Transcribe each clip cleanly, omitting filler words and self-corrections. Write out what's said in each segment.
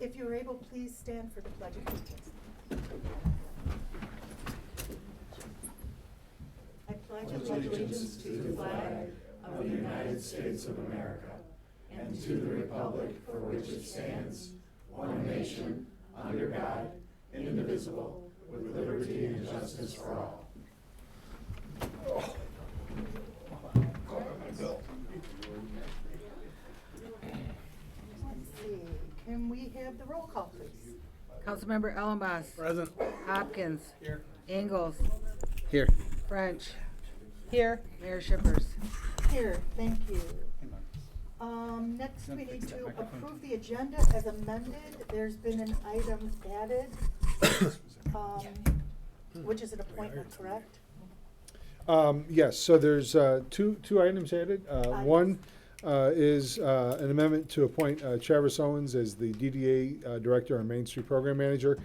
If you're able, please stand for the Pledge of Allegiance. I pledge allegiance to the flag of the United States of America and to the republic for which it stands, one nation, under God, indivisible, with liberty and justice for all. Let's see, can we have the roll call, please? Councilmember Ellenboss. Present. Hopkins. Here. Ingalls. Here. French. Here. Mayor Shippers. Here, thank you. Next we need to approve the agenda as amended. There's been an item added, which is an appointment, correct? Yes, so there's two items added. One is an amendment to appoint Travis Owens as the DDA Director and Main Street Program Manager,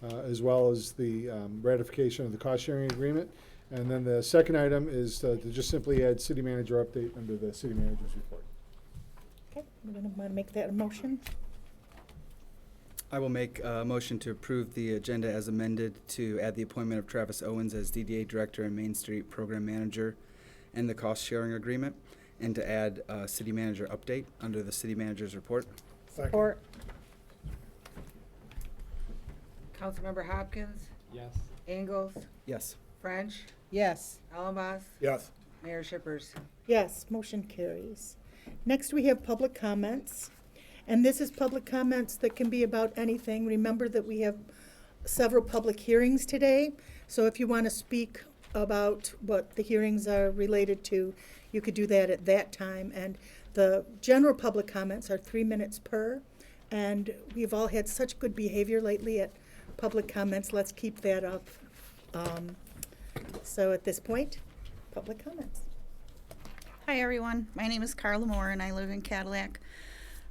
as well as the ratification of the cost-sharing agreement. And then the second item is to just simply add City Manager update under the City Manager's report. Okay, we're gonna want to make that a motion. I will make a motion to approve the agenda as amended to add the appointment of Travis Owens as DDA Director and Main Street Program Manager and the cost-sharing agreement, and to add City Manager update under the City Manager's report. Support. Councilmember Hopkins. Yes. Ingalls. Yes. French. Yes. Ellenboss. Yes. Mayor Shippers. Yes, motion carries. Next, we have public comments. And this is public comments that can be about anything. Remember that we have several public hearings today. So if you want to speak about what the hearings are related to, you could do that at that time. And the general public comments are 3 minutes per. And we've all had such good behavior lately at public comments. Let's keep that up. So at this point, public comments. Hi everyone, my name is Carla Moore and I live in Cadillac.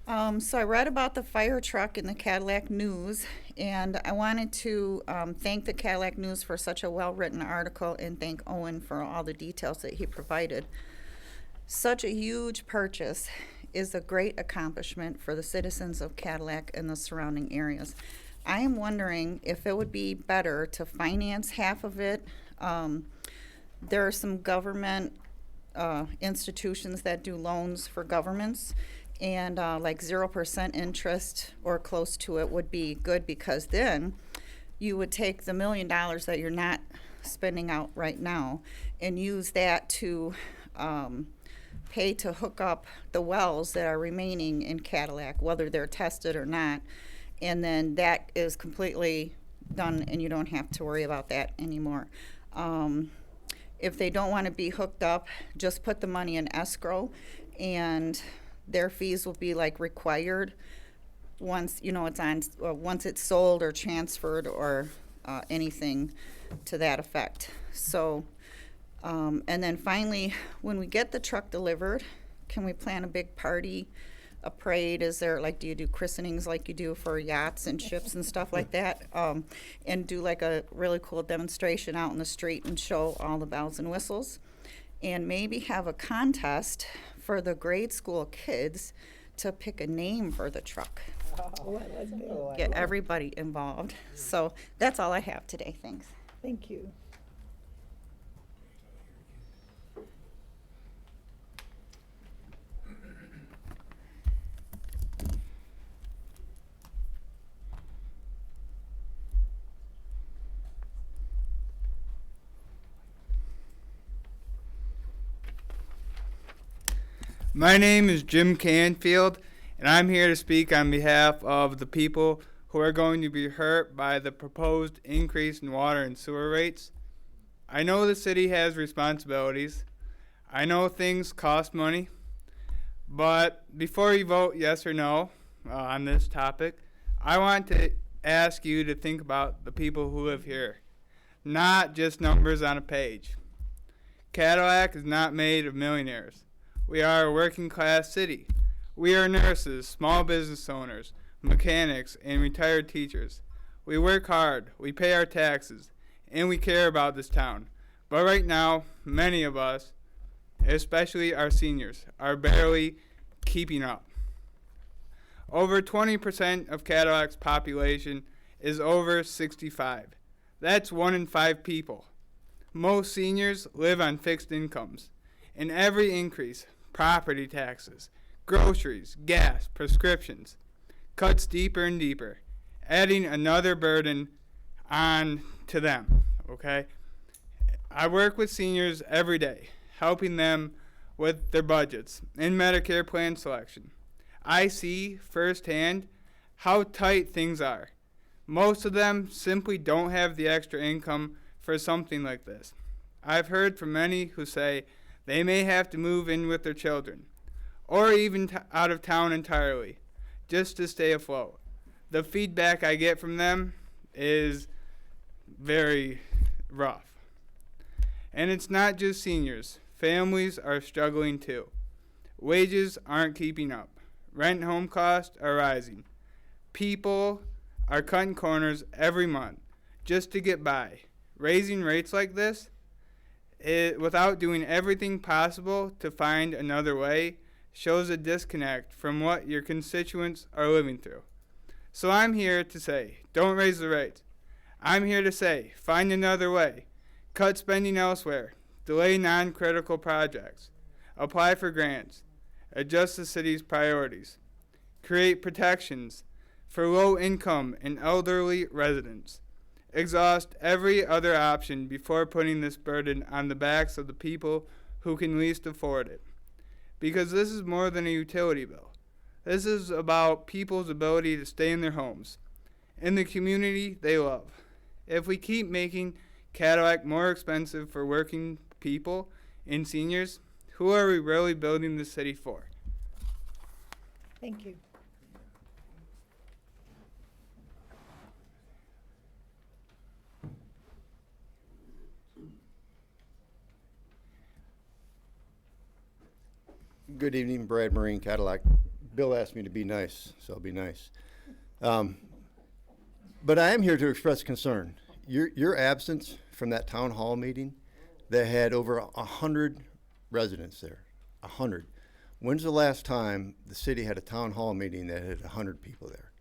So I read about the fire truck in the Cadillac News, and I wanted to thank the Cadillac News for such a well-written article and thank Owen for all the details that he provided. Such a huge purchase is a great accomplishment for the citizens of Cadillac and the surrounding areas. I am wondering if it would be better to finance half of it. There are some government institutions that do loans for governments, and like 0% interest or close to it would be good, because then you would take the $1 million that you're not spending out right now and use that to pay to hook up the wells that are remaining in Cadillac, whether they're tested or not, and then that is completely done and you don't have to worry about that anymore. If they don't want to be hooked up, just put the money in escrow, and their fees will be like required once it's on, once it's sold or transferred or anything to that effect. So, and then finally, when we get the truck delivered, can we plan a big party, a parade? Is there, like, do you do christenings like you do for yachts and ships and stuff like that? And do like a really cool demonstration out in the street and show all the bells and whistles? And maybe have a contest for the grade school kids to pick a name for the truck. Oh, I like that. Get everybody involved. So that's all I have today. Thanks. Thank you. My name is Jim Canfield, and I'm here to speak on behalf of the people who are going to be hurt by the proposed increase in water and sewer rates. I know the city has responsibilities. I know things cost money. But before you vote yes or no on this topic, I want to ask you to think about the people who live here, not just numbers on a page. Cadillac is not made of millionaires. We are a working class city. We are nurses, small business owners, mechanics, and retired teachers. We work hard, we pay our taxes, and we care about this town. But right now, many of us, especially our seniors, are barely keeping up. Over 20% of Cadillac's population is over 65. That's 1 in 5 people. Most seniors live on fixed incomes, and every increase, property taxes, groceries, gas, prescriptions, cuts deeper and deeper, adding another burden on to them, okay? I work with seniors every day, helping them with their budgets and Medicare plan selection. I see firsthand how tight things are. Most of them simply don't have the extra income for something like this. I've heard from many who say they may have to move in with their children, or even out of town entirely, just to stay afloat. The feedback I get from them is very rough. And it's not just seniors. Families are struggling too. Wages aren't keeping up. Rent and home costs are rising. People are cutting corners every month just to get by. Raising rates like this, without doing everything possible to find another way, shows a disconnect from what your constituents are living through. So I'm here to say, don't raise the rates. I'm here to say, find another way. Cut spending elsewhere. Delay non-critical projects. Apply for grants. Adjust the city's priorities. Create protections for low-income and elderly residents. Exhaust every other option before putting this burden on the backs of the people who can least afford it. Because this is more than a utility bill. This is about people's ability to stay in their homes, in the community they love. If we keep making Cadillac more expensive for working people and seniors, who are we really building the city for? Thank you. Good evening, Brad Marine, Cadillac. Bill asked me to be nice, so I'll be nice. But I am here to express concern. Your absence from that town hall meeting that had over 100 residents there, 100. When's the last time the city had a town hall meeting that had 100 people there?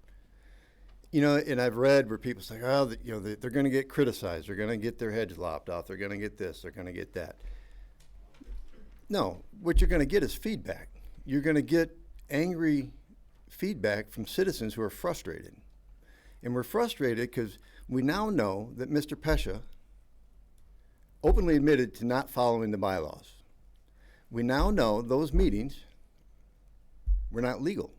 You know, and I've read where people say, oh, they're going to get criticized. They're going to get their heads lopped off. They're going to get this. They're going to get that. No, what you're going to get is feedback. You're going to get angry feedback from citizens who are frustrated. And we're frustrated because we now know that Mr. Pesha openly admitted to not following the bylaws. We now know those meetings were not legal.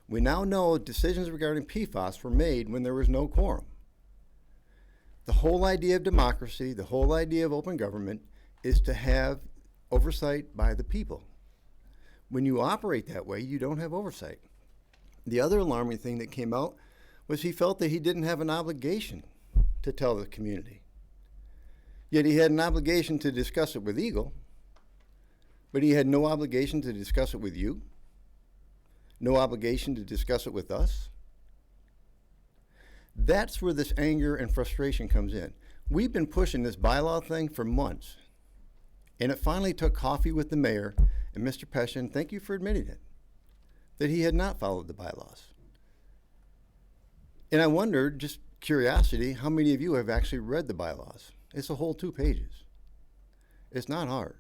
We now know decisions regarding PFAS were made when there was no quorum. The whole idea of democracy, the whole idea of open government is to have oversight by the people. When you operate that way, you don't have oversight. The other alarming thing that came out was he felt that he didn't have an obligation to tell the community. Yet he had an obligation to discuss it with Eagle, but he had no obligation to discuss it with you, no obligation to discuss it with us. That's where this anger and frustration comes in. We've been pushing this bylaw thing for months. And it finally took coffee with the mayor and Mr. Pesha, and thank you for admitting it, that he had not followed the bylaws. And I wondered, just curiosity, how many of you have actually read the bylaws? It's a whole 2 pages. It's not hard.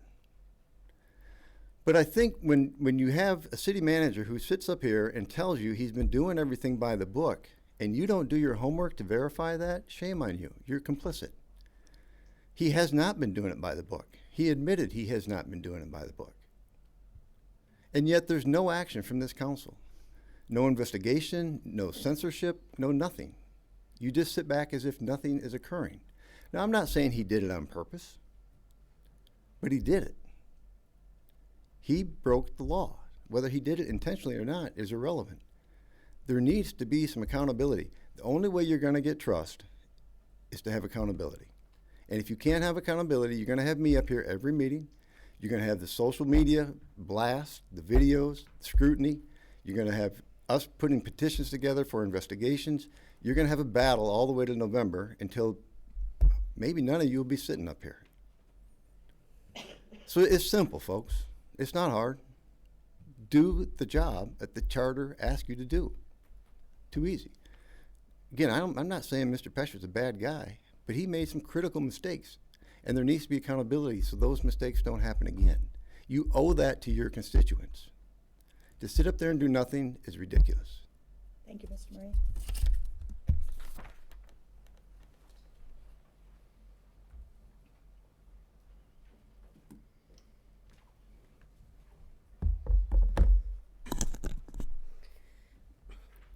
But I think when you have a city manager who sits up here and tells you he's been doing everything by the book, and you don't do your homework to verify that, shame on you. You're complicit. He has not been doing it by the book. He admitted he has not been doing it by the book. And yet there's no action from this council. No investigation, no censorship, no nothing. You just sit back as if nothing is occurring. Now, I'm not saying he did it on purpose, but he did it. He broke the law. Whether he did it intentionally or not is irrelevant. There needs to be some accountability. The only way you're going to get trust is to have accountability. And if you can't have accountability, you're going to have me up here every meeting. You're going to have the social media blast, the videos, the scrutiny. You're going to have us putting petitions together for investigations. You're going to have a battle all the way to November until maybe none of you will be sitting up here. So it's simple, folks. It's not hard. Do the job that the charter asks you to do. Too easy. Again, I'm not saying Mr. Pesher's a bad guy, but he made some critical mistakes, and there needs to be accountability so those mistakes don't happen again. You owe that to your constituents. To sit up there and do nothing is ridiculous. Thank you, Mr. Murray.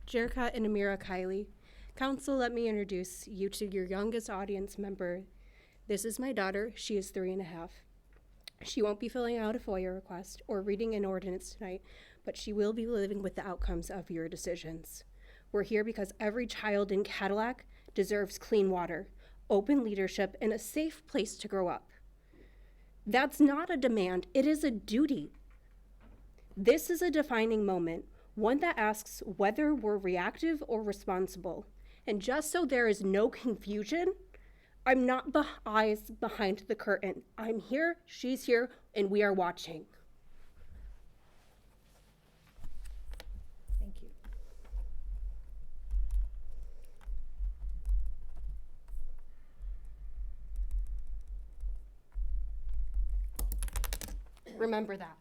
Jerka and Amira Kiley. Council, let me introduce you to your youngest audience member. This is my daughter. She is 3.5. She won't be filling out a FOIA request or reading an ordinance tonight, but she will be living with the outcomes of your decisions. We're here because every child in Cadillac deserves clean water, open leadership, and a safe place to grow up. That's not a demand, it is a duty. This is a defining moment, one that asks whether we're reactive or responsible. And just so there is no confusion, I'm not the eyes behind the curtain. I'm here, she's here, and we are watching. Thank you. Remember that.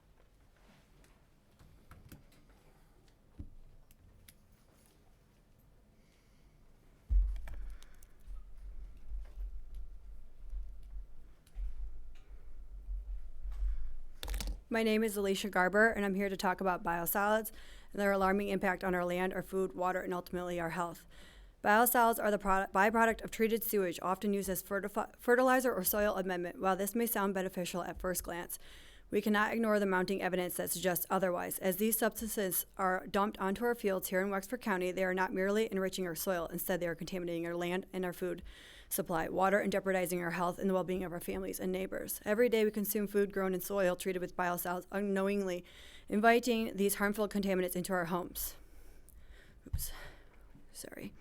My name is Alicia Garber, and I'm here to talk about biosolids and their alarming impact on our land, our food, water, and ultimately our health. Biosolids are the byproduct of treated sewage, often used as fertilizer or soil amendment. While this may sound beneficial at first glance, we cannot ignore the mounting evidence that suggests otherwise. As these substances are dumped onto our fields here in Wexford County, they are not merely enriching our soil. Instead, they are contaminating our land and our food supply, water, and jeopardizing our health and the well-being of our families and neighbors. Every day we consume food grown in soil treated with biosolids, unknowingly inviting these harmful contaminants into our homes. Oops, sorry.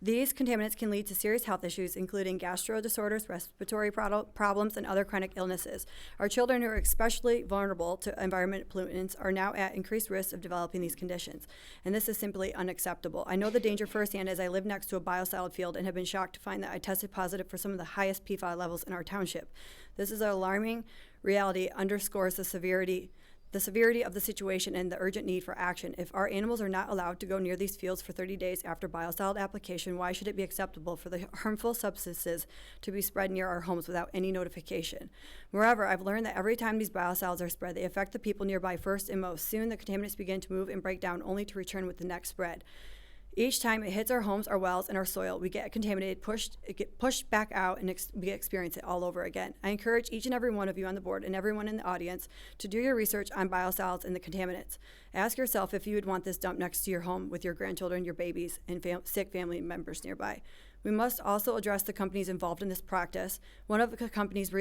These contaminants can lead to serious health issues, including gastro disorders, respiratory problems, and other chronic illnesses. Our children, who are especially vulnerable to environment pollutants, are now at increased risk of developing these conditions, and this is simply unacceptable. I know the danger firsthand, as I live next to a biosolid field and have been shocked to find that I tested positive for some of the highest PFAS levels in our township. This is an alarming reality, underscores the severity of the situation and the urgent need for action. If our animals are not allowed to go near these fields for 30 days after biosolid application, why should it be acceptable for the harmful substances to be spread near our homes without any notification? Moreover, I've learned that every time these biosolids are spread, they affect the people nearby first and most. Soon, the contaminants begin to move and break down, only to return with the next spread. Each time it hits our homes, our wells, and our soil, we get contaminated, get pushed back out, and we experience it all over again. I encourage each and every one of you on the board and everyone in the audience to do your research on biosolids and the contaminants. Ask yourself if you would want this dumped next to your home with your grandchildren, your babies, and sick family members nearby. We must also address the companies involved in this practice. One of the companies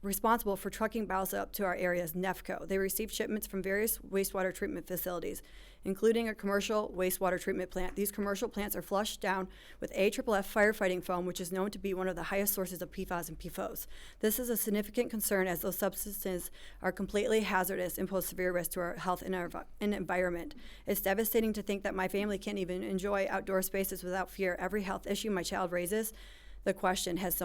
responsible for trucking biosolids up to our area is NEFCO. They receive shipments from various wastewater treatment facilities, including a commercial wastewater treatment plant. These commercial plants are flushed down with AFFF firefighting foam, which is known to be one of the highest sources of PFAS and PFOS. This is a significant concern, as those substances are completely hazardous and pose severe risk to our health and our environment. It's devastating to think that my family can't even enjoy outdoor spaces without fear. Every health issue my child raises the question, has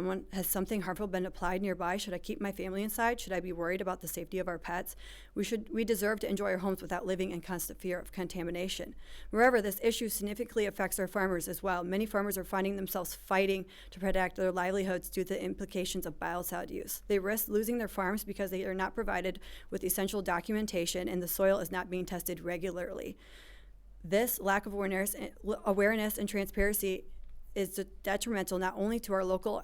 something harmful been applied nearby? Should I keep my family inside? Should I be worried about the safety of our pets? We deserve to enjoy our homes without living in constant fear of contamination. Moreover, this issue significantly affects our farmers as well. Many farmers are finding themselves fighting to protect their livelihoods due to the implications of biocide use. They risk losing their farms because they are not provided with essential documentation and the soil is not being tested regularly. This lack of awareness and transparency is detrimental not only to our local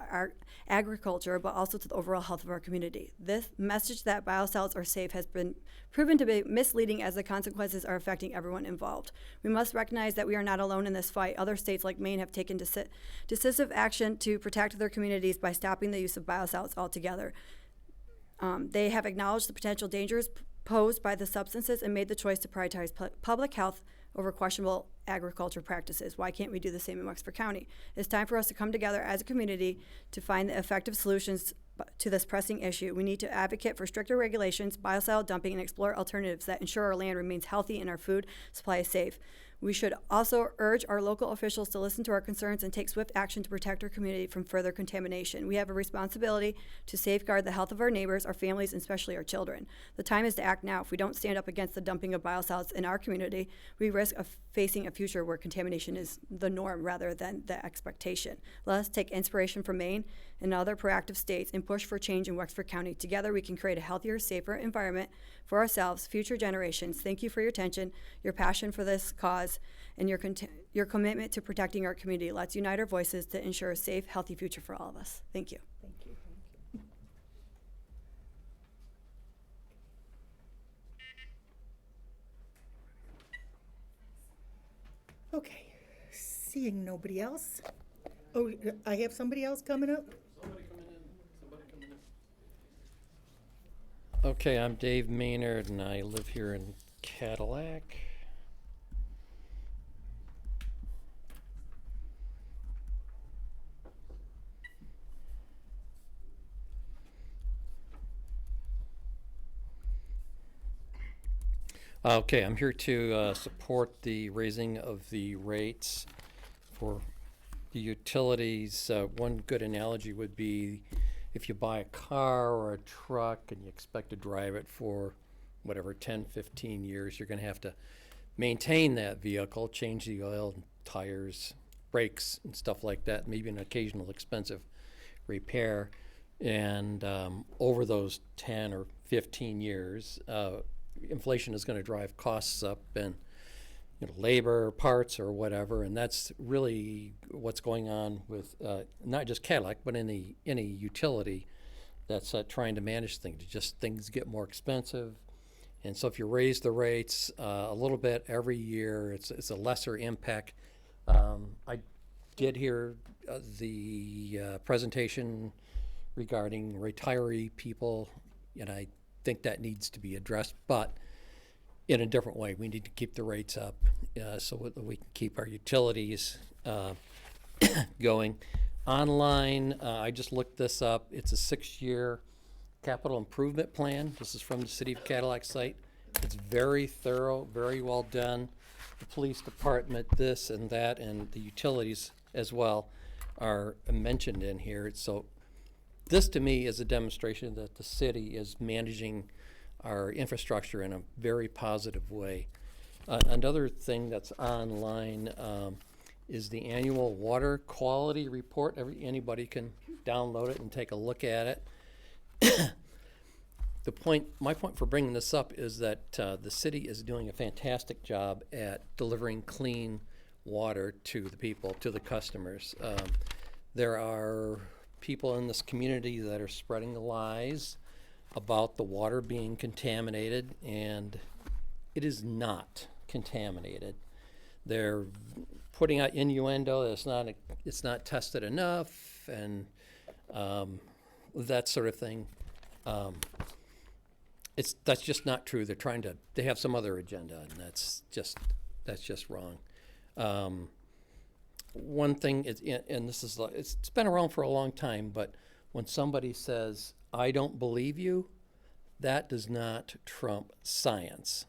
agriculture, but also to the overall health of our community. This message that biosolids are safe has been proven to be misleading, as the consequences are affecting everyone involved. We must recognize that we are not alone in this fight. Other states like Maine have taken decisive action to protect their communities by stopping the use of biosolids altogether. They have acknowledged the potential dangers posed by the substances and made the choice to prioritize public health over questionable agriculture practices. Why can't we do the same in Wexford County? It's time for us to come together as a community to find the effective solutions to this pressing issue. We need to advocate for stricter regulations, biosolid dumping, and explore alternatives that ensure our land remains healthy and our food supply is safe. We should also urge our local officials to listen to our concerns and take swift action to protect our community from further contamination. We have a responsibility to safeguard the health of our neighbors, our families, and especially our children. The time is to act now. If we don't stand up against the dumping of biosolids in our community, we risk of facing a future where contamination is the norm rather than the expectation. Let us take inspiration from Maine and other proactive states and push for change in Wexford County. Together, we can create a healthier, safer environment for ourselves, future generations. Thank you for your attention, your passion for this cause, and your commitment to protecting our community. Let's unite our voices to ensure a safe, healthy future for all of us. Thank you. Thank you. Okay, seeing nobody else. Oh, I have somebody else coming up? Okay, I'm Dave Maynard, and I live here in Cadillac. Okay, I'm here to support the raising of the rates for the utilities. One good analogy would be if you buy a car or a truck and you expect to drive it for whatever 10, 15 years, you're going to have to maintain that vehicle, change the oil, tires, brakes, and stuff like that, maybe an occasional expensive repair. And over those 10 or 15 years, inflation is going to drive costs up, and labor, parts, or whatever, and that's really what's going on with not just Cadillac, but any utility that's trying to manage things. Just things get more expensive, and so if you raise the rates a little bit every year, it's a lesser impact. I did hear the presentation regarding retiree people, and I think that needs to be addressed, but in a different way. We need to keep the rates up so that we can keep our utilities going. Online, I just looked this up. It's a 6-year capital improvement plan. This is from the City of Cadillac site. It's very thorough, very well done. The police department, this and that, and the utilities as well are mentioned in here. So this to me is a demonstration that the city is managing our infrastructure in a very positive way. Another thing that's online is the annual water quality report. Anybody can download it and take a look at it. My point for bringing this up is that the city is doing a fantastic job at delivering clean water to the people, to the customers. There are people in this community that are spreading the lies about the water being contaminated, and it is not contaminated. They're putting out innuendo that it's not tested enough, and that sort of thing. That's just not true. They have some other agenda, and that's just wrong. One thing is, and this is, it's been around for a long time, but when somebody says, "I don't believe you," that does not trump science.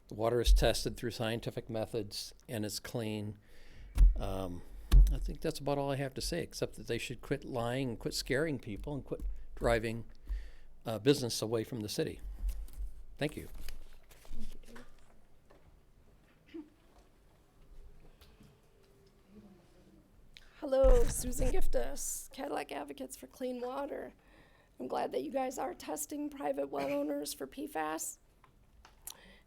The water is tested through scientific methods, and it's clean. I think that's about all I have to say, except that they should quit lying and quit scaring people and quit driving business away from the city. Thank you. Hello, Susan Giftis, Cadillac Advocates for Clean Water. I'm glad that you guys are testing private well owners for PFAS.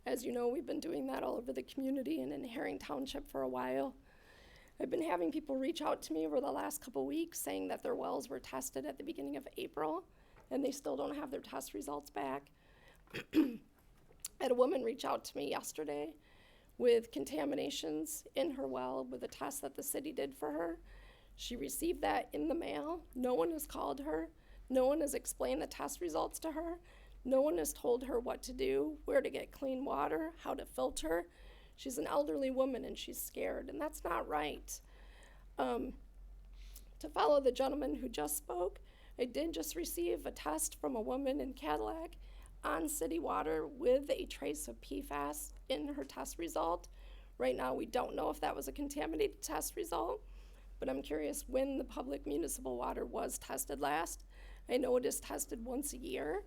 As you know, we've been doing that all over the community and in Herring Township for a while. I've been having people reach out to me over the last couple weeks saying that their wells were tested at the beginning of April and they still don't have their test results back. I had a woman reach out to me yesterday with contaminations in her well with a test that the city did for her. She received that in the mail. No one has called her. No one has explained the test results to her. No one has told her what to do, where to get clean water, how to filter. She's an elderly woman and she's scared, and that's not right. To follow the gentleman who just spoke, I did just receive a test from a woman in Cadillac on city water with a trace of PFAS in her test result. Right now, we don't know if that was a contaminated test result, but I'm curious when the public municipal water was tested last. I know it is tested once a year.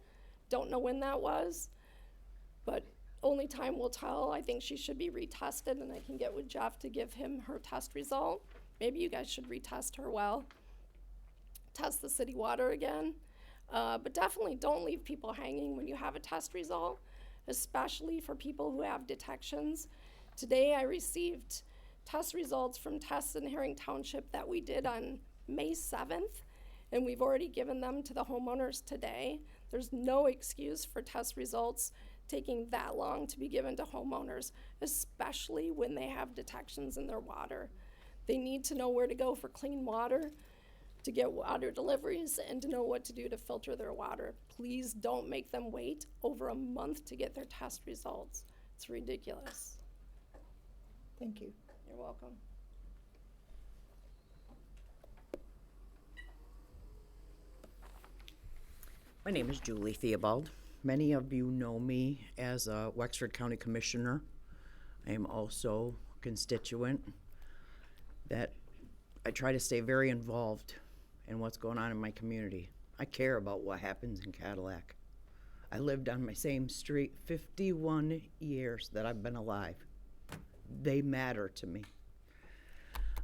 Don't know when that was, but only time will tell. I think she should be retested, and I can get with Jeff to give him her test result. Maybe you guys should retest her well. Test the city water again. But definitely don't leave people hanging when you have a test result, especially for people who have detections. Today I received test results from tests in Herring Township that we did on May 7th, and we've already given them to the homeowners today. There's no excuse for test results taking that long to be given to homeowners, especially when they have detections in their water. They need to know where to go for clean water, to get water deliveries, and to know what to do to filter their water. Please don't make them wait over a month to get their test results. It's ridiculous. Thank you. You're welcome. My name is Julie Theobald. Many of you know me as a Wexford County Commissioner. I am also a constituent that I try to stay very involved in what's going on in my community. I care about what happens in Cadillac. I lived on my same street 51 years that I've been alive. They matter to me.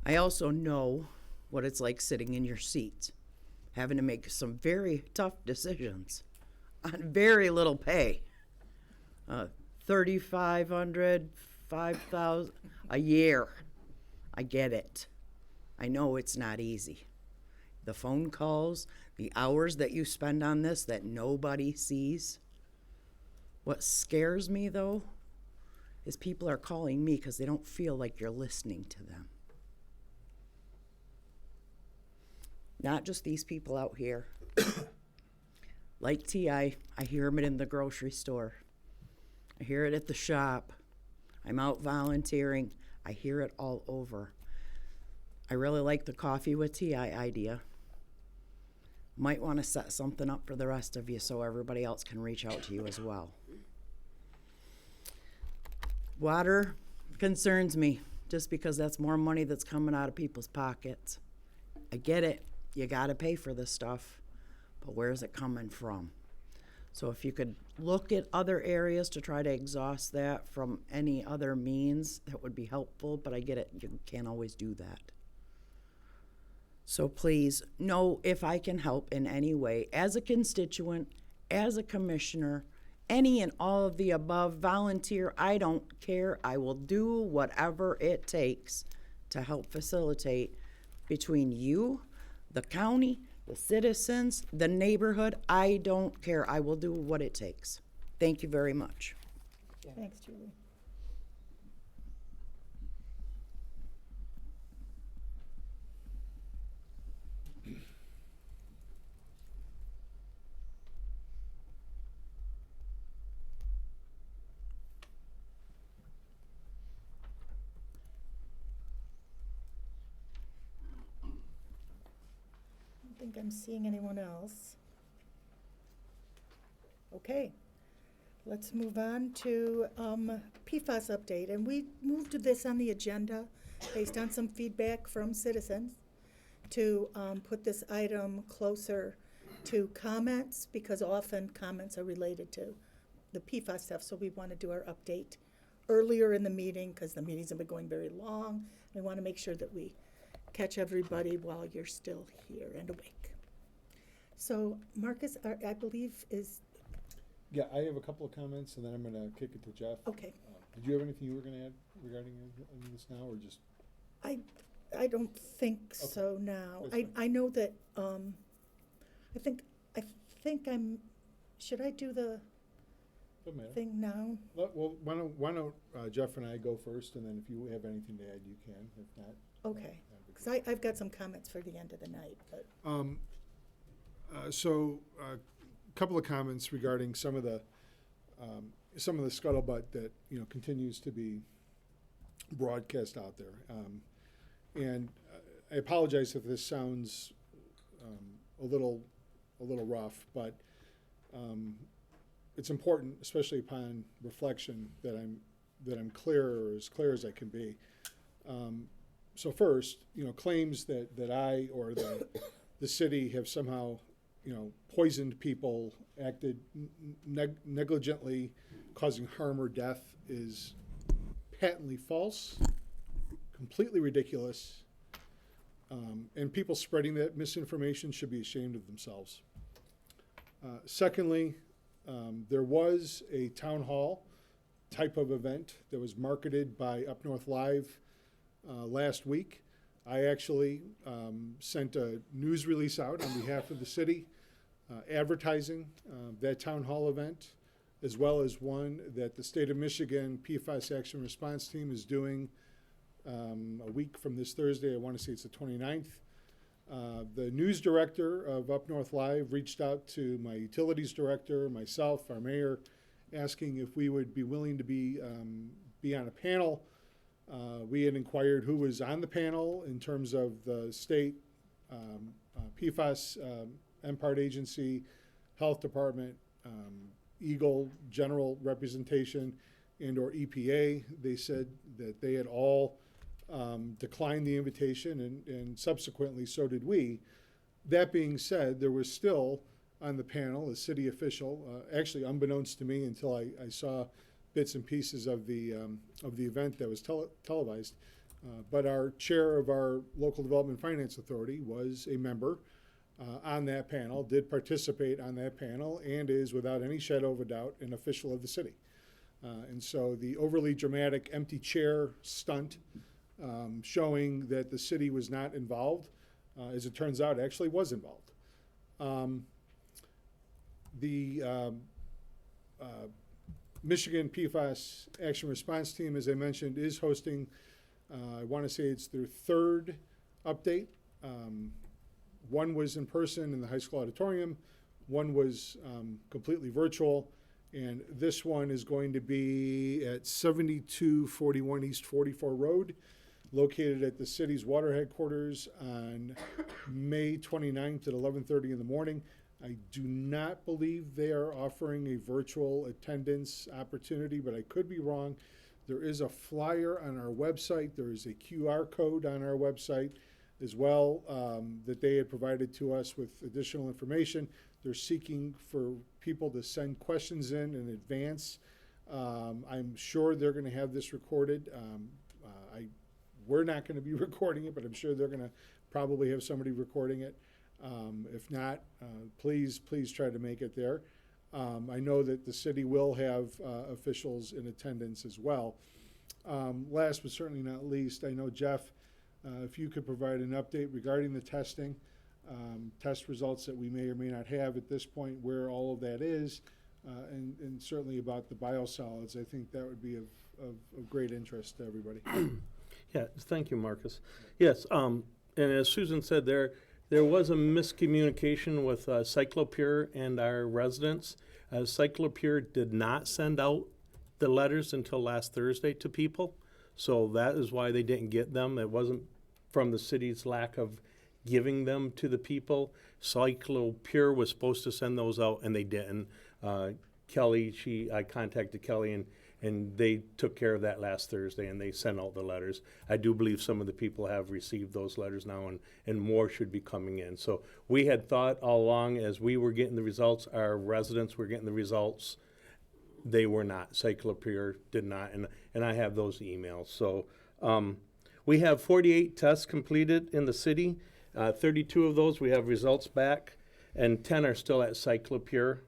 I also know what it's like sitting in your seat, having to make some very tough decisions on very little pay. $3,500, $5,000 a year. I get it. I know it's not easy. The phone calls, the hours that you spend on this that nobody sees. What scares me, though, is people are calling me because they don't feel like you're listening to them. Not just these people out here. Like T.I., I hear them in the grocery store. I hear it at the shop. I'm out volunteering. I hear it all over. I really like the coffee with T.I. idea. Might want to set something up for the rest of you so everybody else can reach out to you as well. Water concerns me just because that's more money that's coming out of people's pockets. I get it. You got to pay for this stuff. But where's it coming from? So if you could look at other areas to try to exhaust that from any other means, that would be helpful. But I get it. You can't always do that. So please know if I can help in any way, as a constituent, as a commissioner, any and all of the above, volunteer, I don't care. I will do whatever it takes to help facilitate between you, the county, the citizens, the neighborhood. I don't care. I will do what it takes. Thank you very much. Thanks, Julie. I don't think I'm seeing anyone else. Okay, let's move on to PFAS update. And we moved this on the agenda based on some feedback from citizens to put this item closer to comments, because often comments are related to the PFAS stuff. So we want to do our update earlier in the meeting because the meetings have been going very long. We want to make sure that we catch everybody while you're still here and awake. So Marcus, I believe is, Yeah, I have a couple of comments, and then I'm going to kick it to Jeff. okay. Did you have anything you were going to add regarding any of this now, or just? I don't think so now. That's fine. I know that, I think I'm, should I do the Doesn't matter. thing now? Well, why don't Jeff and I go first, and then if you have anything to add, you can. If not, Okay, that'd be because I've got some comments for the end of the night, but, So, a couple of comments regarding some of the scuttlebutt that continues to be broadcast out there, and I apologize if this sounds a little rough, but it's important, especially upon reflection, that I'm I'm clear, or as clear as I can be. So first, claims that I or the city have somehow, poisoned people, acted negligently, causing harm or death is patently false, completely ridiculous, and people spreading that misinformation should be ashamed of themselves. Secondly, there was a town hall type of event that was marketed by Up North Live last week. I actually sent a news release out on behalf of the city advertising that town hall event, as well as one that the state of Michigan PFAS Action Response Team is doing a week from this Thursday. I want to say it's the 29th. The news director of Up North Live reached out to my utilities director, myself, our mayor, asking if we would be willing to be on a panel. We had inquired who was on the panel in terms of the state, PFAS, MPART agency, health department, Eagle general representation, and or EPA. They said that they had all declined the invitation, and subsequently so did we. That being said, there was still on the panel a city official, actually unbeknownst to me until I saw bits and pieces of the event that was televised. But our chair of our local development finance authority was a member on that panel, did participate on that panel, and is without any shadow of a doubt an official of the city. And so the overly dramatic empty chair stunt showing that the city was not involved, as it turns out, actually was involved. The Michigan PFAS Action Response Team, as I mentioned, is hosting, I want to say it's their third update. One was in person in the high school auditorium, one was completely virtual, and this one is going to be at 7241 East 44 Road, located at the city's water headquarters on May 29th at 11:30 in the morning. I do not believe they are offering a virtual attendance opportunity, but I could be wrong. There is a flyer on our website. There is a QR code on our website as well that they had provided to us with additional information. They're seeking for people to send questions in advance. I'm sure they're going to have this recorded. We're not going to be recording it, but I'm sure they're going to probably have somebody recording it. If not, please try to make it there. I know that the city will have officials in attendance as well. Last but certainly not least, I know Jeff, if you could provide an update regarding the testing, test results that we may or may not have at this point, where all of that is, and certainly about the biosolids. I think that would be of great interest to everybody. Yeah, thank you, Marcus. Yes, and as Susan said, there was a miscommunication with Cyclopure and our residents. Cyclopure did not send out the letters until last Thursday to people, so that is why they didn't get them. It wasn't from the city's lack of giving them to the people. Cyclopure was supposed to send those out, and they didn't. Kelly, I contacted Kelly, and they took care of that last Thursday, and they sent out the letters. I do believe some of the people have received those letters now, and more should be coming in. So we had thought all along, as we were getting the results, our residents were getting the results. They were not. Cyclopure did not, and I have those emails. So we have 48 tests completed in the city. 32 of those we have results back, and 10 are still at Cyclopure.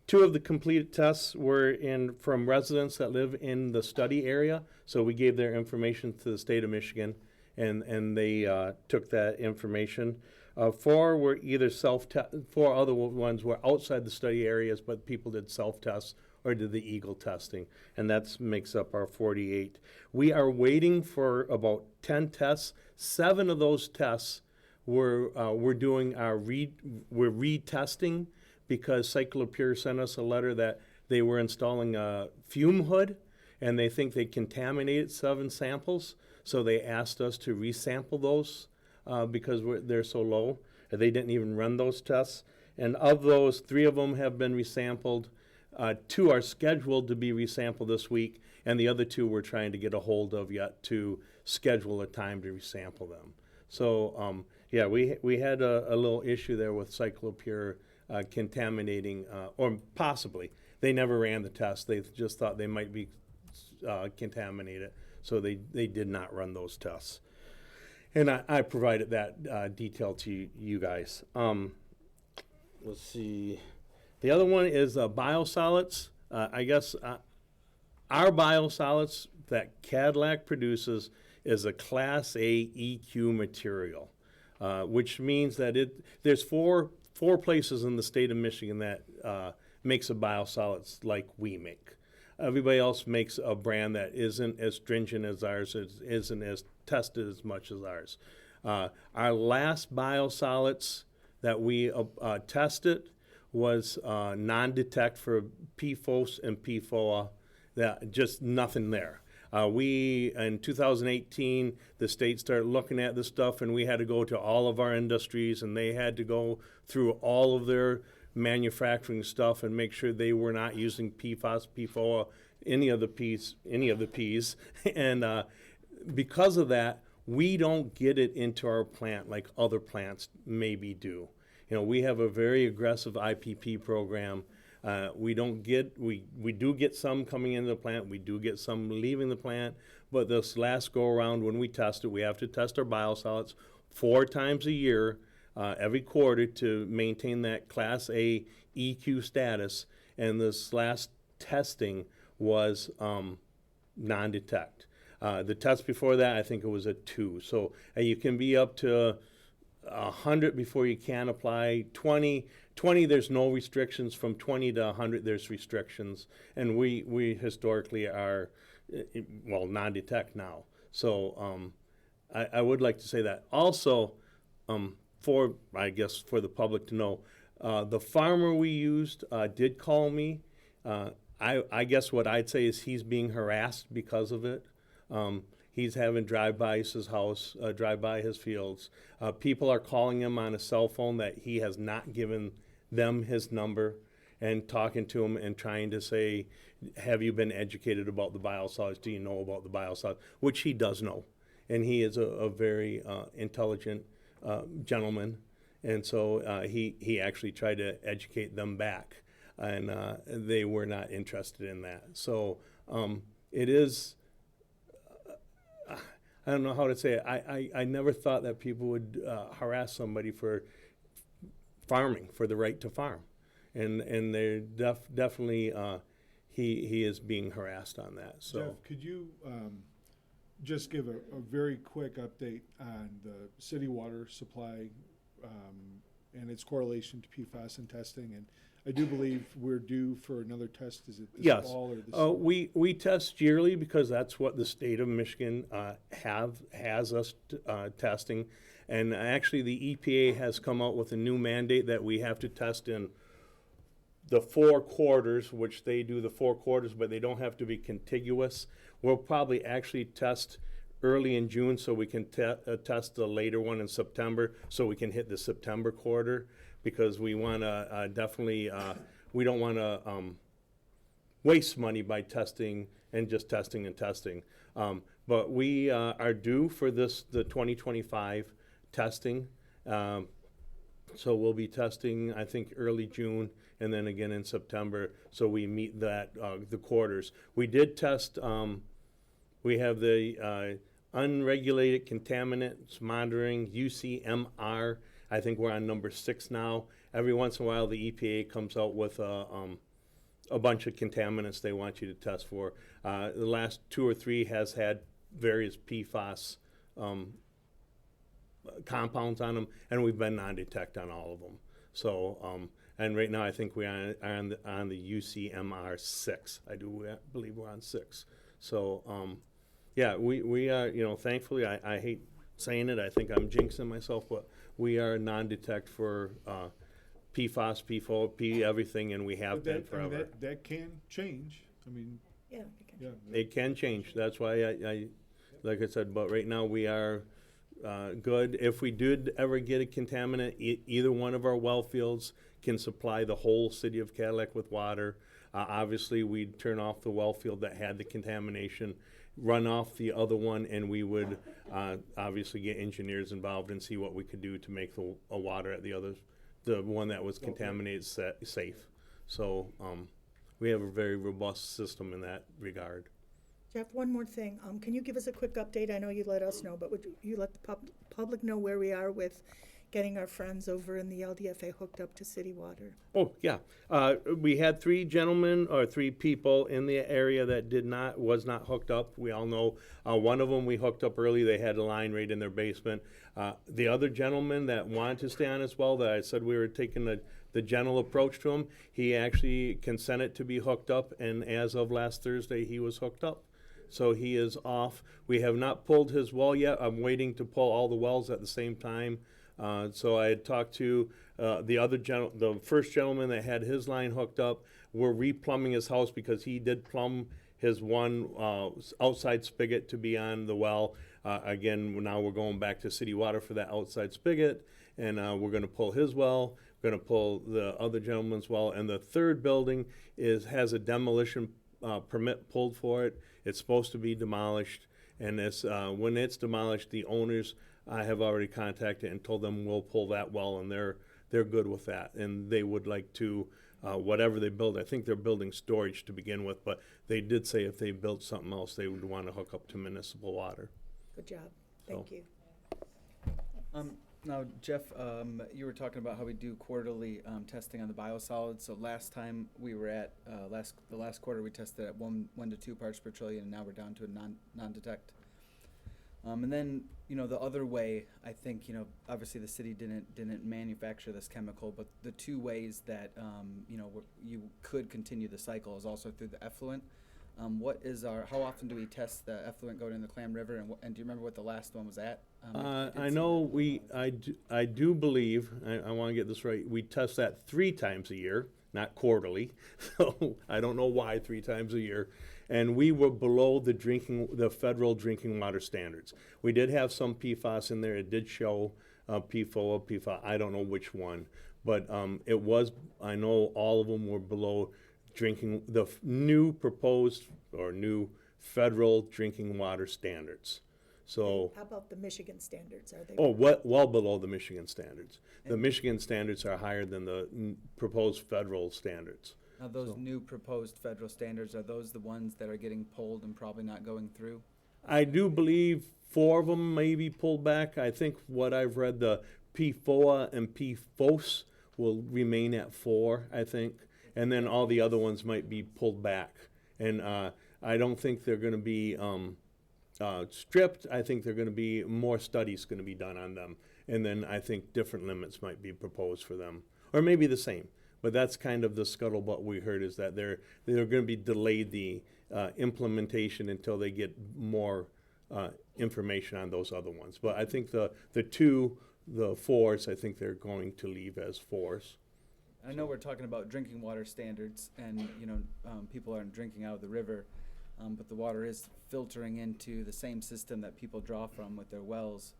2 of the completed tests were from residents that live in the study area, so we gave their information to the state of Michigan, and they took that information. 4 were either 4 other ones were outside the study areas, but people did self-tests or did the Eagle testing, and that makes up our 48. We are waiting for about 10 tests. 7 of those tests we're retesting, because Cyclopure sent us a letter that they were installing a fume hood, and they think they contaminated 7 samples, so they asked us to resample those because they're so low. They didn't even run those tests, and of those, 3 of them have been resampled. 2 are scheduled to be resampled this week, and the other two we're trying to get a hold of yet to schedule a time to resample them. So, yeah, we had a little issue there with Cyclopure contaminating, or possibly. They never ran the test. They just thought they might be contaminated, so they did not run those tests. And I provided that detail to you guys. Let's see. The other one is biosolids. I guess our biosolids that Cadillac produces is a Class A EQ material, which means that there's four places in the state of Michigan that makes a biosolids like we make. Everybody else makes a brand that isn't as stringent as ours, isn't as tested as much as ours. Our last biosolids that we tested was non-detect for PFOS and PFOA, that just nothing there. In 2018, the state started looking at this stuff, and we had to go to all of our industries, and they had to go through all of their manufacturing stuff and make sure they were not using PFAS, PFOA, any of the P's, and because of that, we don't get it into our plant like other plants maybe do. You know, we have a very aggressive IPP program. We do get some coming into the plant. We do get some leaving the plant. But this last go around when we test it, we have to test our biosolids 4 times a year, every quarter, to maintain that Class A EQ status. And this last testing was non-detect. The test before that, I think it was a 2. So you can be up to 100 before you can apply. 20, there's no restrictions. From 20 to 100, there's restrictions. And we historically are, well, non-detect now. So I would like to say that. Also, for the public to know, the farmer we used did call me. I guess what I'd say is he's being harassed because of it. He's having drive-bys his house, drive-by his fields. People are calling him on a cell phone that he has not given them his number, and talking to him and trying to say, have you been educated about the biosolids? Do you know about the biosolids? Which he does know. And he is a very intelligent gentleman. And so he actually tried to educate them back. And they were not interested in that. So it is... I don't know how to say it. I never thought that people would harass somebody for farming, for the right to farm. And they're definitely, he is being harassed on that. So, Jeff, could you just give a very quick update on the city water supply and its correlation to PFAS and testing? And I do believe we're due for another test. Is it this fall or this? We test yearly because that's what the state of Michigan has us testing. And actually the EPA has come out with a new mandate that we have to test in the 4 quarters, which they do the 4 quarters, but they don't have to be contiguous. We'll probably actually test early in June so we can test the later one in September so we can hit the September quarter. Because we want to definitely, we don't want to waste money by testing and just testing and testing. But we are due for the 2025 testing. So we'll be testing, I think, early June and then again in September. So we meet that, the quarters. We did test, we have the unregulated contaminants monitoring, UCMR. I think we're on number 6 now. Every once in a while, the EPA comes out with a bunch of contaminants they want you to test for. The last 2 or 3 has had various PFAS compounds on them, and we've been non-detect on all of them. So, and right now I think we are on the UCMR 6. I believe we're on 6. So, yeah, we are, you know, thankfully, I hate saying it, I think I'm jinxing myself, but we are non-detect for PFAS, PFOA, P everything, and we have been forever. I mean, that can change. I mean, Yeah. It can change. That's why I like I said, but right now we are good. If we did ever get a contaminant, either one of our well fields can supply the whole city of Cadillac with water. Obviously, we'd turn off the well field that had the contamination, run off the other one, and we would obviously get engineers involved and see what we could do to make the water at the one that was contaminated safe. So we have a very robust system in that regard. Jeff, one more thing. Can you give us a quick update? I know you let us know, but would you let the public know where we are with getting our friends over in the LDFA hooked up to city water? Oh, yeah. We had 3 gentlemen or 3 people in the area that was not hooked up. We all know one of them we hooked up early. They had a line right in their basement. The other gentleman that wanted to stay on as well, that I said we were taking the gentle approach to him, he actually consented to be hooked up, and as of last Thursday, he was hooked up. So he is off. We have not pulled his well yet. I'm waiting to pull all the wells at the same time. So I had talked to the first gentleman that had his line hooked up. We're replumbing his house because he did plumb his one outside spigot to be on the well. Again, now we're going back to city water for that outside spigot, and we're going to pull his well. We're going to pull the other gentleman's well, and the third building has a demolition permit pulled for it. It's supposed to be demolished, and when it's demolished, the owners I have already contacted and told them we'll pull that well, and they're good with that, and they would like to whatever they build. I think they're building storage to begin with, but they did say if they built something else, they would want to hook up to municipal water. Good job. Thank you. Now, Jeff, you were talking about how we do quarterly testing on the biosolids. So last time we were at the last quarter we tested at 1 to 2 parts per trillion, and now we're down to a non-detect. And then the other way, I think obviously the city didn't manufacture this chemical, but the 2 ways that you could continue the cycle is also through the effluent. How often do we test the effluent going in the Clam River, and do you remember what the last one was at? I know I do believe, I want to get this right, we test that 3 times a year, not quarterly. So I don't know why 3 times a year. And we were below the federal drinking water standards. We did have some PFAS in there. It did show PFAS. I don't know which one, but it was. I know all of them were below the new proposed or new federal drinking water standards. So how about the Michigan standards? Are they? Oh, well below the Michigan standards. The Michigan standards are higher than the proposed federal standards. Now, those new proposed federal standards, are those the ones that are getting pulled and probably not going through? I do believe 4 of them may be pulled back. I think what I've read, the PFOA and PFOS will remain at 4, I think. And then all the other ones might be pulled back. And I don't think they're going to be stripped. I think they're going to be more studies going to be done on them. And then I think different limits might be proposed for them. Or maybe the same. But that's kind of the scuttlebutt we heard, is that they're going to be delayed the implementation until they get more information on those other ones. But I think the 4s, I think they're going to leave as 4s. I know we're talking about drinking water standards, and people aren't drinking out of the river, but the water is filtering into the same system that people draw from with their wells.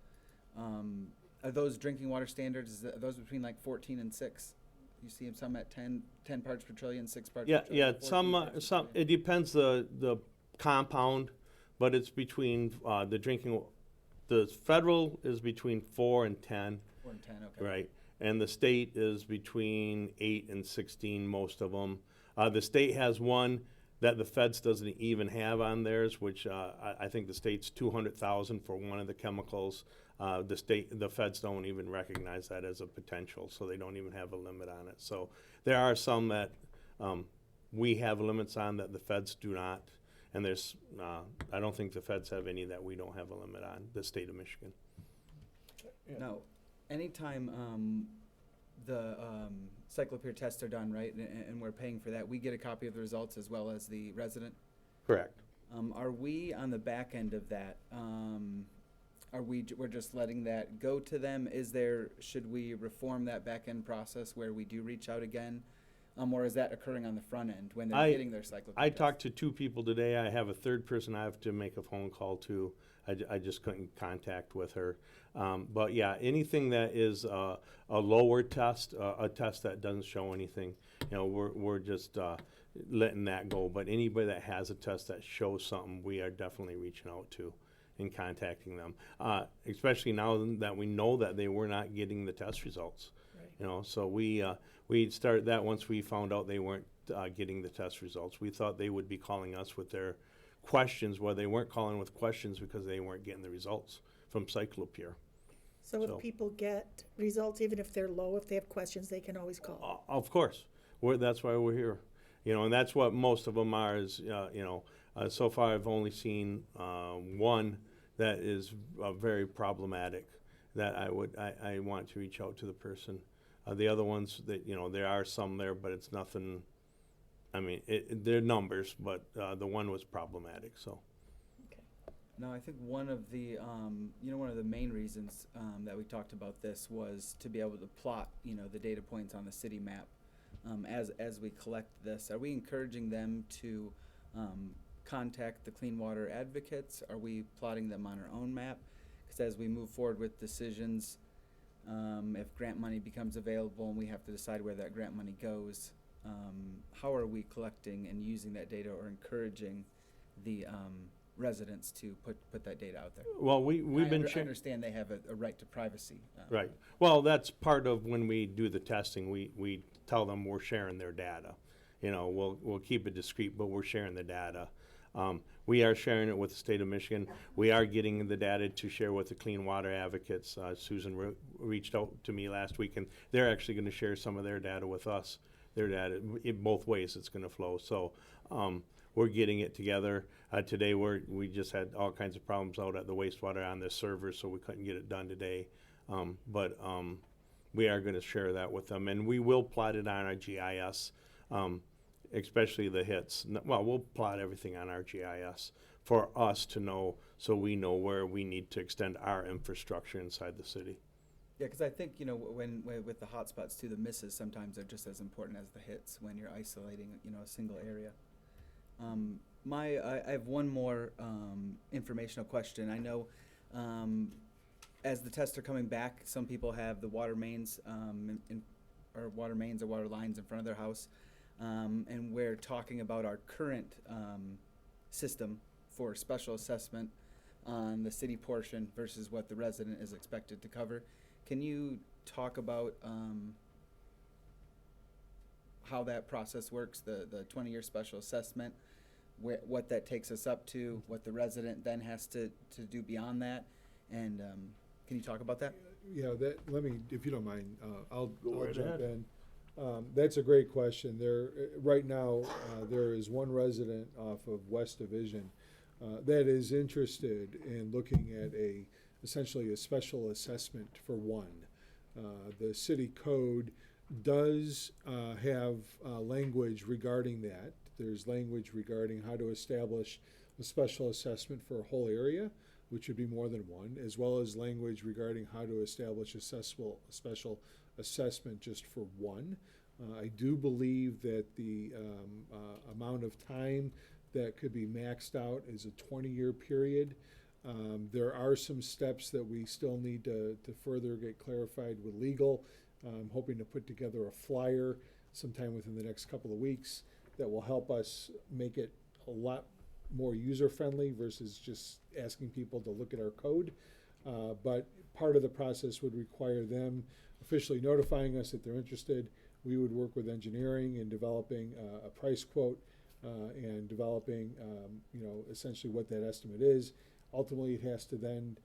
Are those drinking water standards? Are those between like 14 and 6? You see some at 10 parts per trillion, 6 parts per trillion. Yeah. Some. It depends the compound, but it's between the federal is between 4 and 10. 4 and 10, okay. Right, and the state is between 8 and 16. Most of them. The state has one that the feds doesn't even have on theirs, which I think the state's $200,000 for one of the chemicals. The feds don't even recognize that as a potential, so they don't even have a limit on it. So there are some that we have limits on that the feds do not, and there's I don't think the feds have any that we don't have a limit on, the state of Michigan. Now, anytime the cyclopure tests are done, right, and we're paying for that, we get a copy of the results as well as the resident? Correct. Are we on the back end of that? We're just letting that go to them? Should we reform that back end process where we do reach out again? Or is that occurring on the front end when they're getting their cyclopure I test? talked to 2 people today. I have a 3rd person I have to make a phone call to. I just couldn't contact with her. But yeah, anything that is a lower test, a test that doesn't show anything, we're just letting that go. But anybody that has a test that shows something, we are definitely reaching out to and contacting them. Especially now that we know that they were not getting the test results. Right. You know, so we started that once we found out they weren't getting the test results. We thought they would be calling us with their questions, well, they weren't calling with questions because they weren't getting the results from Cyclopure. So if people get results, even if they're low, if they have questions, they can always call. Of course, that's why we're here. You know, and that's what most of them are. Is so far I've only seen one that is very problematic. That I want to reach out to the person. The other ones that there are some there, but it's nothing. I mean, they're numbers, but the one was problematic. So. No, I think one of the one of the main reasons that we talked about this was to be able to plot the data points on the city map as we collect this. Are we encouraging them to contact the clean water advocates? Are we plotting them on our own map? Because as we move forward with decisions, if grant money becomes available and we have to decide where that grant money goes, how are we collecting and using that data, or encouraging the residents to put that data out there? Well, we've been I understand they have a right to privacy. Right. Well, that's part of when we do the testing. We tell them we're sharing their data. We'll keep it discreet, but we're sharing the data. We are sharing it with the state of Michigan. We are getting the data to share with the Clean Water Advocates. Susan reached out to me last week, and they're actually going to share some of their data with us. Their data, in both ways, it's going to flow. So we're getting it together. Today we just had all kinds of problems out at the wastewater on the server, so we couldn't get it done today. But we are going to share that with them, and we will plot it on our GIS, especially the hits. Well, we'll plot everything on our GIS for us to know, so we know where we need to extend our infrastructure inside the city. Yeah, because I think when with the hotspots too, the misses sometimes are just as important as the hits when you're isolating a single area. I have one more informational question. I know as the tests are coming back, some people have the water mains or water lines in front of their house, and we're talking about our current system for special assessment on the city portion versus what the resident is expected to cover. Can you talk about how that process works, the 20-year special assessment, what that takes us up to, what the resident then has to do beyond that, and can you talk about that? Yeah, let me, if you don't mind, I'll right jump ahead. in. That's a great question. Right now, there is one resident off of West Division that is interested in looking at essentially a special assessment for one. The city code does have language regarding that. There's language regarding how to establish a special assessment for a whole area, which would be more than one, as well as language regarding how to establish a special assessment just for one. I do believe that the amount of time that could be maxed out is a 20-year period. There are some steps that we still need to further get clarified with legal. I'm hoping to put together a flyer sometime within the next couple of weeks that will help us make it a lot more user-friendly versus just asking people to look at our code. But part of the process would require them officially notifying us that they're interested. We would work with engineering in developing a price quote and developing, essentially what that estimate is. Ultimately, it has to then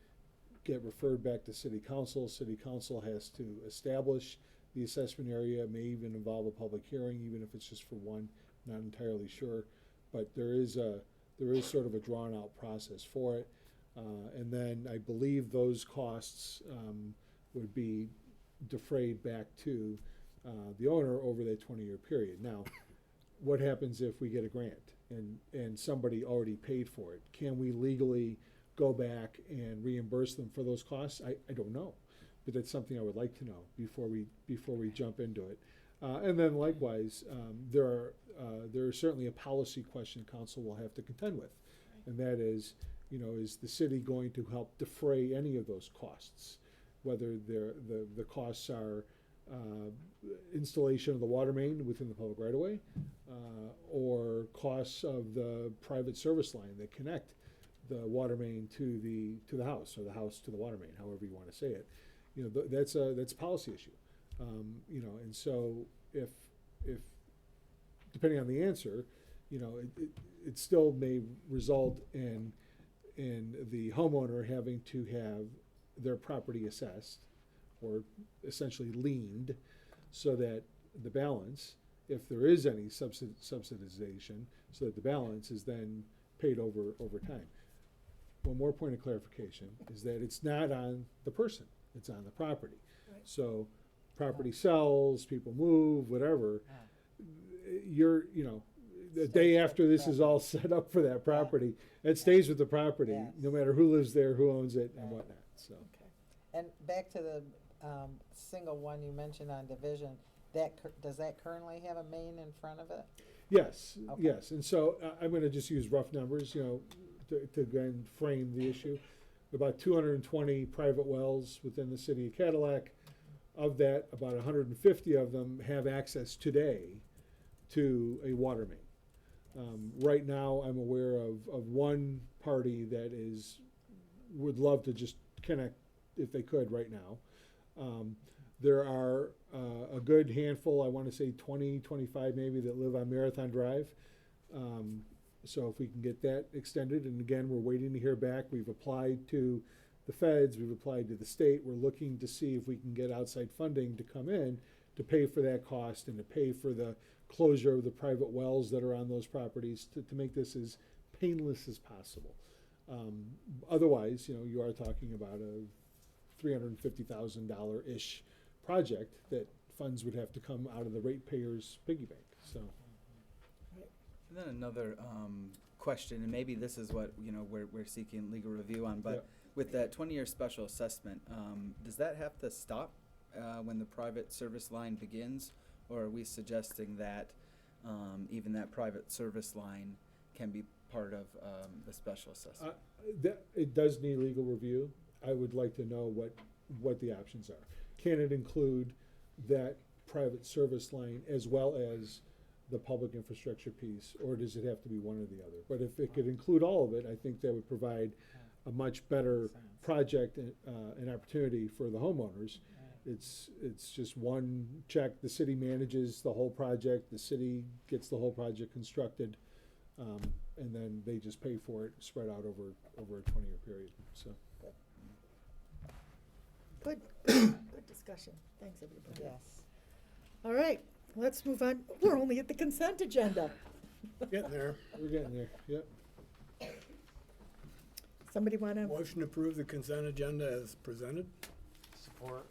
get referred back to City Council. City Council has to establish the assessment area, may even involve a public hearing, even if it's just for one, not entirely sure. But there is sort of a drawn-out process for it. And then I believe those costs would be defrayed back to the owner over that 20-year period. Now, what happens if we get a grant and somebody already paid for it? Can we legally go back and reimburse them for those costs? I don't know, but that's something I would like to know before we jump into it. And then likewise, there are certainly a policy question council will have to contend with, and that is, is the city going to help defray any of those costs, whether the costs are installation of the water main within the public right of way, or costs of the private service line that connect the water main to the house, or the house to the water main, however you want to say it. You know, that's a policy issue. You know, and so if depending on the answer, you know, it still may result in the homeowner having to have their property assessed or essentially liened, so that the balance, if there is any subsidization, so that the balance is then paid over time. One more point of clarification is that it's not on the person, it's on the property. Right. So property sells, people move, whatever, you know, the day after this is all set up for that property, it stays with the property, Yes. no matter who lives there, who owns it, and whatnot, so. Okay. And back to the single one you mentioned on division, does that currently have a main in front of it? Yes, Okay. yes, and so I'm gonna just use rough numbers, you know, to again frame the issue. About 220 private wells within the city of Cadillac. Of that, about 150 of them have access today to a water main. Right now, I'm aware of one party that would love to just connect if they could right now. There are a good handful, I want to say 20, 25 maybe, that live on Marathon Drive. So if we can get that extended, and again, we're waiting to hear back. We've applied to the feds, we've applied to the state. We're looking to see if we can get outside funding to come in to pay for that cost and to pay for the closure of the private wells that are on those properties to make this as painless as possible. Otherwise, you know, you are talking about a $350,000-ish project that funds would have to come out of the ratepayers' piggy bank, so. And then another question, and maybe this is what, you know, we're seeking legal review on, but with that 20-year special assessment, does that have to stop when the private service line begins, or are we suggesting that even that private service line can be part of the special assessment? It does need legal review. I would like to know what the options are. Can it include that private service line as well as the public infrastructure piece, or does it have to be one or the other? But if it could include all of it, I think that would provide a much better project and opportunity for the homeowners. It's just one check. The city manages the whole project. The city gets the whole project constructed, and then they just pay for it spread out over a 20-year period. So. Good, good discussion. Thanks, everybody. Yes. All right, let's move on. We're only at the consent agenda. Getting there. We're getting there, yep. Somebody want to? Motion to approve the consent agenda as presented. Support.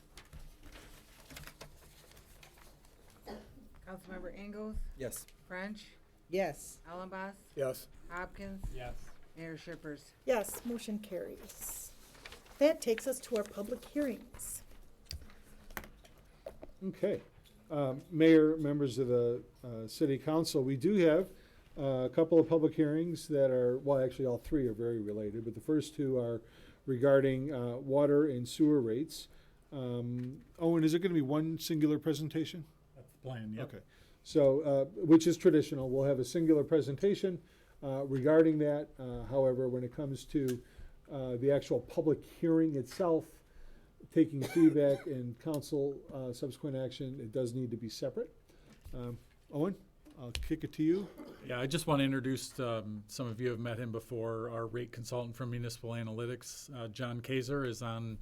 Councilmember Ingalls, Yes. French, Yes. Ellenboss, Yes. Hopkins, Yes. Mayor Shippers. Yes, motion carries. That takes us to our public hearings. Okay. Mayor, members of the city council, we do have a couple of public hearings that are, well, actually all three are very related, but the first two are regarding water and sewer rates. Owen, is it going to be one singular presentation? That's the plan, yeah. Okay. So, which is traditional, we'll have a singular presentation regarding that. However, when it comes to the actual public hearing itself, taking feedback and council subsequent action, it does need to be separate. Owen, I'll kick it to you. Yeah, I just want to introduce, some of you have met him before, our rate consultant from Municipal Analytics, John Kaiser is on,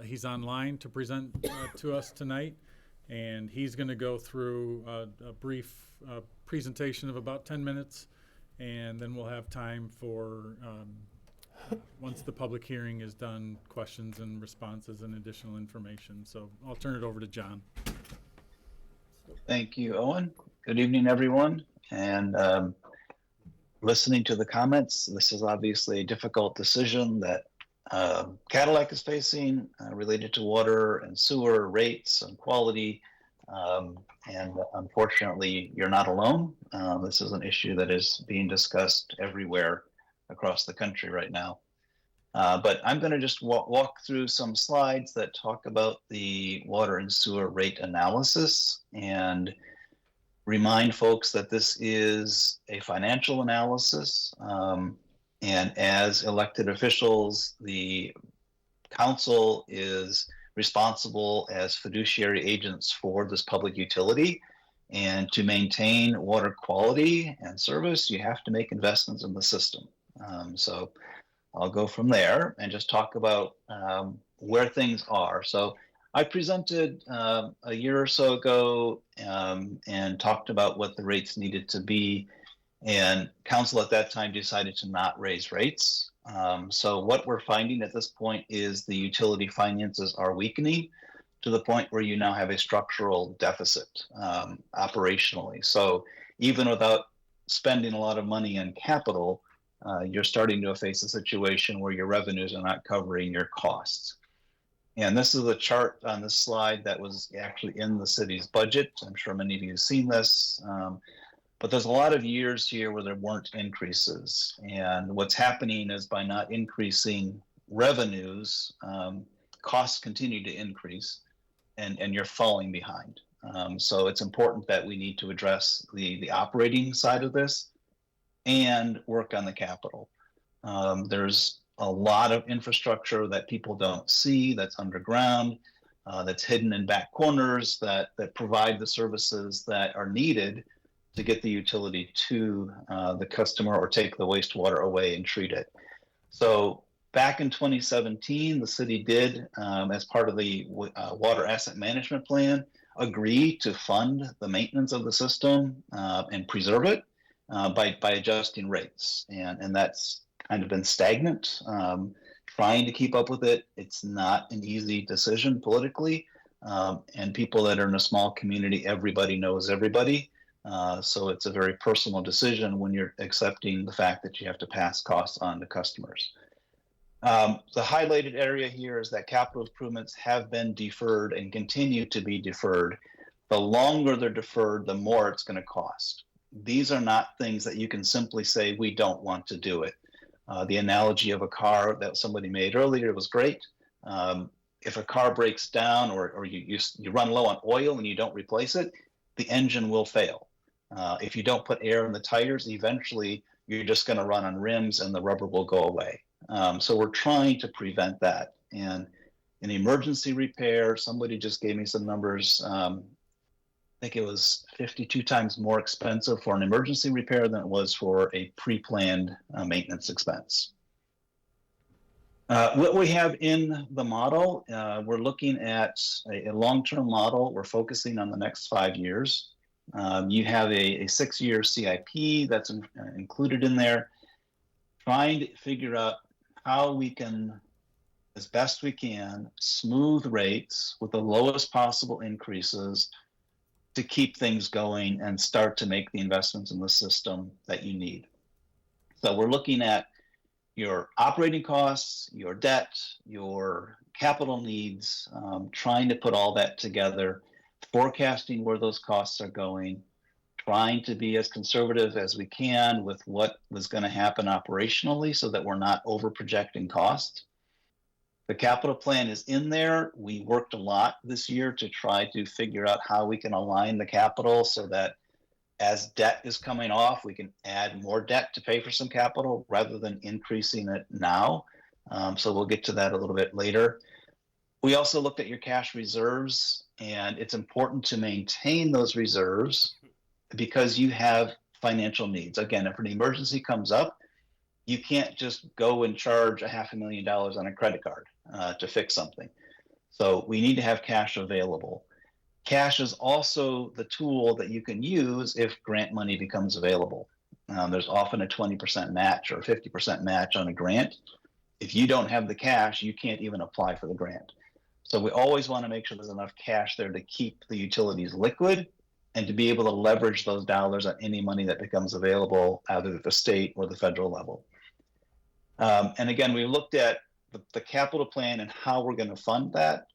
he's online to present to us tonight. And he's going to go through a brief presentation of about 10 minutes, and then we'll have time for, once the public hearing is done, questions and responses and additional information. So I'll turn it over to John. Thank you, Owen. Good evening, everyone. And listening to the comments, this is obviously a difficult decision that Cadillac is facing related to water and sewer rates and quality. And unfortunately, you're not alone. This is an issue that is being discussed everywhere across the country right now. But I'm going to just walk through some slides that talk about the water and sewer rate analysis and remind folks that this is a financial analysis. And as elected officials, the council is responsible as fiduciary agents for this public utility. And to maintain water quality and service, you have to make investments in the system. So I'll go from there and just talk about where things are. So I presented a year or so ago and talked about what the rates needed to be. And council at that time decided to not raise rates. So what we're finding at this point is the utility finances are weakening to the point where you now have a structural deficit operationally. So even without spending a lot of money on capital, you're starting to face a situation where your revenues are not covering your costs. And this is a chart on this slide that was actually in the city's budget. I'm sure many of you have seen this. But there's a lot of years here where there weren't increases. And what's happening is by not increasing revenues, costs continue to increase and you're falling behind. So it's important that we need to address the operating side of this and work on the capital. There's a lot of infrastructure that people don't see, that's underground, that's hidden in back corners, that provide the services that are needed to get the utility to the customer or take the wastewater away and treat it. So back in 2017, the city did, as part of the water asset management plan, agree to fund the maintenance of the system and preserve it by adjusting rates. And that's kind of been stagnant. Trying to keep up with it, it's not an easy decision politically. And people that are in a small community, everybody knows everybody. So it's a very personal decision when you're accepting the fact that you have to pass costs on to customers. The highlighted area here is that capital improvements have been deferred and continue to be deferred. The longer they're deferred, the more it's going to cost. These are not things that you can simply say, we don't want to do it. The analogy of a car that somebody made earlier was great. If a car breaks down or you run low on oil and you don't replace it, the engine will fail. If you don't put air in the tires, eventually you're just going to run on rims and the rubber will go away. So we're trying to prevent that. And an emergency repair, somebody just gave me some numbers. I think it was 52 times more expensive for an emergency repair than it was for a pre-planned maintenance expense. What we have in the model, we're looking at a long-term model. We're focusing on the next 5 years. You have a 6-year CIP that's included in there, trying to figure out how we can, as best we can, smooth rates with the lowest possible increases to keep things going and start to make the investments in the system that you need. So we're looking at your operating costs, your debt, your capital needs, trying to put all that together, forecasting where those costs are going, trying to be as conservative as we can with what was going to happen operationally so that we're not over projecting costs. The capital plan is in there. We worked a lot this year to try to figure out how we can align the capital so that as debt is coming off, we can add more debt to pay for some capital rather than increasing it now. So we'll get to that a little bit later. We also looked at your cash reserves, and it's important to maintain those reserves because you have financial needs. Again, if an emergency comes up, you can't just go and charge $500,000 on a credit card to fix something. So we need to have cash available. Cash is also the tool that you can use if grant money becomes available. There's often a 20% match or 50% match on a grant. If you don't have the cash, you can't even apply for the grant. So we always want to make sure there's enough cash there to keep the utilities liquid and to be able to leverage those dollars on any money that becomes available either at the state or the federal level. And again, we looked at the capital plan and how we're going to fund that.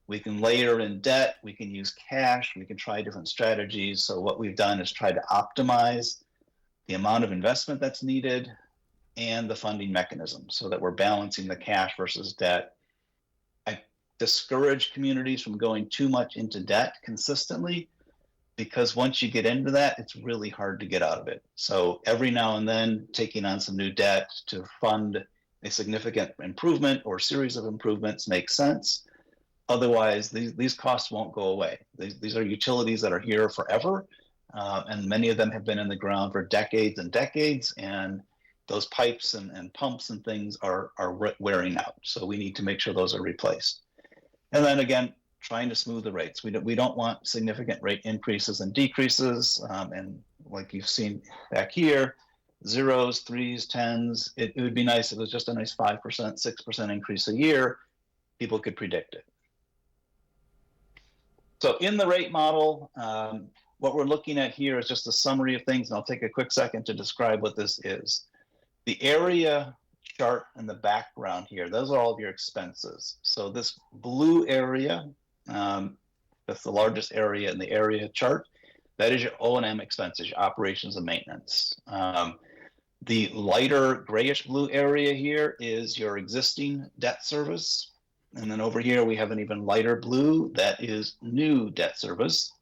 We can layer in debt, we can use cash, we can try different strategies. So what we've done is try to optimize the amount of investment that's needed, and the funding mechanism so that we're balancing the cash versus debt. I discourage communities from going too much into debt consistently, because once you get into that, it's really hard to get out of it. So every now and then, taking on some new debt to fund a significant improvement or series of improvements makes sense. Otherwise, these costs won't go away. These are utilities that are here forever, and many of them have been in the ground for decades and decades, and those pipes and pumps and things are wearing out. So we need to make sure those are replaced. And then again, trying to smooth the rates. We don't want significant rate increases and decreases, and like you've seen back here, zeros, threes, tens. It would be nice if it was just a nice 5%, 6% increase a year. People could predict it. So in the rate model, what we're looking at here is just a summary of things, and I'll take a quick second to describe what this is. The area chart in the background here, those are all of your expenses. So this blue area, that's the largest area in the area chart, that is your O&M expenses, your operations and maintenance. The lighter grayish blue area here is your existing debt service. And then over here, we have an even lighter blue that is new debt service.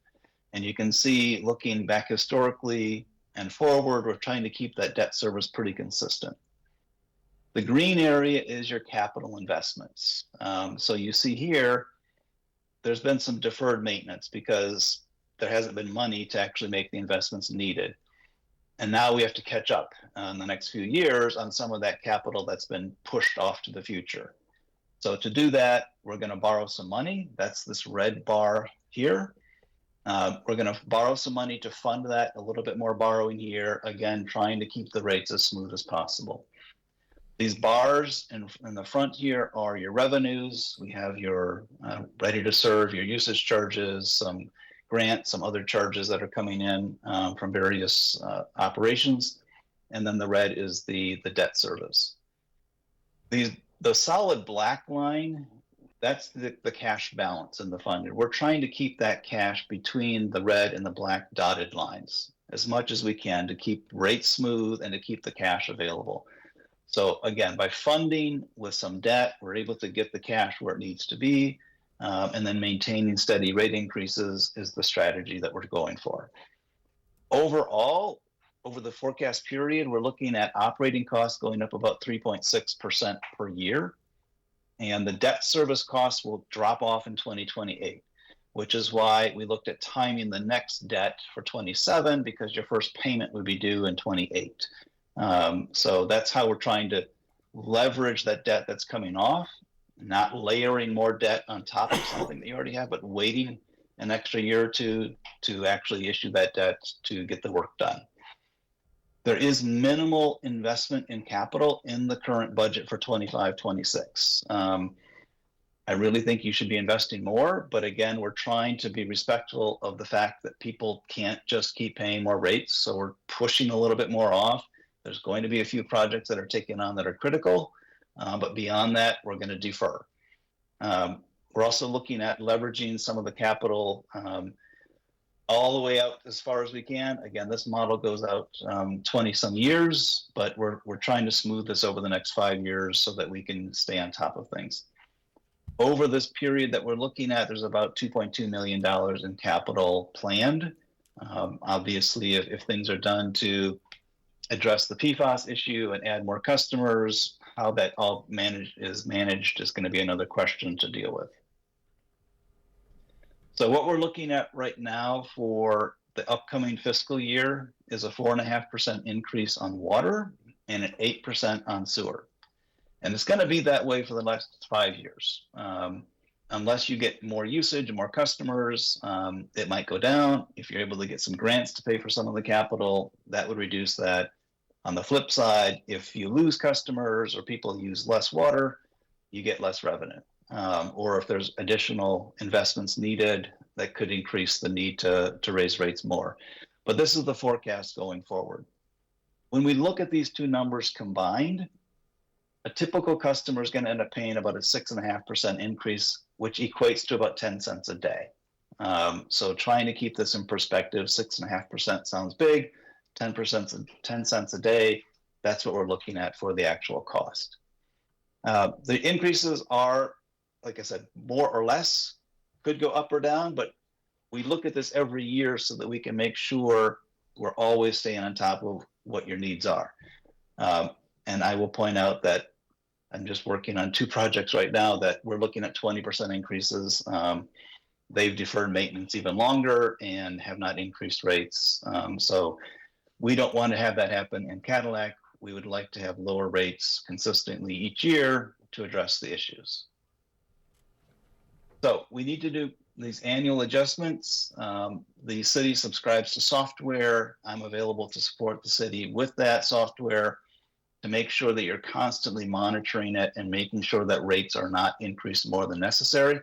And you can see, looking back historically and forward, we're trying to keep that debt service pretty consistent. The green area is your capital investments. So you see here, there's been some deferred maintenance because there hasn't been money to actually make the investments needed. And now we have to catch up in the next few years on some of that capital that's been pushed off to the future. So to do that, we're going to borrow some money. That's this red bar here. We're going to borrow some money to fund that, a little bit more borrowing here, again, trying to keep the rates as smooth as possible. These bars in the front here are your revenues. We have your ready to serve, your usage charges, some grants, some other charges that are coming in from various operations. And then the red is the debt service. The solid black line, that's the cash balance in the fund. We're trying to keep that cash between the red and the black dotted lines as much as we can to keep rates smooth and to keep the cash available. So again, by funding with some debt, we're able to get the cash where it needs to be, and then maintaining steady rate increases is the strategy that we're going for. Overall, over the forecast period, we're looking at operating costs going up about 3.6% per year. And the debt service costs will drop off in 2028, which is why we looked at timing the next debt for 27, because your first payment would be due in 28. So that's how we're trying to leverage that debt that's coming off, not layering more debt on top of something that you already have, but waiting an extra year or two to actually issue that debt to get the work done. There is minimal investment in capital in the current budget for 25-26. I really think you should be investing more, but again, we're trying to be respectful of the fact that people can't just keep paying more rates, so we're pushing a little bit more off. There's going to be a few projects that are taken on that are critical, but beyond that, we're going to defer. We're also looking at leveraging some of the capital all the way out as far as we can. Again, this model goes out 20 some years, but we're trying to smooth this over the next 5 years so that we can stay on top of things. Over this period that we're looking at, there's about $2.2 million in capital planned. Obviously, if things are done to address the PFAS issue and add more customers, how that all is managed is going to be another question to deal with. So what we're looking at right now for the upcoming fiscal year is a 4.5% increase on water and an 8% on sewer. And it's going to be that way for the next 5 years. Unless you get more usage and more customers, it might go down. If you're able to get some grants to pay for some of the capital, that would reduce that. On the flip side, if you lose customers or people use less water, you get less revenue. Or if there's additional investments needed, that could increase the need to raise rates more. But this is the forecast going forward. When we look at these two numbers combined, a typical customer is going to end up paying about a 6.5% increase, which equates to about 10 cents a day. So trying to keep this in perspective, 6.5% sounds big, 10 cents a day That's what we're looking at for the actual cost. The increases are, like I said, more or less, could go up or down, but we look at this every year so that we can make sure we're always staying on top of what your needs are. And I will point out that I'm just working on 2 projects right now that we're looking at 20% increases. They've deferred maintenance even longer and have not increased rates. So we don't want to have that happen in Cadillac. We would like to have lower rates consistently each year to address the issues. So we need to do these annual adjustments. The city subscribes to software. I'm available to support the city with that software to make sure that you're constantly monitoring it and making sure that rates are not increased more than necessary.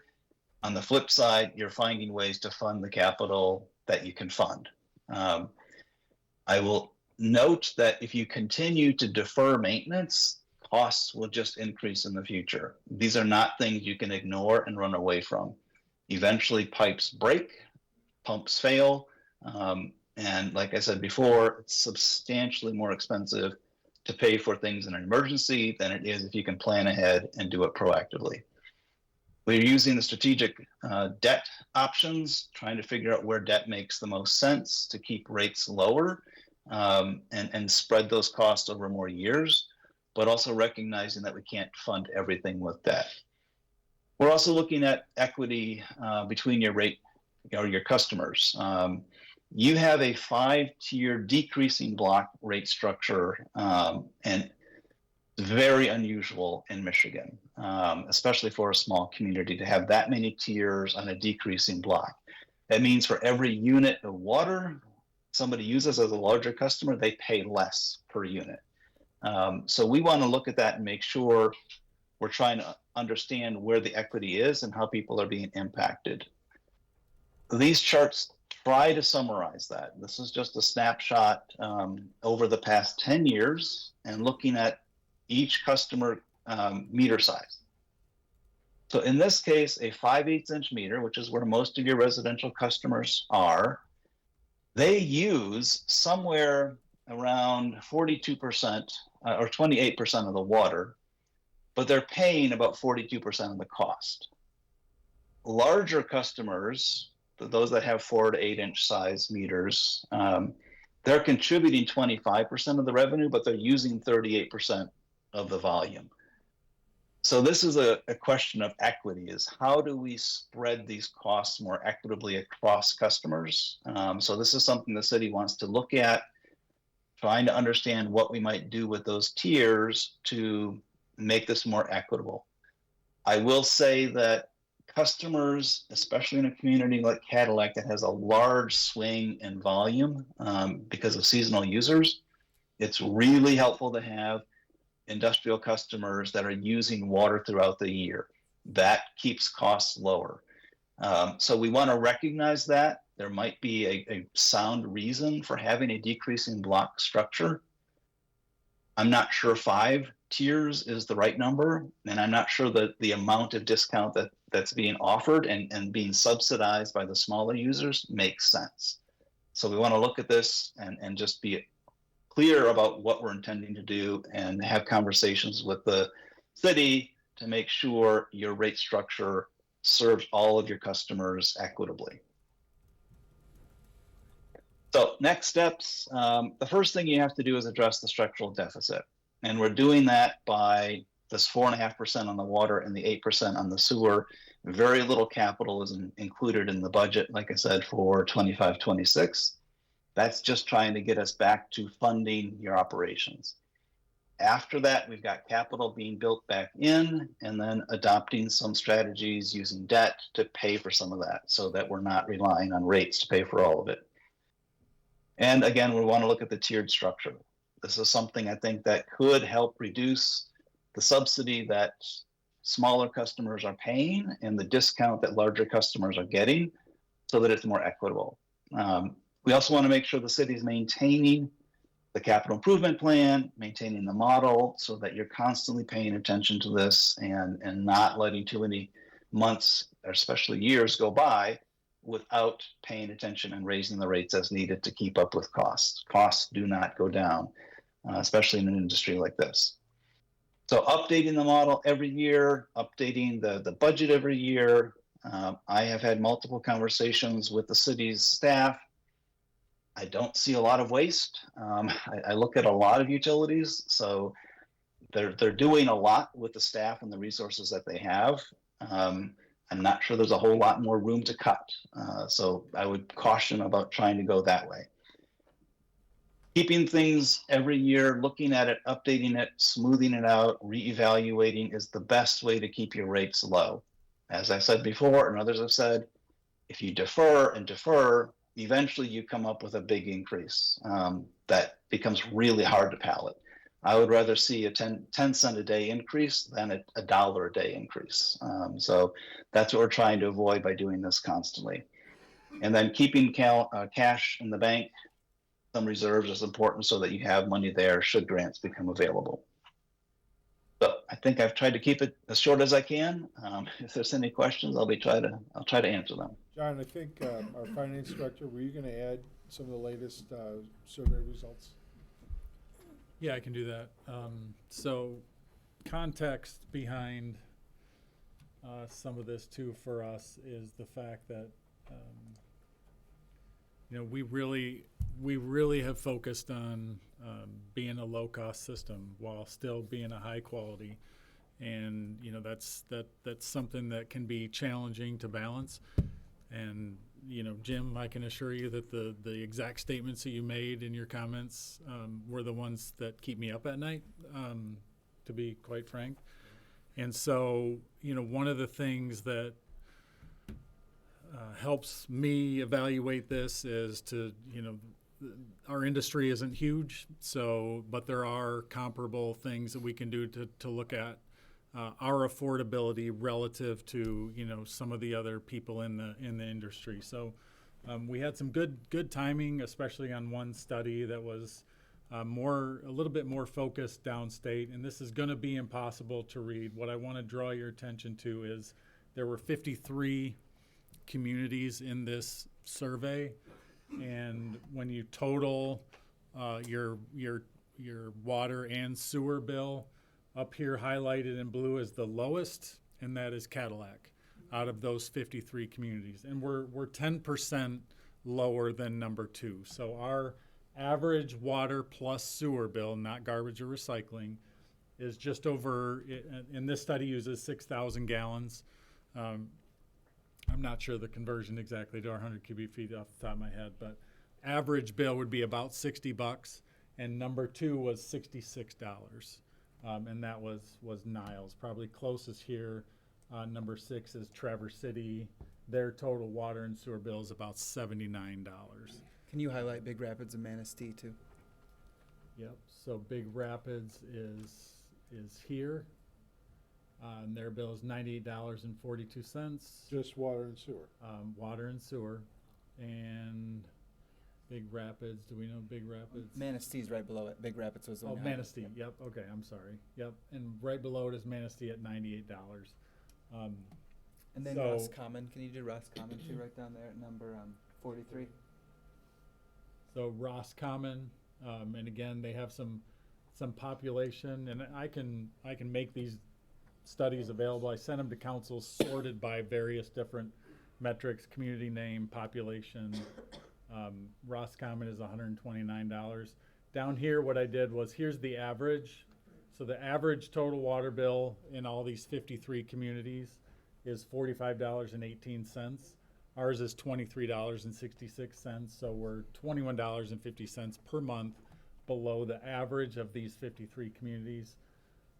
On the flip side, you're finding ways to fund the capital that you can fund. I will note that if you continue to defer maintenance, costs will just increase in the future. These are not things you can ignore and run away from. Eventually pipes break, pumps fail, and like I said before, it's substantially more expensive to pay for things in an emergency than it is if you can plan ahead and do it proactively. We're using the strategic debt options, trying to figure out where debt makes the most sense to keep rates lower and spread those costs over more years, but also recognizing that we can't fund everything with debt. We're also looking at equity between your rate or your customers. You have a 5-tier decreasing block rate structure, and it's very unusual in Michigan, especially for a small community to have that many tiers on a decreasing block. That means for every unit of water somebody uses as a larger customer, they pay less per unit. So we want to look at that and make sure we're trying to understand where the equity is and how people are being impacted. These charts try to summarize that. This is just a snapshot over the past 10 years and looking at each customer meter size. So in this case, a 5/8 inch meter, which is where most of your residential customers are, they use somewhere around 42% or 28% of the water, but they're paying about 42% of the cost. Larger customers, those that have 4 to 8 inch size meters, they're contributing 25% of the revenue, but they're using 38% of the volume. So this is a question of equity, is how do we spread these costs more equitably across customers? So this is something the city wants to look at, trying to understand what we might do with those tiers to make this more equitable. I will say that customers, especially in a community like Cadillac that has a large swing in volume because of seasonal users, it's really helpful to have industrial customers that are using water throughout the year. That keeps costs lower. So we want to recognize that. There might be a sound reason for having a decreasing block structure. I'm not sure 5 tiers is the right number, and I'm not sure that the amount of discount that's being offered and being subsidized by the smaller users makes sense. So we want to look at this and just be clear about what we're intending to do and have conversations with the city to make sure your rate structure serves all of your customers equitably. So next steps, the first thing you have to do is address the structural deficit. And we're doing that by this 4.5% on the water and the 8% on the sewer. Very little capital is included in the budget, like I said, for 25-26. That's just trying to get us back to funding your operations. After that, we've got capital being built back in and then adopting some strategies using debt to pay for some of that so that we're not relying on rates to pay for all of it. And again, we want to look at the tiered structure. This is something I think that could help reduce the subsidy that smaller customers are paying and the discount that larger customers are getting so that it's more equitable. We also want to make sure the city is maintaining the capital improvement plan, maintaining the model so that you're constantly paying attention to this and not letting too many months, or especially years, go by without paying attention and raising the rates as needed to keep up with costs. Costs do not go down. especially in an industry like this. So updating the model every year, updating the budget every year. I have had multiple conversations with the city's staff. I don't see a lot of waste. I look at a lot of utilities, so they're doing a lot with the staff and the resources that they have. I'm not sure there's a whole lot more room to cut. So I would caution about trying to go that way. Keeping things every year, looking at it, updating it, smoothing it out, reevaluating is the best way to keep your rates low. As I said before, and others have said, if you defer and defer, eventually you come up with a big increase that becomes really hard to palate. I would rather see a 10 cent a day increase than a $1 a day increase. So that's what we're trying to avoid by doing this constantly. And then keeping cash in the bank, some reserves is important so that you have money there should grants become available. So I think I've tried to keep it as short as I can. If there's any questions, I'll try to answer them. John, I think our finance director, were you going to add some of the latest survey results? Yeah, I can do that. So context behind some of this too for us is the fact that we really have focused on being a low-cost system while still being a high quality, and that's something that can be challenging to balance. And Jim, I can assure you that the exact statements that you made in your comments were the ones that keep me up at night, to be quite frank. And so one of the things that helps me evaluate this is to, our industry isn't huge, but there are comparable things that we can do to look at our affordability relative to, some of the other people in the industry. So we had some good timing, especially on one study that was a little bit more focused downstate, and this is going to be impossible to read. What I want to draw your attention to is there were 53 communities in this survey, and when you total your water and sewer bill, up here highlighted in blue is the lowest, and that is Cadillac out of those 53 communities, and we're 10% lower than number 2. So our average water plus sewer bill, not garbage or recycling, is just over, and this study uses 6,000 gallons. I'm not sure the conversion exactly to our 100 cubic feet off the top of my head, but average bill would be about $60, and number 2 was $66, and that was Niles. Probably closest here, number 6 is Traverse City. Their total water and sewer bill is about $79. Can you highlight Big Rapids and Manistee too? Yep. So Big Rapids is here. And their bill is $98.42. Just water and sewer. Water and sewer. And Big Rapids, do we know Big Rapids? Manistee's right below it. Big Rapids was the one. Oh, Manistee. Yep. Okay, I'm sorry. Yep. And right below it is Manistee at $98. And then Roscommon. Can you do Roscommon too, right down there at number 43? So Roscommon, and again, they have some population, and I can make these studies available. I sent them to council sorted by various different metrics: community name, population. Roscommon is $129. Down here, what I did was, here's the average. So the average total water bill in all these 53 communities is $45.18. Ours is $23.66, so we're $21.50 per month below the average of these 53 communities.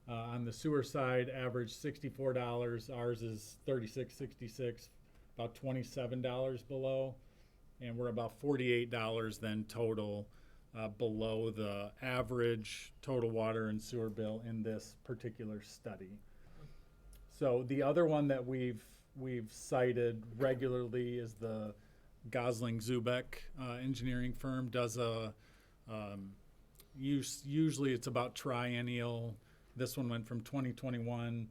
On the sewer side, average $64. Ours is $36.66, about $27 below, and we're about $48 then total below the average total water and sewer bill in this particular study. So the other one that we've cited regularly is the Gosling-Zubeck engineering firm. Does usually it's about triennial. This one went from 2021.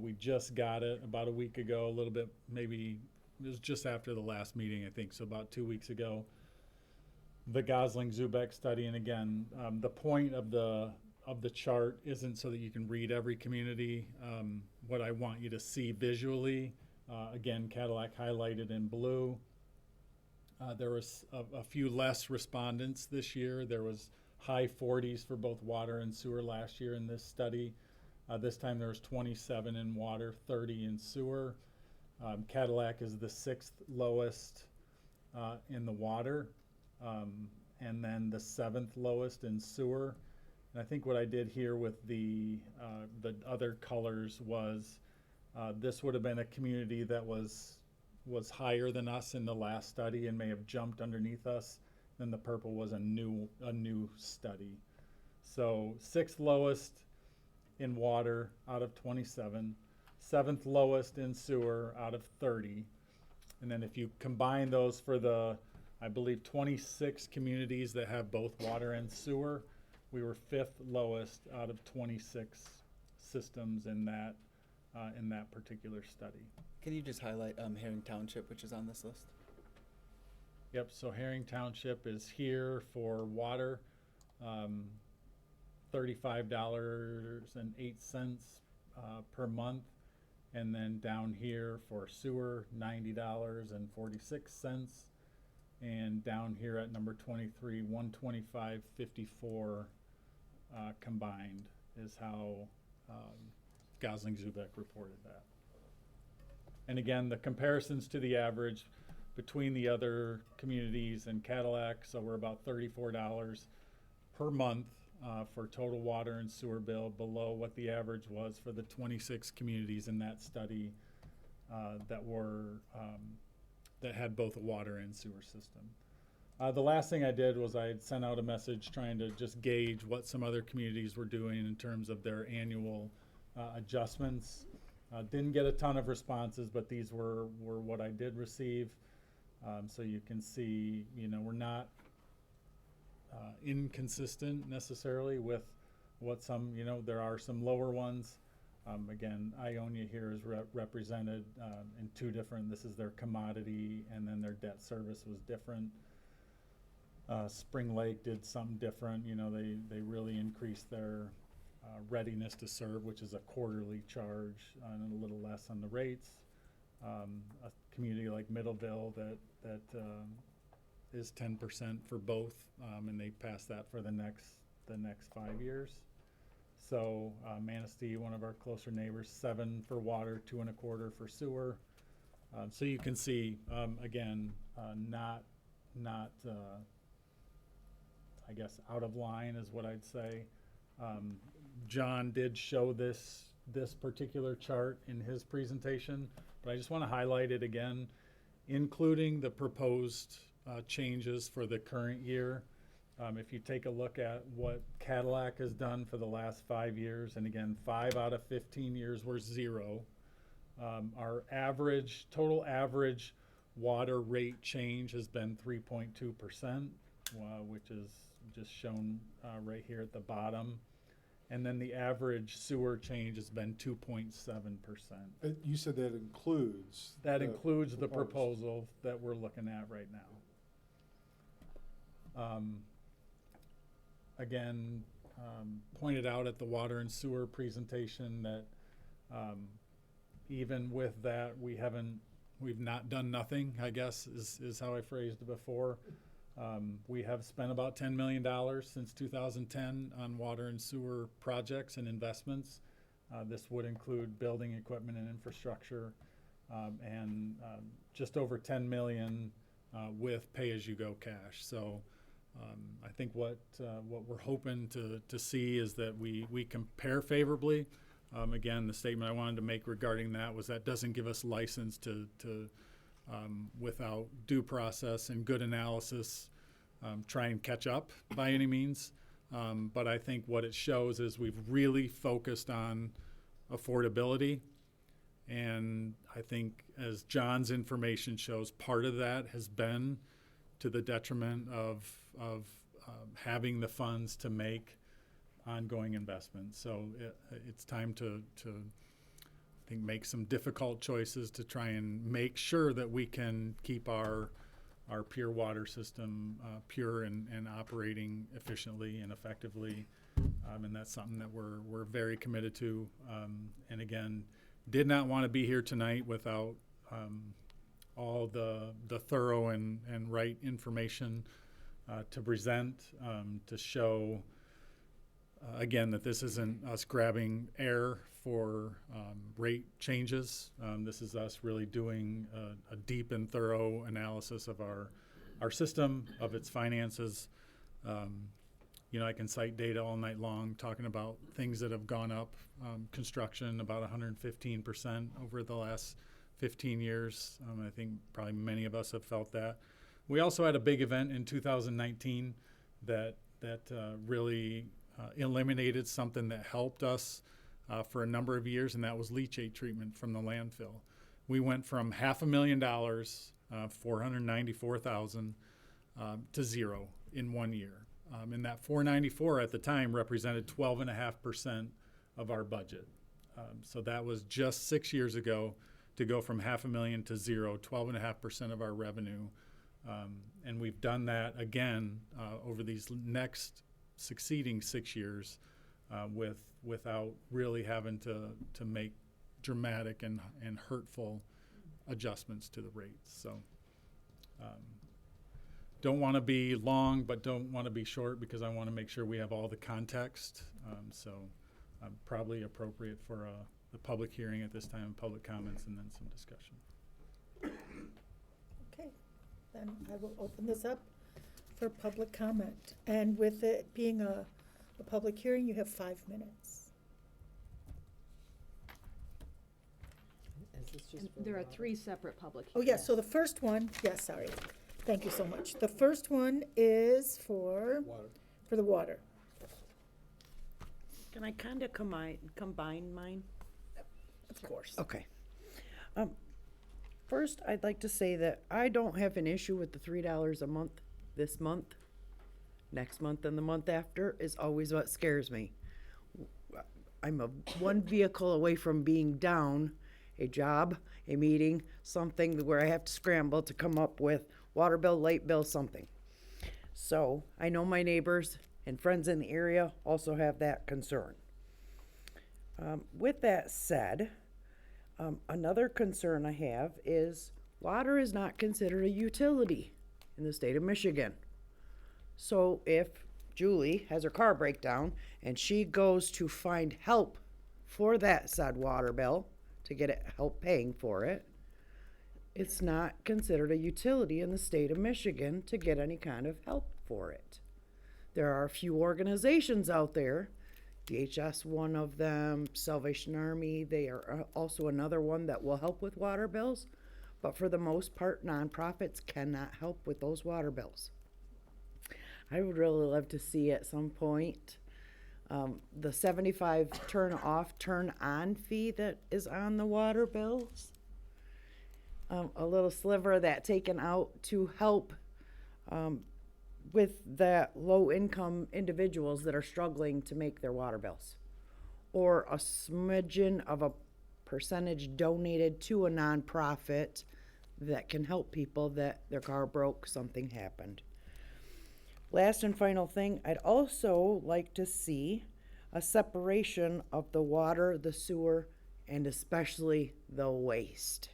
We just got it about a week ago, a little bit, maybe it was just after the last meeting, I think, so about 2 weeks ago. the Gosling-Zubek study. And again, the point of the chart isn't so that you can read every community. What I want you to see visually, again, Cadillac highlighted in blue. There was a few less respondents this year. There was high 40s for both water and sewer last year in this study. This time there was 27 in water, 30 in sewer. Cadillac is the 6th lowest in the water, and then the 7th lowest in sewer. And I think what I did here with the other colors was this would have been a community that was higher than us in the last study and may have jumped underneath us. Then the purple was a new study. So 6th lowest in water out of 27, 7th lowest in sewer out of 30. And then if you combine those for the, I believe, 26 communities that have both water and sewer, we were 5th lowest out of 26 systems in that particular study. Can you just highlight Herring Township, which is on this list? Yep, so Herring Township is here for water, $35.08 per month. And then down here for sewer, $90.46. And down here at number 23, $125.54 combined is how Gosling-Zubek reported that. And again, the comparisons to the average between the other communities and Cadillac, so we're about $34 per month for total water and sewer bill, below what the average was for the 26 communities in that study that had both a water and sewer system. The last thing I did was I had sent out a message trying to just gauge what some other communities were doing in terms of their annual adjustments. Didn't get a ton of responses, but these were what I did receive. So you can see, we're not inconsistent necessarily with what some, there are some lower ones. Again, Ionia here is represented in two different, this is their commodity, and then their debt service was different. Spring Lake did something different. They really increased their readiness to serve, which is a quarterly charge, and a little less on the rates. A community like Middleville that is 10% for both, and they passed that for the next 5 years. So Manistee, one of our closer neighbors, 7 for water, 2 1/4 for sewer. So you can see again, not I guess out of line is what I'd say. John did show this particular chart in his presentation, but I just want to highlight it again, including the proposed changes for the current year. If you take a look at what Cadillac has done for the last 5 years, and again, 5 out of 15 years were 0. Our total average water rate change has been 3.2%, which is just shown right here at the bottom. And then the average sewer change has been 2.7%. You said that includes? That includes the proposal that we're looking at right now. Again, pointed out at the water and sewer presentation that even with that, we've not done nothing, I guess, is how I phrased it before. We have spent about $10 million since 2010 on water and sewer projects and investments. This would include building equipment and infrastructure, and just over $10 million with pay-as-you-go cash. So I think what we're hoping to see is that we compare favorably. Again, the statement I wanted to make regarding that was that doesn't give us license to without due process and good analysis, try and catch up by any means. But I think what it shows is we've really focused on affordability. And I think, as John's information shows, part of that has been to the detriment of having the funds to make ongoing investments. So it's time to I think make some difficult choices to try and make sure that we can keep our our pure water system pure and operating efficiently and effectively. And that's something that we're very committed to. And again, did not want to be here tonight without all the thorough and right information to present, to show, again, that this isn't us grabbing air for rate changes. This is us really doing a deep and thorough analysis of our system, of its finances. You know, I can cite data all night long talking about things that have gone up. Construction about 115% over the last 15 years. I think probably many of us have felt that. We also had a big event in 2019 that really eliminated something that helped us for a number of years, and that was leachate treatment from the landfill. We went from $500,000, $494,000, to zero in 1 year. And that 494 at the time represented 12.5% of our budget. So that was just 6 years ago to go from $500,000 to zero, 12.5% of our revenue. And we've done that again over these next succeeding 6 years without really having to make dramatic and hurtful adjustments to the rates. So don't want to be long, but don't want to be short because I want to make sure we have all the context. So probably appropriate for the public hearing at this time, public comments, and then some discussion. Okay, then I will open this up for public comment. And with it being a public hearing, you have 5 minutes. Is this just for There are water? 3 separate public Oh, hearings. yes, so the first one, yes, sorry. Thank you so much. The first one is for the water. Can I kind of combine mine? Of course. Okay. First, I'd like to say that I don't have an issue with the $3 a month this month. Next month and the month after is always what scares me. I'm one vehicle away from being down a job, a meeting, something where I have to scramble to come up with water bill, light bill, something. So I know my neighbors and friends in the area also have that concern. With that said, another concern I have is water is not considered a utility in the state of Michigan. So if Julie has her car breakdown and she goes to find help for that said water bill to get help paying for it, it's not considered a utility in the state of Michigan to get any kind of help for it. There are a few organizations out there, DHS one of them, Salvation Army, they are also another one that will help with water bills, but for the most part, nonprofits cannot help with those water bills. I would really love to see at some point the 75 turn off, turn on fee that is on the water bills. A little sliver of that taken out to help with the low income individuals that are struggling to make their water bills. Or a smidgen of a percentage donated to a nonprofit that can help people that their car broke, something happened. Last and final thing, I'd also like to see a separation of the water, the sewer, and especially the waste.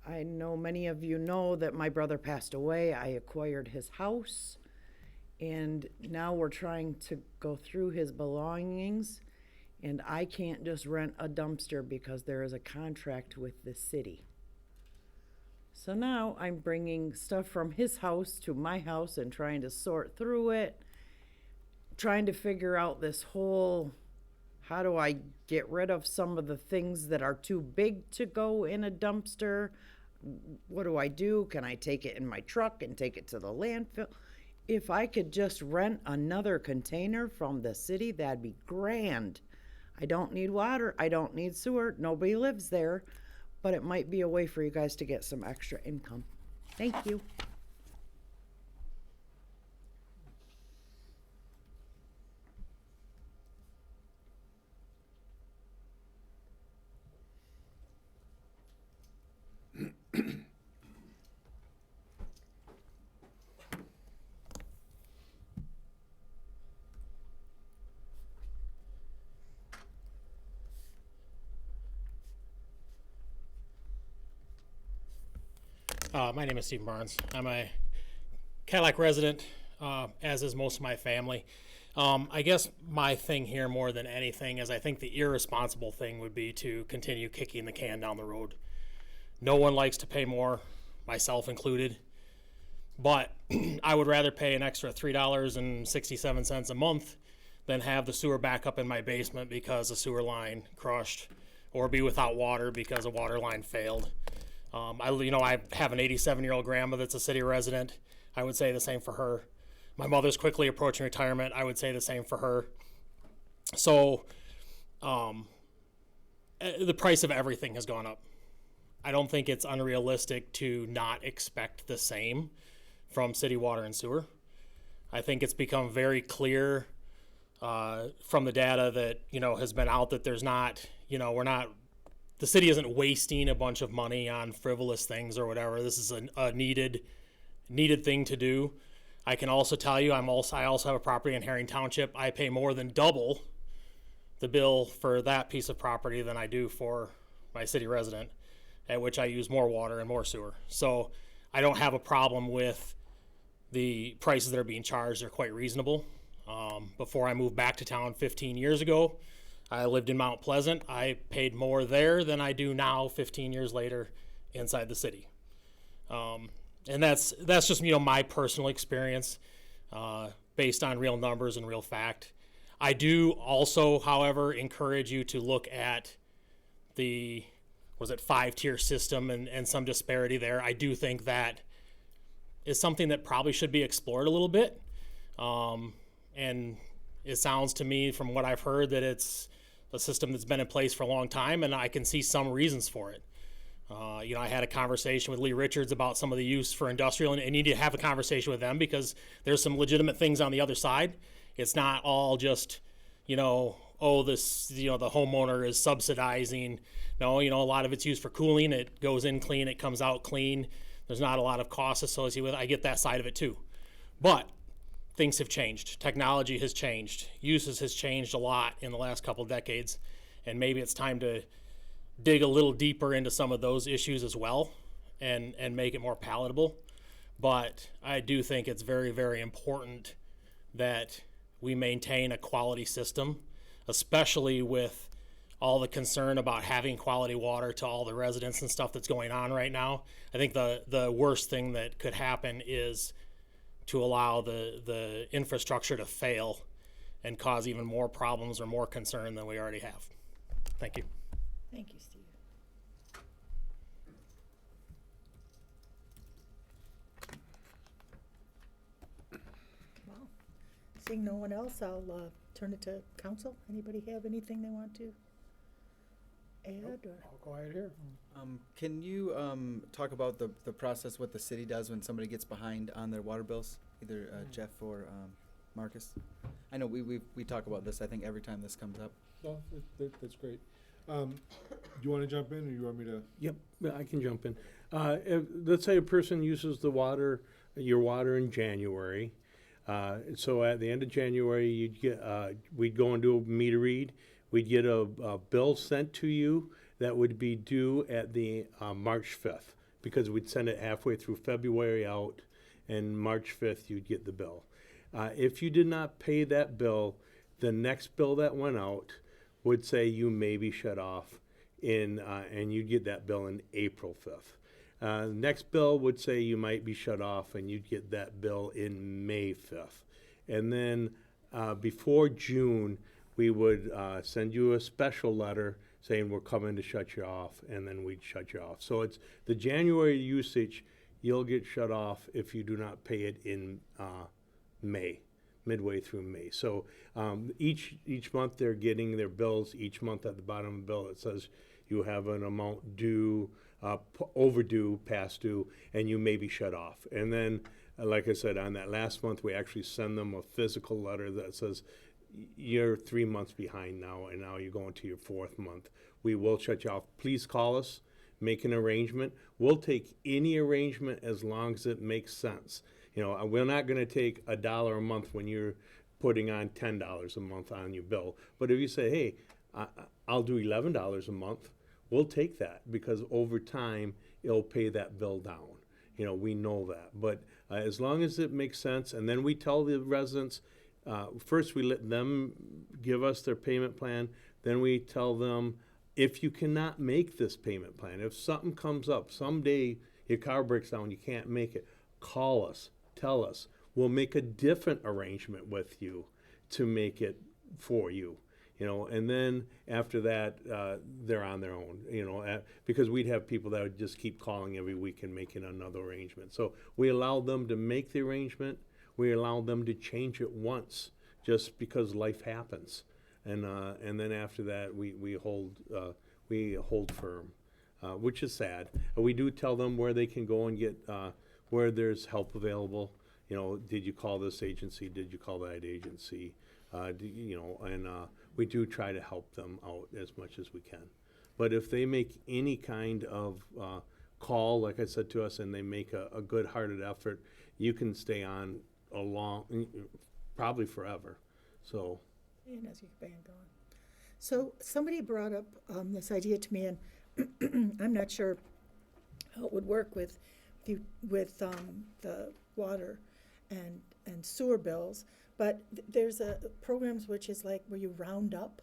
I know many of you know that my brother passed away. I acquired his house, and now we're trying to go through his belongings, and I can't just rent a dumpster because there is a contract with the city. So now I'm bringing stuff from his house to my house and trying to sort through it, trying to figure out this whole, how do I get rid of some of the things that are too big to go in a dumpster? What do I do? Can I take it in my truck and take it to the landfill? If I could just rent another container from the city, that'd be grand. I don't need water, I don't need sewer, nobody lives there, but it might be a way for you guys to get some extra income. Thank you. My name is Steve Barnes. I'm a Cadillac resident, as is most of my family. I guess my thing here more than anything is I think the irresponsible thing would be to continue kicking the can down the road. No one likes to pay more, myself included, but I would rather pay an extra $3.67 a month than have the sewer back up in my basement because a sewer line crushed, or be without water because a water line failed. I have an 87-year-old grandma that's a city resident. I would say the same for her. My mother's quickly approaching retirement. I would say the same for her. So the price of everything has gone up. I don't think it's unrealistic to not expect the same from city water and sewer. I think it's become very clear from the data that, has been out that there's not, the city isn't wasting a bunch of money on frivolous things or whatever. This is a needed thing to do. I can also tell you, I also have a property in Herring Township. I pay more than double the bill for that piece of property than I do for my city resident, at which I use more water and more sewer. So I don't have a problem with the prices that are being charged. They're quite reasonable. Before I moved back to town 15 years ago, I lived in Mount Pleasant. I paid more there than I do now 15 years later inside the city. And that's just, my personal experience based on real numbers and real fact. I do also, however, encourage you to look at the, 5-tier system and some disparity there. I do think that is something that probably should be explored a little bit. And it sounds to me from what I've heard that it's a system that's been in place for a long time, and I can see some reasons for it. I had a conversation with Lee Richards about some of the use for industrial, and I need to have a conversation with them because there's some legitimate things on the other side. It's not all just, the homeowner is subsidizing. No, a lot of it's used for cooling. It goes in clean, it comes out clean. There's not a lot of costs associated with it. I get that side of it too. But things have changed. Technology has changed. Uses has changed a lot in the last couple of decades. And maybe it's time to dig a little deeper into some of those issues as well and make it more palatable. But I do think it's very, very important that we maintain a quality system, especially with all the concern about having quality water to all the residents and stuff that's going on right now. I think the worst thing that could happen is to allow the infrastructure to fail and cause even more problems or more concern than we already have. Thank you. Thank you, Steve. Well, seeing no one else, I'll turn it to council. Anybody have anything they want to add? Or? I'll go ahead here. Can you talk about the process, what the city does when somebody gets behind on their water bills, either Jeff or Marcus? I know we talk about this, I think, every time this comes up. No, that's great. Do you want to jump in, or you want me to? Yep, I can jump in. Let's say a person uses your water in January. So at the end of January, you'd get we'd go and do a meter read. We'd get a bill sent to you that would be due at the March 5th, because we'd send it halfway through February out, and March 5th you'd get the bill. If you did not pay that bill, the next bill that went out would say you may be shut off and you'd get that bill in April 5th. Next bill would say you might be shut off, and you'd get that bill in May 5th. And then before June, we would send you a special letter saying we're coming to shut you off, and then we'd shut you off. So it's the January usage, you'll get shut off if you do not pay it in May, midway through May. So each month they're getting their bills. Each month at the bottom of the bill it says you have an amount due, overdue, past due, and you may be shut off. And then, like I said, on that last month we actually send them a physical letter that says you're 3 months behind now, and now you're going to your 4th month. We will shut you off. Please call us, make an arrangement. We'll take any arrangement as long as it makes sense. We're not going to take $1 a month when you're putting on $10 a month on your bill. But if you say, hey, I'll do $11 a month, we'll take that, because over time it'll pay that bill down. You know, we know that. But as long as it makes sense, and then we tell the residents, first we let them give us their payment plan, then we tell them, if you cannot make this payment plan, if something comes up, someday your car breaks down, you can't make it, call us, tell us. We'll make a different arrangement with you to make it for you. You know, and then after that, they're on their own, you know, because we'd have people that would just keep calling every week and making another arrangement. So we allow them to make the arrangement. We allow them to change it once, just because life happens. And then after that, we hold firm, which is sad. We do tell them where they can go and get, where there's help available. You know, did you call this agency? Did you call that agency? You know, and we do try to help them out as much as we can. But if they make any kind of call, like I said to us, and they make a good-hearted effort, you can stay on a long, probably forever. So. And as you bang going. So somebody brought up this idea to me, and I'm not sure how it would work with the water and sewer bills, but there's programs which is like where you round up,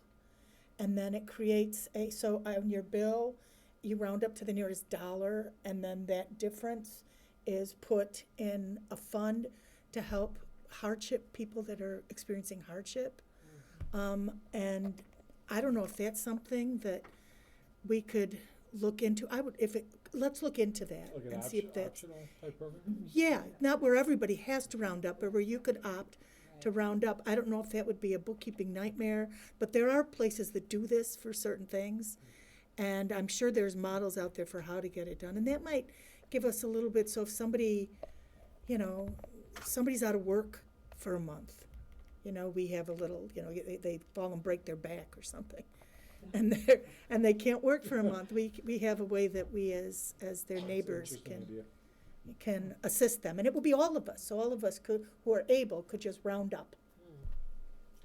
and then it creates so on your bill you round up to the nearest dollar, and then that difference is put in a fund to help hardship people that are experiencing hardship. And I don't know if that's something that we could look into. Let's look into that Like and an see if that's optional type program? yeah, not where everybody has to round up, but where you could opt to round up. I don't know if that would be a bookkeeping nightmare, but there are places that do this for certain things, and I'm sure there's models out there for how to get it done, and that might give us a little bit. So if somebody, you know, somebody's out of work for a month, you know, we have a little, you know, they fall and break their back or something, and they can't work for a month. We have a way that we as their neighbors can assist them, and it will be all of us. So all of us who are able could just round up.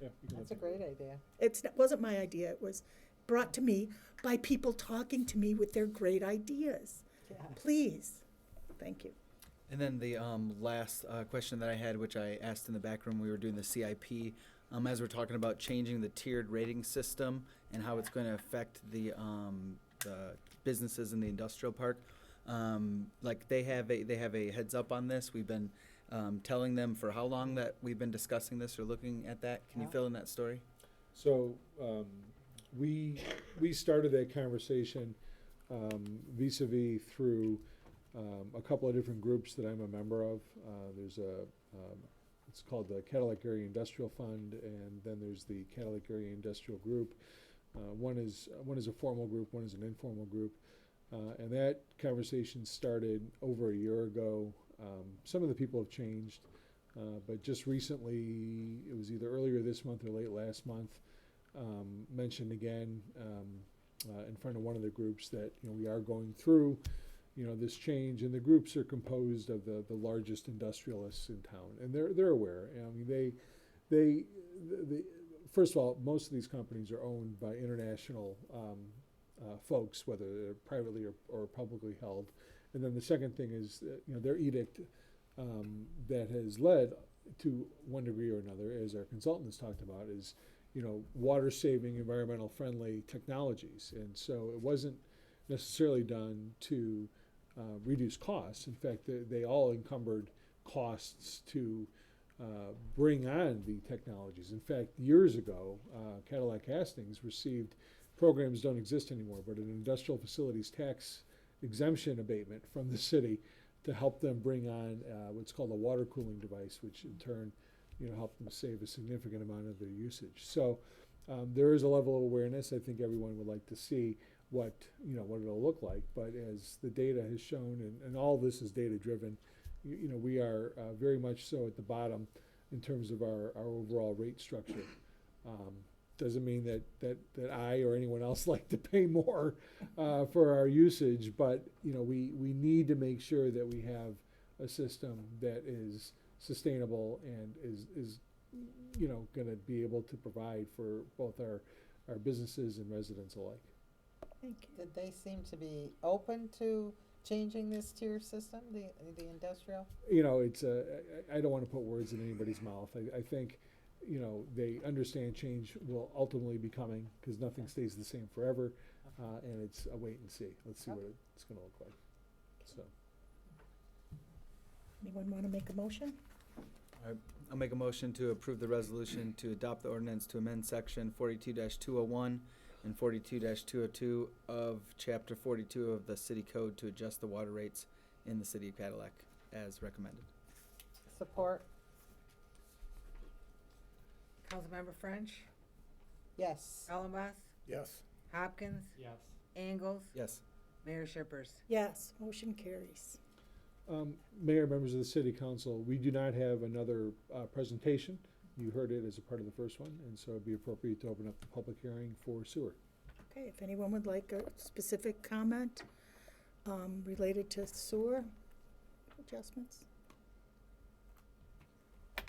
Yeah, That's a great idea. It wasn't my idea. It was brought to me by people talking to me with their great ideas. Yeah. Please, thank you. And then the last question that I had, which I asked in the back room, we were doing the CIP, as we're talking about changing the tiered rating system and how it's going to affect the businesses in the industrial park. Like they have a heads up on this. We've been telling them for how long that we've been discussing this or looking at that. Can you fill in that story? So we started that conversation vis-a-vis through a couple of different groups that I'm a member of. There's it's called the Cadillac Area Industrial Fund, and then there's the Cadillac Area Industrial Group. One is a formal group, one is an informal group, and that conversation started over a year ago. Some of the people have changed, but just recently, it was either earlier this month or late last month, mentioned again in front of one of the groups that, you know, we are going through, you know, this change, and the groups are composed of the largest industrialists in town, and they're aware. I mean, they first of all, most of these companies are owned by international folks, whether they're privately or publicly held. And then the second thing is, you know, their edict that has led to one degree or another, as our consultant has talked about, is, you know, water saving, environmental friendly technologies. And so it wasn't necessarily done to reduce costs. In fact, they all encumbered costs to bring on the technologies. In fact, years ago, Cadillac Hastings received, programs don't exist anymore, but an industrial facilities tax exemption abatement from the city to help them bring on what's called a water cooling device, which in turn, you know, helped them save a significant amount of their usage. So there is a level of awareness. I think everyone would like to see what it'll look like. But as the data has shown, and all this is data driven, you know, we are very much so at the bottom in terms of our overall rate structure. Doesn't mean that I or anyone else like to pay more for our usage, but, you know, we need to make sure that we have a system that is sustainable and is you know, going to be able to provide for both our businesses and residents alike. Thank you. Did they seem to be open to changing this tier system, the industrial? You know, it's, I don't want to put words in anybody's mouth. I think, you know, they understand change will ultimately be coming, because nothing stays the same forever, and it's a wait and see. Let's see what it's gonna look like, so. Anyone want to make a motion? I'll make a motion to approve the resolution to adopt the ordinance to amend section 42-201 and 42-202 of chapter 42 of the city code to adjust the water rates in the city of Cadillac as recommended. Support? Councilmember French, Yes. Ellenboss, Yes. Hopkins, Yes. Ingalls, Yes. Mayor Shippers. Yes, motion carries. Mayor, members of the city council, we do not have another presentation. You heard it as a part of the first one, and so it'd be appropriate to open up the public hearing for sewer. Okay, if anyone would like a specific comment related to sewer adjustments? I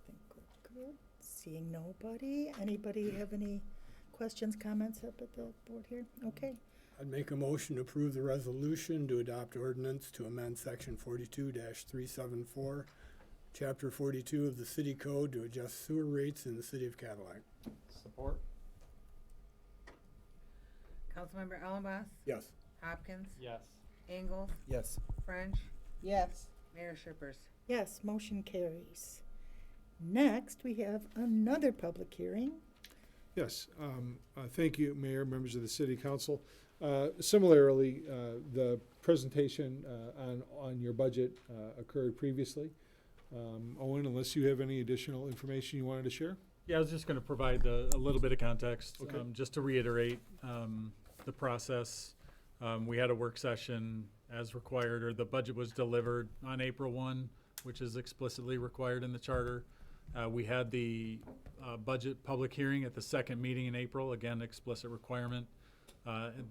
think we're good. Seeing nobody. Anybody have any questions, comments up at the board here? Okay. I'd make a motion to approve the resolution to adopt ordinance to amend section 42-374, chapter 42 of the city code to adjust sewer rates in the city of Cadillac. Support? Councilmember Ellenboss, Yes. Hopkins, Yes. Ingalls, Yes. French, Yes. Mayor Shippers. Yes, motion carries. Next, we have another public hearing. Yes, thank you, Mayor, members of the city council. Similarly, the presentation on your budget occurred previously. Owen, unless you have any additional information you wanted to share? Yeah, I was just going to provide a little bit of context, Okay. just to reiterate the process. We had a work session as required, or the budget was delivered on April 1, which is explicitly required in the charter. We had the budget public hearing at the second meeting in April, again, explicit requirement.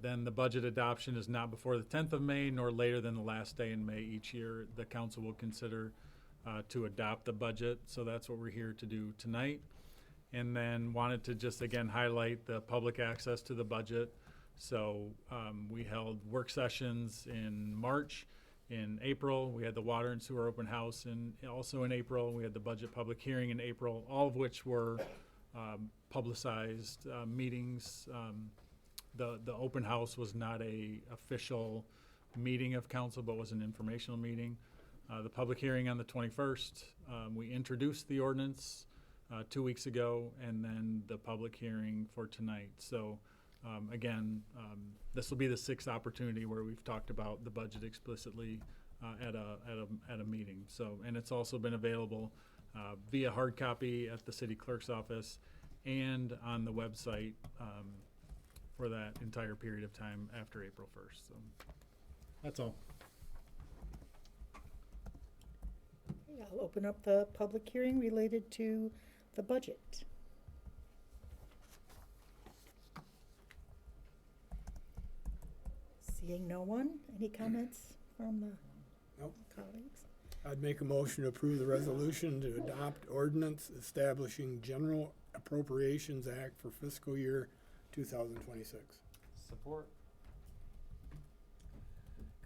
Then the budget adoption is not before the 10th of May, nor later than the last day in May each year. The council will consider to adopt the budget, so that's what we're here to do tonight. And then wanted to just again highlight the public access to the budget. So we held work sessions in March. In April, we had the water and sewer open house, and also in April, we had the budget public hearing in April, all of which were publicized meetings. The open house was not a official meeting of council, but was an informational meeting. The public hearing on the 21st, we introduced the ordinance 2 weeks ago, and then the public hearing for tonight. So again, this will be the sixth opportunity where we've talked about the budget explicitly at a meeting. So, and it's also been available via hard copy at the city clerk's office and on the website for that entire period of time after April 1st. So that's all. Okay, I'll open up the public hearing related to the budget. Seeing no one, any comments from the Nope. colleagues? I'd make a motion to approve the resolution to adopt ordinance establishing General Appropriations Act for fiscal year 2026. Support?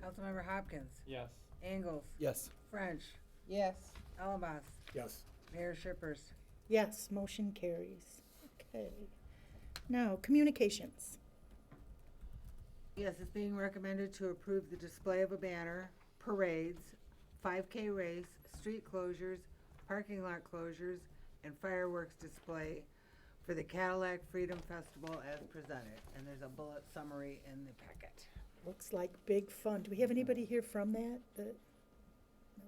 Councilmember Hopkins, Yes. Ingalls, Yes. French, Yes. Ellenboss, Yes. Mayor Shippers. Yes, motion carries. Okay. Now, communications. Yes, it's being recommended to approve the display of a banner, parades, 5K race, street closures, parking lot closures, and fireworks display for the Cadillac Freedom Festival as presented. And there's a bullet summary in the packet. Looks like big fun. Do we have anybody here from that? No.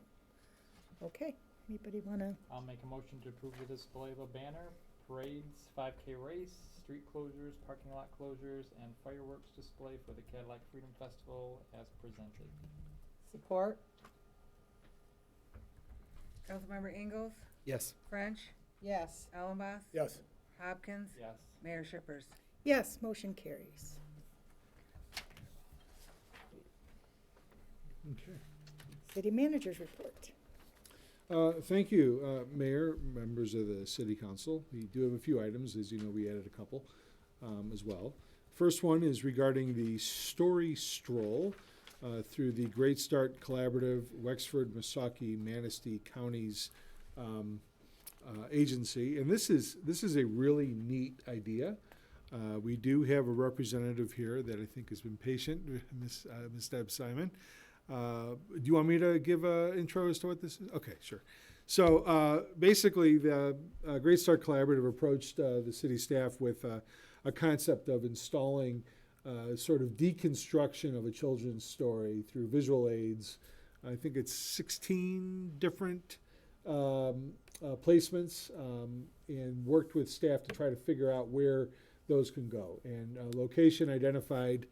Okay, anybody wanna? I'll make a motion to approve the display of a banner, parades, 5K race, street closures, parking lot closures, and fireworks display for the Cadillac Freedom Festival as presented. Support? Councilmember Ingalls, Yes. French, Yes. Ellenboss, Yes. Hopkins, Yes. Mayor Shippers. Yes, motion carries. Okay. City managers report. Thank you, Mayor, members of the City Council. We do have a few items. As you know, we added a couple as well. First one is regarding the Story Stroll. through the Great Start Collaborative, Wexford, Missaukee, Manistee Counties agency. And this is a really neat idea. We do have a representative here that I think has been patient, Ms. Deb Simon. Do you want me to give an intro as to what this is? Okay, sure. So basically, the Great Start Collaborative approached the city staff with a concept of installing sort of deconstruction of a children's story through visual aids. I think it's 16 different placements, and worked with staff to try to figure out where those can go. And location identified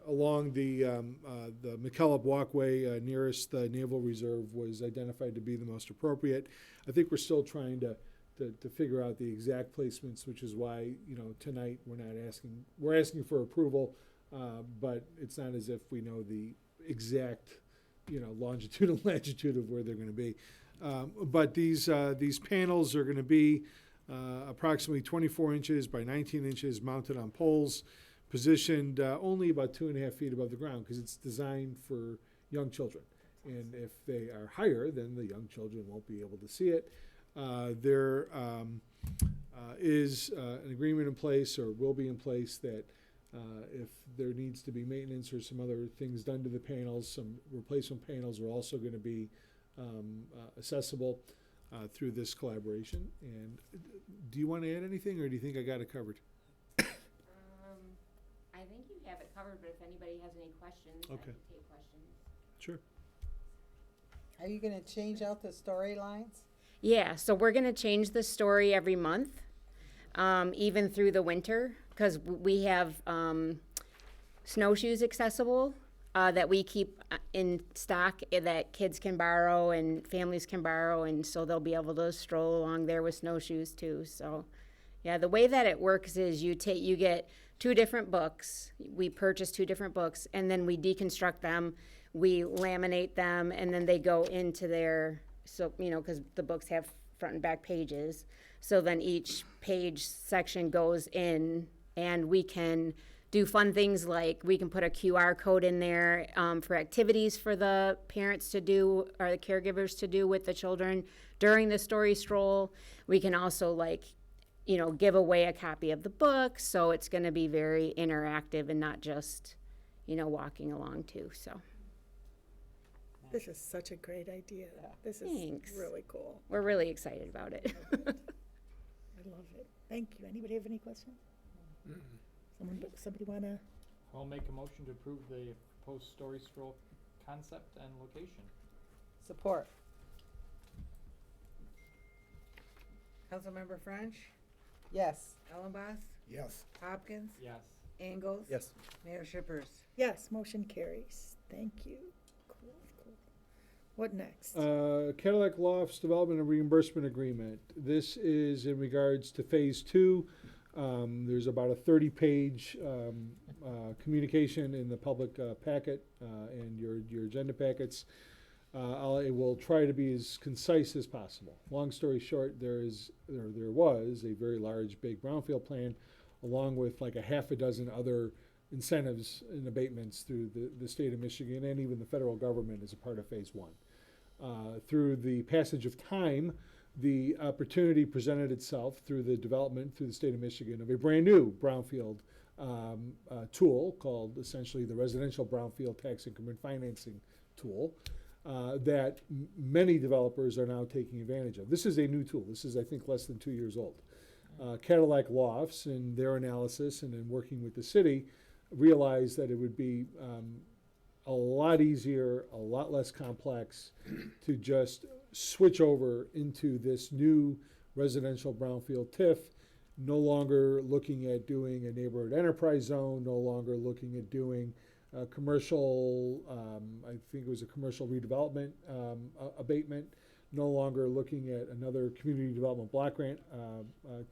along the McKellop Walkway nearest the Naval Reserve was identified to be the most appropriate. I think we're still trying to figure out the exact placements, which is why, you know, tonight we're asking for approval, but it's not as if we know the exact, you know, longitude and latitude of where they're going to be. But these panels are going to be approximately 24 inches by 19 inches, mounted on poles, positioned only about 2.5 feet above the ground, because it's designed for young children. And if they are higher, then the young children won't be able to see it. There is an agreement in place, or will be in place, that if there needs to be maintenance or some other things done to the panels, some replacement panels are also going to be accessible through this collaboration. And do you want to add anything, or do you think I got it covered? I think you have it covered, but if anybody has any questions, I can take questions. Sure. Are you gonna change out the storylines? Yeah, so we're gonna change the story every month, even through the winter, because we have snowshoes accessible that we keep in stock that kids can borrow and families can borrow, and so they'll be able to stroll along there with snowshoes too. So, yeah, the way that it works is you get 2 different books. We purchase 2 different books, and then we deconstruct them, we laminate them, and then they go into their, so, you know, because the books have front and back pages. So then each page section goes in, and we can do fun things like we can put a QR code in there for activities for the parents to do or the caregivers to do with the children during the story stroll. We can also, like, you know, give away a copy of the book, so it's going to be very interactive and not just, you know, walking along too. So This is such a great idea. This Thanks. is really cool. We're really excited about it. I love it. Thank you. Anybody have any questions? Somebody want to? I'll make a motion to approve the proposed story stroll concept and location. Support. Councilmember French, Yes. Ellenboss, Yes. Hopkins, Yes. Ingalls. Yes. Mayor Shippers. Yes, motion carries. Thank you. Cool. What next? Cadillac Lofts Development and Reimbursement Agreement. This is in regards to Phase 2. There's about a 30-page communication in the public packet and your agenda packets. I will try to be as concise as possible. Long story short, there was a very large, big brownfield plan, along with like a half a dozen other incentives and abatements through the state of Michigan and even the federal government as a part of Phase 1. Through the passage of time, the opportunity presented itself through the development through the state of Michigan of a brand new brownfield tool called essentially the Residential Brownfield Tax Increment Financing Tool. That many developers are now taking advantage of. This is a new tool. This is, I think, less than 2 years old. Cadillac Lofts, in their analysis and in working with the city, realized that it would be a lot easier, a lot less complex to just switch over into this new residential brownfield TIF, no longer looking at doing a neighborhood enterprise zone, no longer looking at doing commercial, I think it was a commercial redevelopment abatement, no longer looking at another community development block grant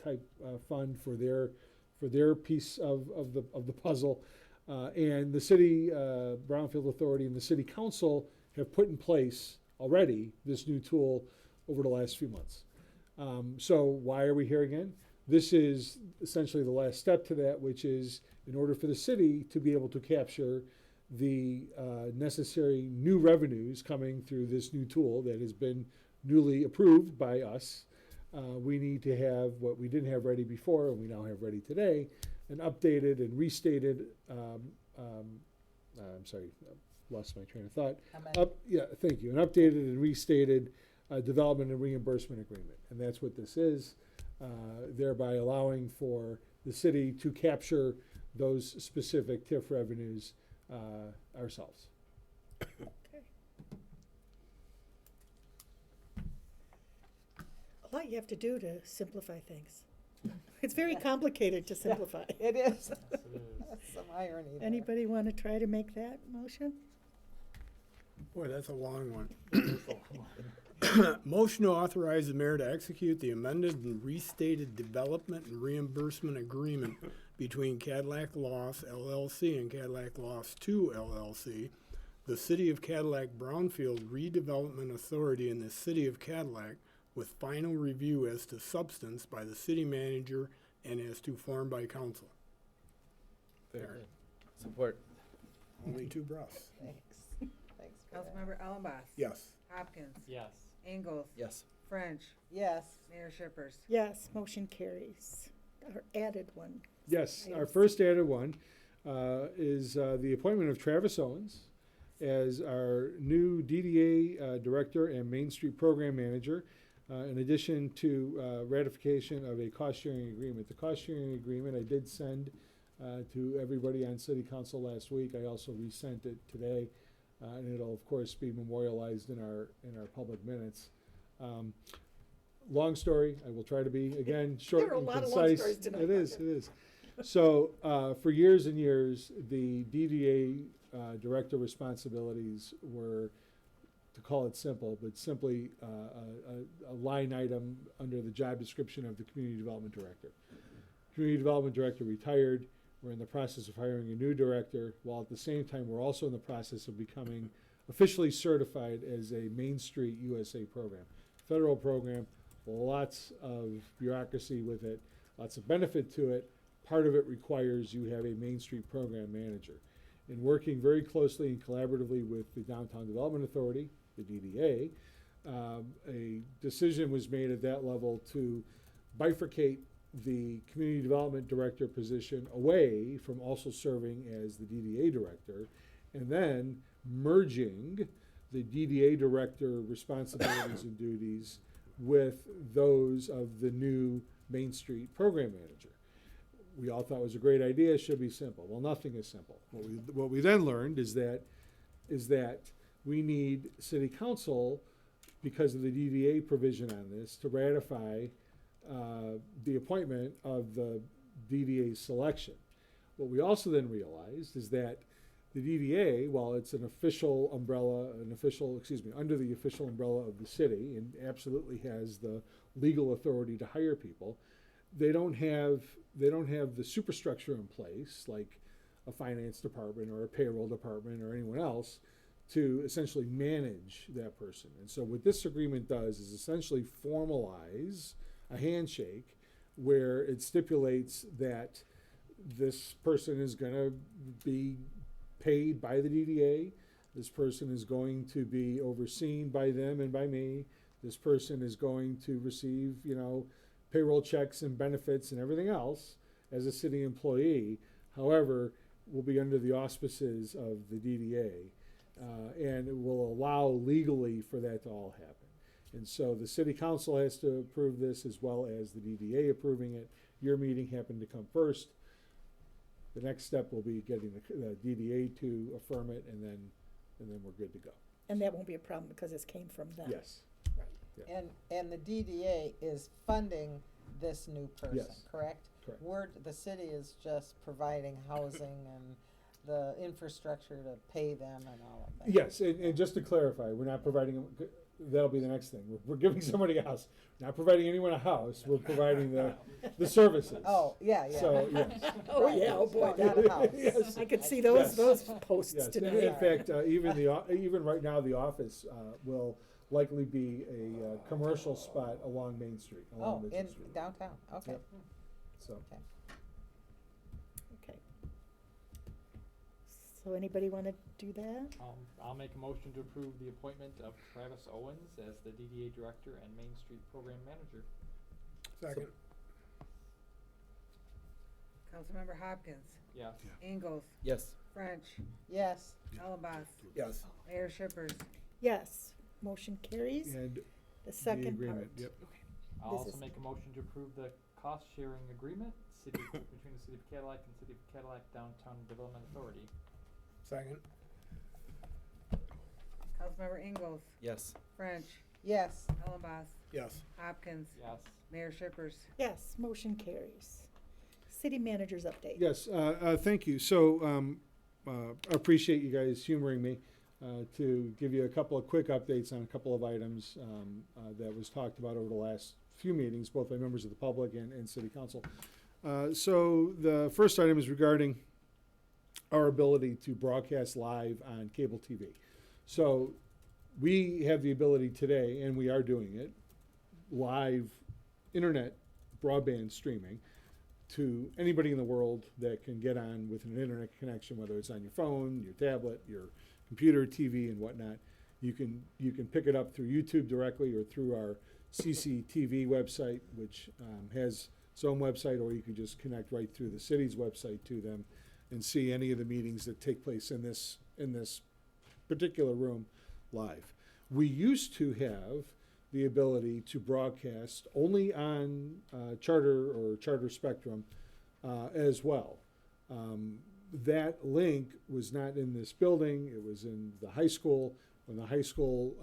type fund for their piece of the puzzle. And the city Brownfield Authority and the City Council have put in place already this new tool over the last few months. So why are we here again? This is essentially the last step to that, which is in order for the city to be able to capture the necessary new revenues coming through this new tool that has been newly approved by us. We need to have what we didn't have ready before, and we now have ready today, an updated and restated, I'm sorry, lost my train of thought. Yeah, thank you. An updated and restated development and reimbursement agreement. And that's what this is, thereby allowing for the city to capture those specific TIF revenues ourselves. A lot you have to do to simplify things. It's very complicated to simplify. It is. That's some irony there. Anybody want to try to make that motion? Boy, that's a long one. Motion to authorize the mayor to execute the amended and restated development and reimbursement agreement between Cadillac Lofts LLC and Cadillac Lofts 2 LLC, the City of Cadillac Brownfield Redevelopment Authority in the City of Cadillac, with final review as to substance by the city manager and as to form by council. There. Support. Only two breaths. Thanks. Thanks for that. Councilmember Ellenboss? Yes. Hopkins? Yes. Ingalls? Yes. French? Yes. Mayor Shippers? Yes, motion carries. Our added one. Yes, our first added one is the appointment of Travis Owens as our new DDA Director and Main Street Program Manager, in addition to ratification of a cost-sharing agreement. The cost-sharing agreement I did send to everybody on City Council last week. I also resent it today, and it'll of course be memorialized in our public minutes. Long story. I will try to be again short There are a and lot of concise. long stories tonight. It is. It is. So for years and years, the DDA director responsibilities were, to call it simple, but simply a line item under the job description of the community development director. Community development director retired. We're in the process of hiring a new director, while at the same time we're also in the process of becoming officially certified as a Main Street USA program. Federal program, lots of bureaucracy with it, lots of benefit to it. Part of it requires you have a Main Street program manager. In working very closely and collaboratively with the Downtown Development Authority, the DDA, a decision was made at that level to bifurcate the community development director position away from also serving as the DDA director, and then merging the DDA director responsibilities and duties with those of the new Main Street program manager. We all thought it was a great idea, it should be simple. Well, nothing is simple. What we then learned is that we need City Council, because of the DDA provision on this, to ratify the appointment of the DDA selection. What we also then realized is that the DDA, while it's an official umbrella, under the official umbrella of the city, and absolutely has the legal authority to hire people, they don't have the superstructure in place, like a finance department or a payroll department or anyone else, to essentially manage that person. And so what this agreement does is essentially formalize a handshake where it stipulates that this person is going to be paid by the DDA. This person is going to be overseen by them and by me. This person is going to receive, payroll checks and benefits and everything else as a city employee. However, will be under the auspices of the DDA, and it will allow legally for that to all happen. And so the City Council has to approve this as well as the DDA approving it. Your meeting happened to come first. The next step will be getting the DDA to affirm it, and then we're good to go. And that won't be a problem because this came from them. Yes. Yeah. And the DDA is funding this new person, Yes. correct? Correct. The city is just providing housing and the infrastructure to pay them and all of that. Yes, and just to clarify, we're not providing, that'll be the next thing. We're giving somebody a house. We're not providing anyone a house, we're providing the services. Oh, yeah. So, yes. Oh, yeah, oh boy. No, not a house. Yes. I could see those posts Yes. today. In fact, even right now, the office will likely be a commercial spot along Main Street. Oh, in downtown, okay. So. Okay. So anybody want to do that? I'll make a motion to approve the appointment of Travis Owens as the DDA Director and Main Street Program Manager. Second. Councilmember Hopkins. Yes. Ingalls. Yes. French. Yes. Ellenboss. Yes. Mayor Shippers. Yes. Motion carries. And The second agreement, part. yep. I'll This also is- make a motion to approve the cost-sharing agreement between the City of Cadillac and City of Cadillac Downtown Development Authority. Second. Councilmember Ingalls. Yes. French. Yes. Ellenboss. Yes. Hopkins. Yes. Mayor Shippers. Yes, motion carries. City manager's update. Yes, thank you. So, I appreciate you guys humoring me to give you a couple of quick updates on a couple of items that was talked about over the last few meetings, both by members of the public and city council. So the first item is regarding our ability to broadcast live on cable TV. So we have the ability today, and we are doing it, live internet broadband streaming to anybody in the world that can get on with an internet connection, whether it's on your phone, your tablet, your computer, TV, and whatnot. You can pick it up through YouTube directly or through our CCTV website, which has its own website, or you can just connect right through the city's website to them and see any of the meetings that take place in this particular room live. We used to have the ability to broadcast only on Charter or Charter Spectrum as well. That link was not in this building, it was in the high school. When the high school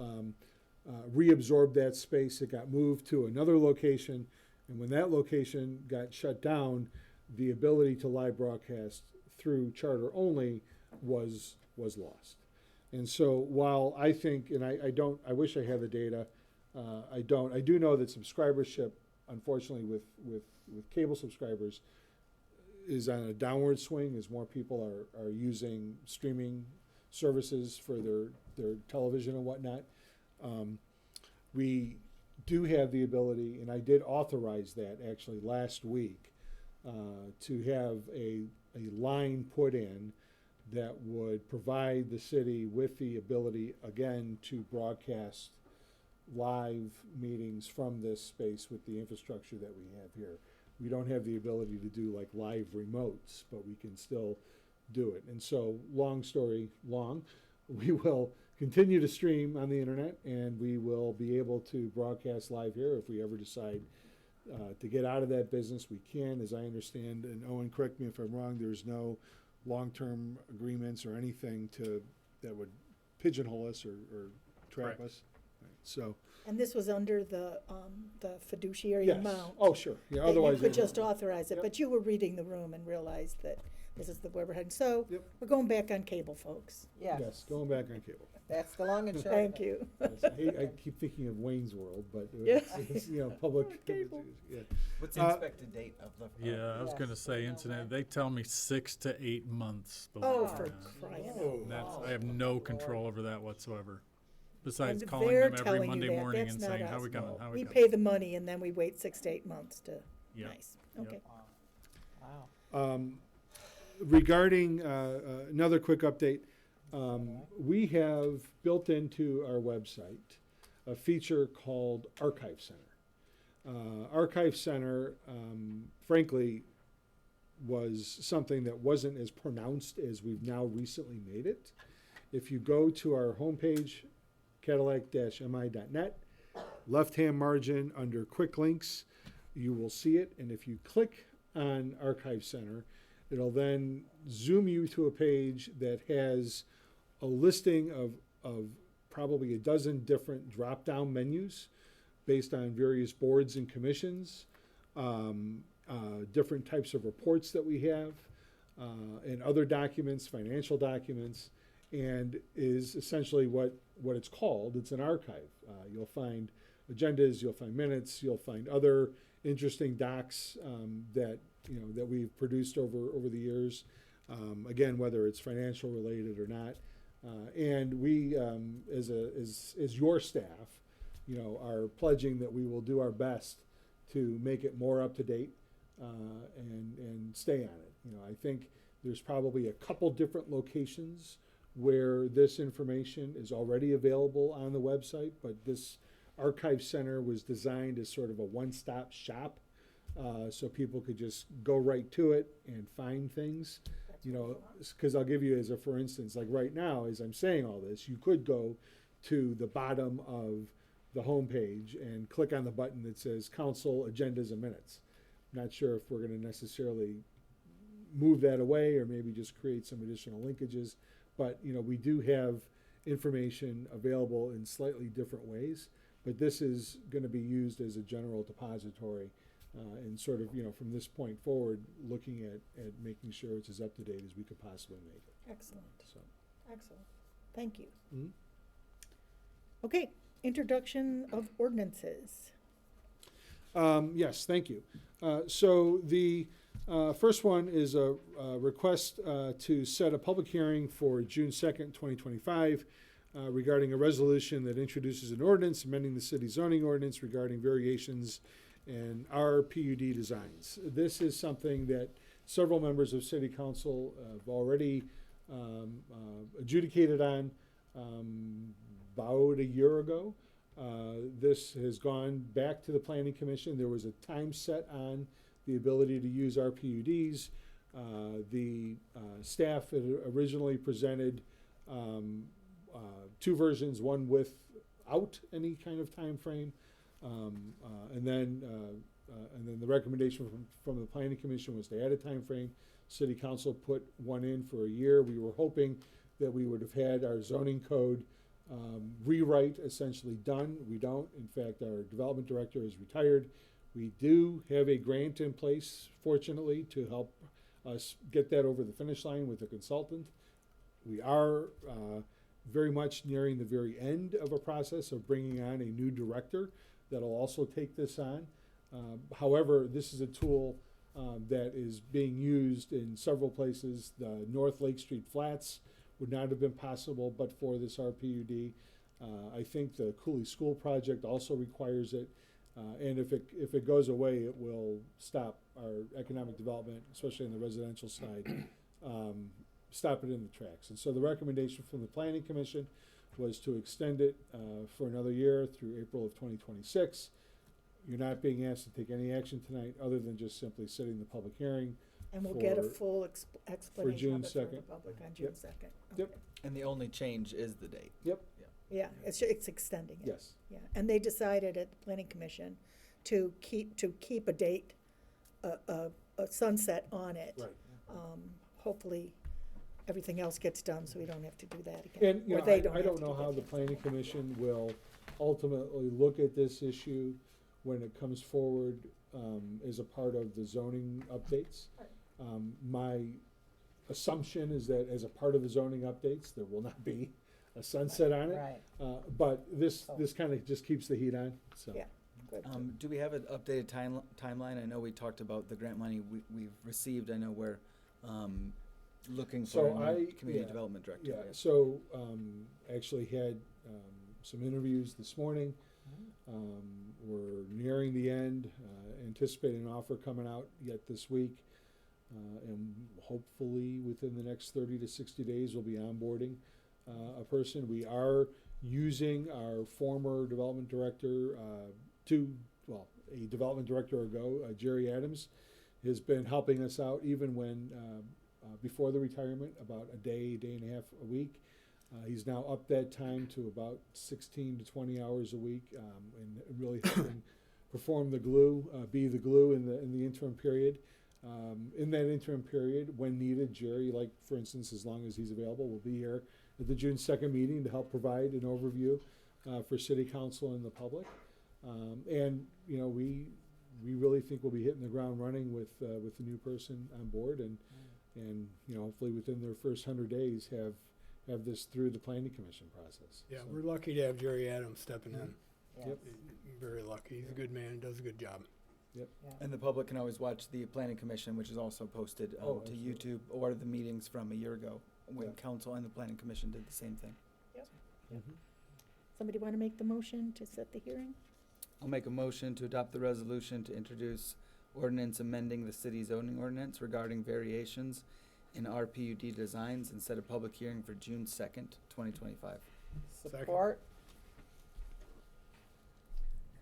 reabsorbed that space, it got moved to another location, and when that location got shut down, the ability to live broadcast through Charter only was lost. And so while I think, and I wish I had the data, I don't. I do know that subscribership, unfortunately, with cable subscribers, is on a downward swing as more people are using streaming services for their television and whatnot. We do have the ability, and I did authorize that actually last week, to have a line put in that would provide the city with the ability, again, to broadcast live meetings from this space with the infrastructure that we have here. We don't have the ability to do like live remotes, but we can still do it. And so, long story long, we will continue to stream on the internet, and we will be able to broadcast live here if we ever decide to get out of that business. We can, as I understand, and Owen, correct me if I'm wrong, there's no long-term agreements or anything that would pigeonhole us or trap us. Right. So. And this was under the fiduciary Yes. amount. Oh, sure. Yeah. That Otherwise, you could they- just authorize it, Yep. but you were reading the room and realized that this is the where we're heading. So Yep. we're going back on cable, folks. Yes. Yes, going back on cable. That's the long and short. Thank you. Yes, I keep thinking of Wayne's World, but Yeah. it's public. Cable. Yeah. What's the expected date of the? Yeah, I was Yes. gonna say internet. They tell me 6 to 8 months. Oh, believe it for or not. crying out Oh. That's, I have no control over that whatsoever. Besides And calling they're them every telling you Monday that. morning That's and not saying, how us. we coming, how we We coming? pay the money and then we wait 6 to 8 months to, Yep. nice, Yep. okay. Wow. Regarding another quick update, we have built into our website a feature called Archive Center. Archive Center, frankly, was something that wasn't as pronounced as we've now recently made it. If you go to our homepage, Cadillac-mi.net, left-hand margin under Quick Links, you will see it. And if you click on Archive Center, it'll then zoom you to a page that has a listing of probably a dozen different drop-down menus based on various boards and commissions, different types of reports that we have, and other documents, financial documents, and is essentially what it's called. It's an archive. You'll find agendas, you'll find minutes, you'll find other interesting docs that we've produced over the years. Again, whether it's financial related or not, and we, as your staff, are pledging that we will do our best to make it more up to date, and stay on it. You know, I think there's probably a couple different locations where this information is already available on the website, but this archive center was designed as sort of a one-stop shop, so people could just go right to it and find things. You know, because I'll give you as a for instance, like right now, as I'm saying all this, you could go to the bottom of the homepage and click on the button that says Council Agendas and Minutes. Not sure if we're going to necessarily move that away or maybe just create some additional linkages, but you know, we do have information available in slightly different ways, but this is going to be used as a general depository. And sort of, you know, from this point forward, looking at making sure it's as up to date as we could possibly make it. Excellent. So. Excellent. Thank you. Mhm. Okay, introduction of ordinances. Yes, thank you. So the first one is a request to set a public hearing for June 2nd, 2025, regarding a resolution that introduces an ordinance amending the city zoning ordinance regarding variations and our PUD designs. This is something that several members of City Council have already adjudicated on about a year ago. This has gone back to the Planning Commission. There was a time set on the ability to use our PUDs. The staff had originally presented two versions, one without any kind of time frame. And then the recommendation from the Planning Commission was to add a time frame. City Council put one in for a year. We were hoping that we would have had our zoning code rewrite essentially done. We don't. In fact, our development director is retired. We do have a grant in place, fortunately, to help us get that over the finish line with a consultant. We are very much nearing the very end of a process of bringing on a new director that'll also take this on. However, this is a tool that is being used in several places. The North Lake Street Flats would not have been possible but for this RPUD. I think the Cooley School project also requires it. And if it goes away, it will stop our economic development, especially on the residential side, stop it in the tracks. And so the recommendation from the Planning Commission was to extend it for another year through April of 2026. You're not being asked to take any action tonight other than just simply setting the public hearing. And we'll get a full explanation June of it for the 2nd. public on June Yep. 2nd. Yep. Okay. And the only change is the date. Yep. Yeah, it's extending it. Yes. Yeah, and they decided at the Planning Commission to keep a date, a sunset on it. Right. Hopefully, everything else gets done, so we don't have to do that again. And, you Or know, they I have don't to know do how that the again. Planning Commission will ultimately look at this issue when it comes forward as a part of the zoning updates. My assumption is that as a part of the zoning updates, there will not be a sunset on it. Right. But this kind of just keeps the heat on, so. Yeah, good. Do we have an updated timeline? I know we talked about the grant money we've received. I know we're looking for a new community development director. Yeah, so actually had some interviews this morning. We're nearing the end, anticipating an offer coming out yet this week. And hopefully within the next 30 to 60 days, we'll be onboarding a person. We are using our former development director a development director ago, Jerry Adams, has been helping us out even when, before the retirement, about a day and a half a week. He's now upped that time to about 16 to 20 hours a week, and really helping perform the glue, be the glue in the interim period. In that interim period, when needed, Jerry, like for instance, as long as he's available, will be here at the June 2nd meeting to help provide an overview for City Council and the public. And you know, we really think we'll be hitting the ground running with the new person on board, and you know, hopefully within their first 100 days have this through the Planning Commission process. Yeah, So. we're lucky to have Jerry Adams stepping in. Yep. Very lucky. He's a good man, does a good job. Yep. And the public can always watch the Planning Commission, which is also posted to absolutely. YouTube, or the meetings from a year ago when Yeah. Council and the Planning Commission did the same thing. Yep. Mhm. Somebody want to make the motion to set the hearing? I'll make a motion to adopt the resolution to introduce ordinance amending the city zoning ordinance regarding variations in RPUD designs and set a public hearing for June 2nd, 2025. Support?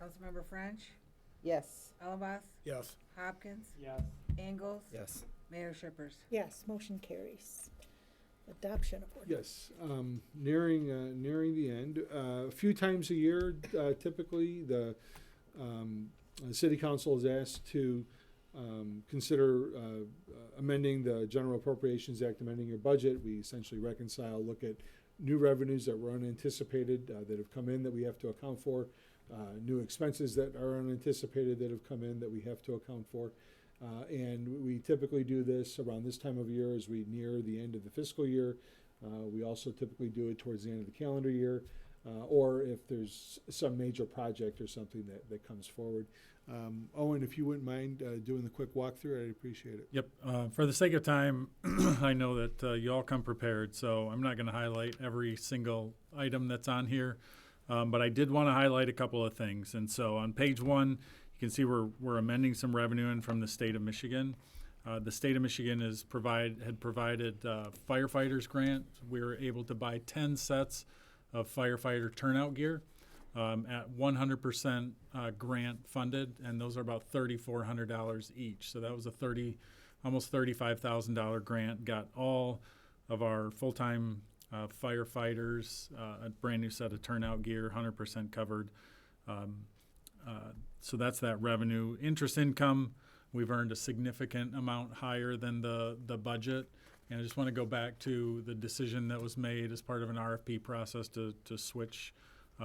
Councilmember French, Yes. Ellenboss, Yes. Hopkins, Yes. Ingalls, Yes. Mayor Shippers. Yes, motion carries. Adoption of ordinance. Yes, nearing the end. A few times a year, typically, the city council is asked to consider amending the General Appropriations Act, amending your budget. We essentially reconcile, look at new revenues that were unanticipated, that have come in that we have to account for, new expenses that are unanticipated that have come in that we have to account for. And we typically do this around this time of year as we near the end of the fiscal year. We also typically do it towards the end of the calendar year, or if there's some major project or something that comes forward. Owen, if you wouldn't mind doing the quick walkthrough, I'd appreciate it. Yep. For the sake of time, I know that you all come prepared, so I'm not going to highlight every single item that's on here. But I did want to highlight a couple of things. And so on page 1, you can see we're amending some revenue in from the state of Michigan. The state of Michigan had provided firefighters grant. We were able to buy 10 sets of firefighter turnout gear at 100% grant funded, and those are about $3,400 each. So that was almost $35,000 grant. Got all of our full-time firefighters a brand new set of turnout gear, 100% covered. So that's that revenue. Interest income, we've earned a significant amount higher than the budget. And I just want to go back to the decision that was made as part of an RFP process to switch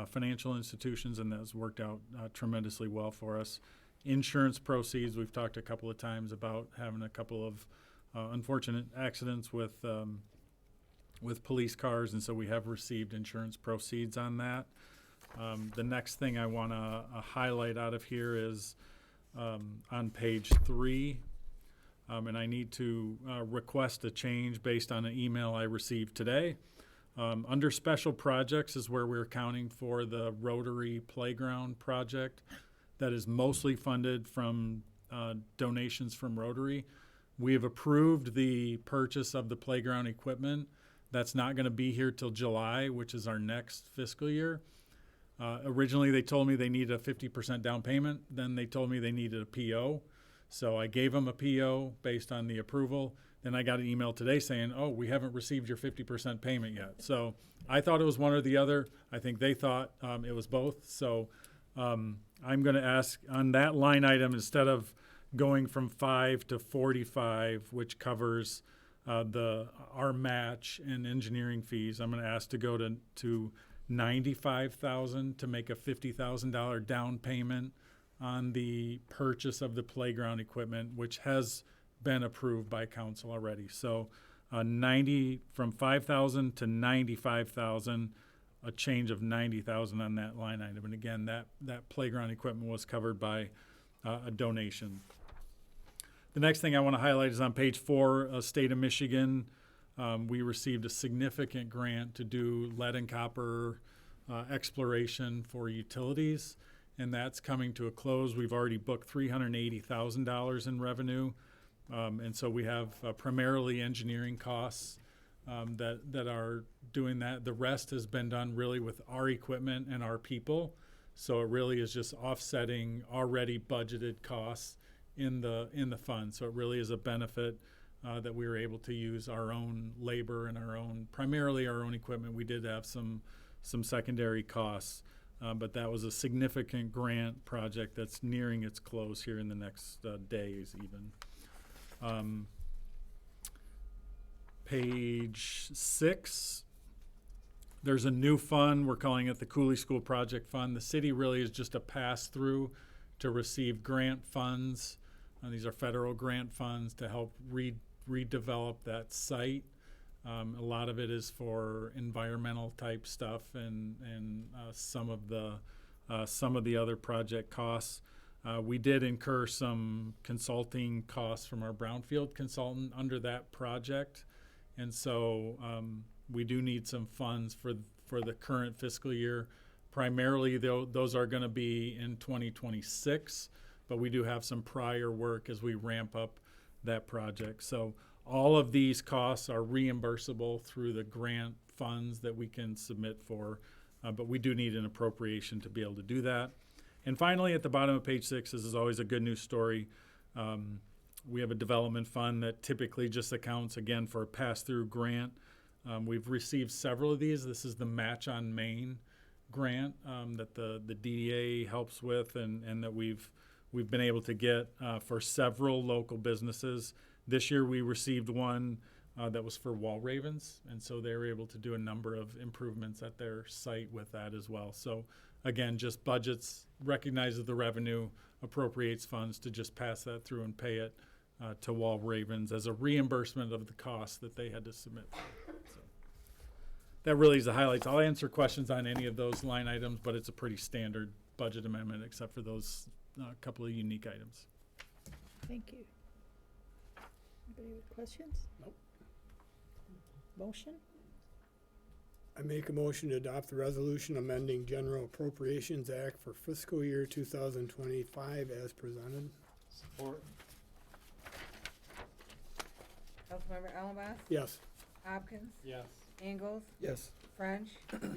financial institutions, and that's worked out tremendously well for us. Insurance proceeds, we've talked a couple of times about having a couple of unfortunate accidents with police cars, and so we have received insurance proceeds on that. The next thing I want to highlight out of here is on page 3, and I need to request a change based on an email I received today. Under special projects is where we're accounting for the Rotary Playground project that is mostly funded from donations from Rotary. We have approved the purchase of the playground equipment. That's not going to be here till July, which is our next fiscal year. Originally, they told me they needed a 50% down payment. Then they told me they needed a PO. So I gave them a PO based on the approval. Then I got an email today saying, oh, we haven't received your 50% payment yet. So I thought it was one or the other. I think they thought it was both. So I'm going to ask on that line item, instead of going from 5 to 45, which covers our match and engineering fees, I'm going to ask to go to $95,000 to make a $50,000 down payment on the purchase of the playground equipment, which has been approved by council already. So from $5,000 to $95,000, a change of $90,000 on that line item. And again, that playground equipment was covered by a donation. The next thing I want to highlight is on page 4, state of Michigan. We received a significant grant to do lead and copper exploration for utilities, and that's coming to a close. We've already booked $380,000 in revenue, and so we have primarily engineering costs that are doing that. The rest has been done really with our equipment and our people, so it really is just offsetting already budgeted costs in the fund. So it really is a benefit that we were able to use our own labor and primarily our own equipment. We did have some secondary costs, but that was a significant grant project that's nearing its close here in the next days even. Page 6, there's a new fund. We're calling it the Cooley School Project Fund. The city really is just a pass-through to receive grant funds. These are federal grant funds to help redevelop that site. A lot of it is for environmental type stuff and some of the other project costs. We did incur some consulting costs from our brownfield consultant under that project, and so we do need some funds for the current fiscal year. Primarily, those are going to be in 2026. but we do have some prior work as we ramp up that project. So all of these costs are reimbursable through the grant funds that we can submit for, but we do need an appropriation to be able to do that. And finally, at the bottom of page 6, this is always a good news story. We have a development fund that typically just accounts, again, for a pass-through grant. We've received several of these. This is the Match on Main grant that the DDA helps with, and that we've been able to get for several local businesses. This year we received one that was for Wall Ravens, and so they were able to do a number of improvements at their site with that as well. So again, just budgets, recognizes the revenue, appropriates funds to just pass that through and pay it to Wall Ravens as a reimbursement of the costs that they had to submit. So that really is the highlights. I'll answer questions on any of those line items, but it's a pretty standard budget amendment except for those couple of unique items. Thank you. Anybody with questions? Nope. Motion? I make a motion to adopt the resolution amending General Appropriations Act for fiscal year 2025 as presented. Support. Councilmember Ellenboss? Yes. Hopkins? Yes. Ingalls? Yes. French?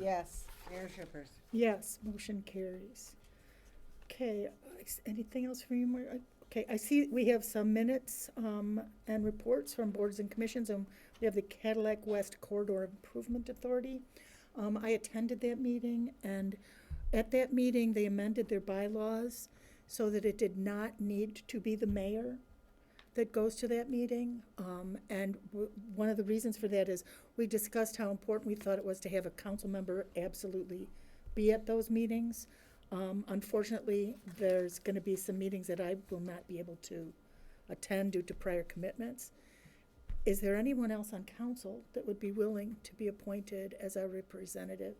Yes. Mayor Shippers? Yes, motion carries. Okay, anything else from you, Okay, I see we have some minutes and reports from boards and commissions, and we have the Cadillac West Corridor Improvement Authority. I attended that meeting, and at that meeting, they amended their bylaws so that it did not need to be the mayor that goes to that meeting. And one of the reasons for that is we discussed how important we thought it was to have a council member absolutely be at those meetings. Unfortunately, there's going to be some meetings that I will not be able to attend due to prior commitments. Is there anyone else on council that would be willing to be appointed as our representative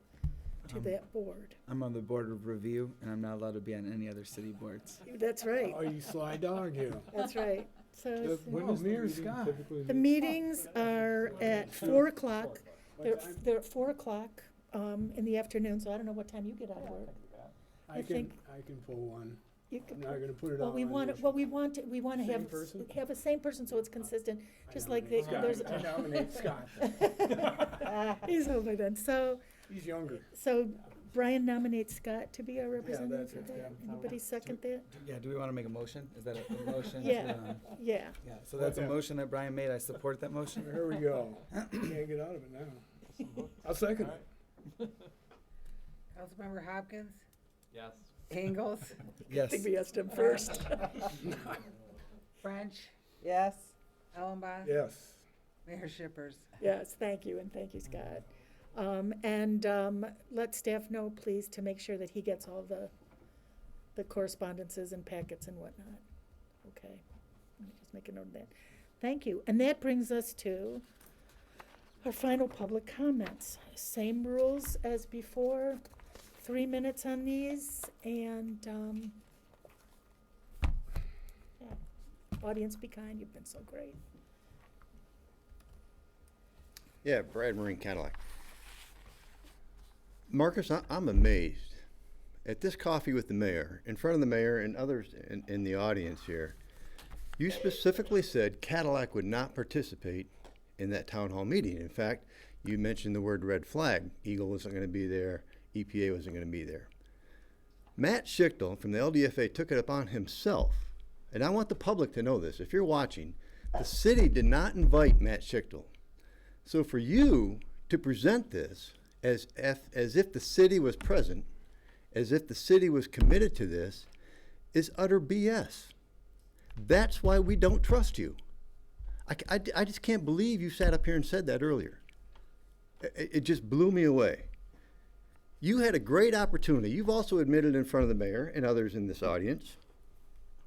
to that board? I'm on the board of review, and I'm not allowed to be on any other city boards. That's right. Oh, you sly dog, you. That's right. So When is Mayor Scott? the meetings are at 4 o'clock. They're at 4 o'clock in the afternoon, so I don't know what time you get out of work. I can pull one. You I'm can not gonna put it Well, on. we want to Same have person? have a same person so it's consistent, just like the, there's. I nominate Scott. He's older then, so. He's younger. So Brian nominates Scott to be our representative that's for it, that. yeah. Anybody second that? Yeah, do we want to make a motion? Is that a motion? Yeah, to, yeah. Yeah, so that's a motion that Brian made. I support that motion. Here we go. Can't get out of it now. I'll second it. Councilmember Hopkins? Yes. Ingalls? Yes. I think we asked him first. French? Yes. Ellenboss? Yes. Mayor Shippers? Yes, thank you, and thank you, Scott. Let staff know, please, to make sure that he gets all the correspondences and packets and whatnot. Okay, let me just make a note of that. Thank you, and that brings us to our final public comments. Same rules as before, 3 minutes on these, and, yeah, audience be kind, you've been so great. Yeah, Brad Marine Cadillac. Marcus, I'm amazed at this coffee with the mayor, in front of the mayor and others in the audience here. You specifically said Cadillac would not participate in that town hall meeting. In fact, you mentioned the word red flag. Eagle wasn't going to be there. EPA wasn't going to be there. Matt Schichtel from the LDFA took it upon himself, and I want the public to know this. If you're watching, the city did not invite Matt Schichtel. So for you to present this as if the city was present, as if the city was committed to this, is utter BS. That's why we don't trust you. I just can't believe you sat up here and said that earlier. It just blew me away. You had a great opportunity. You've also admitted in front of the mayor and others in this audience,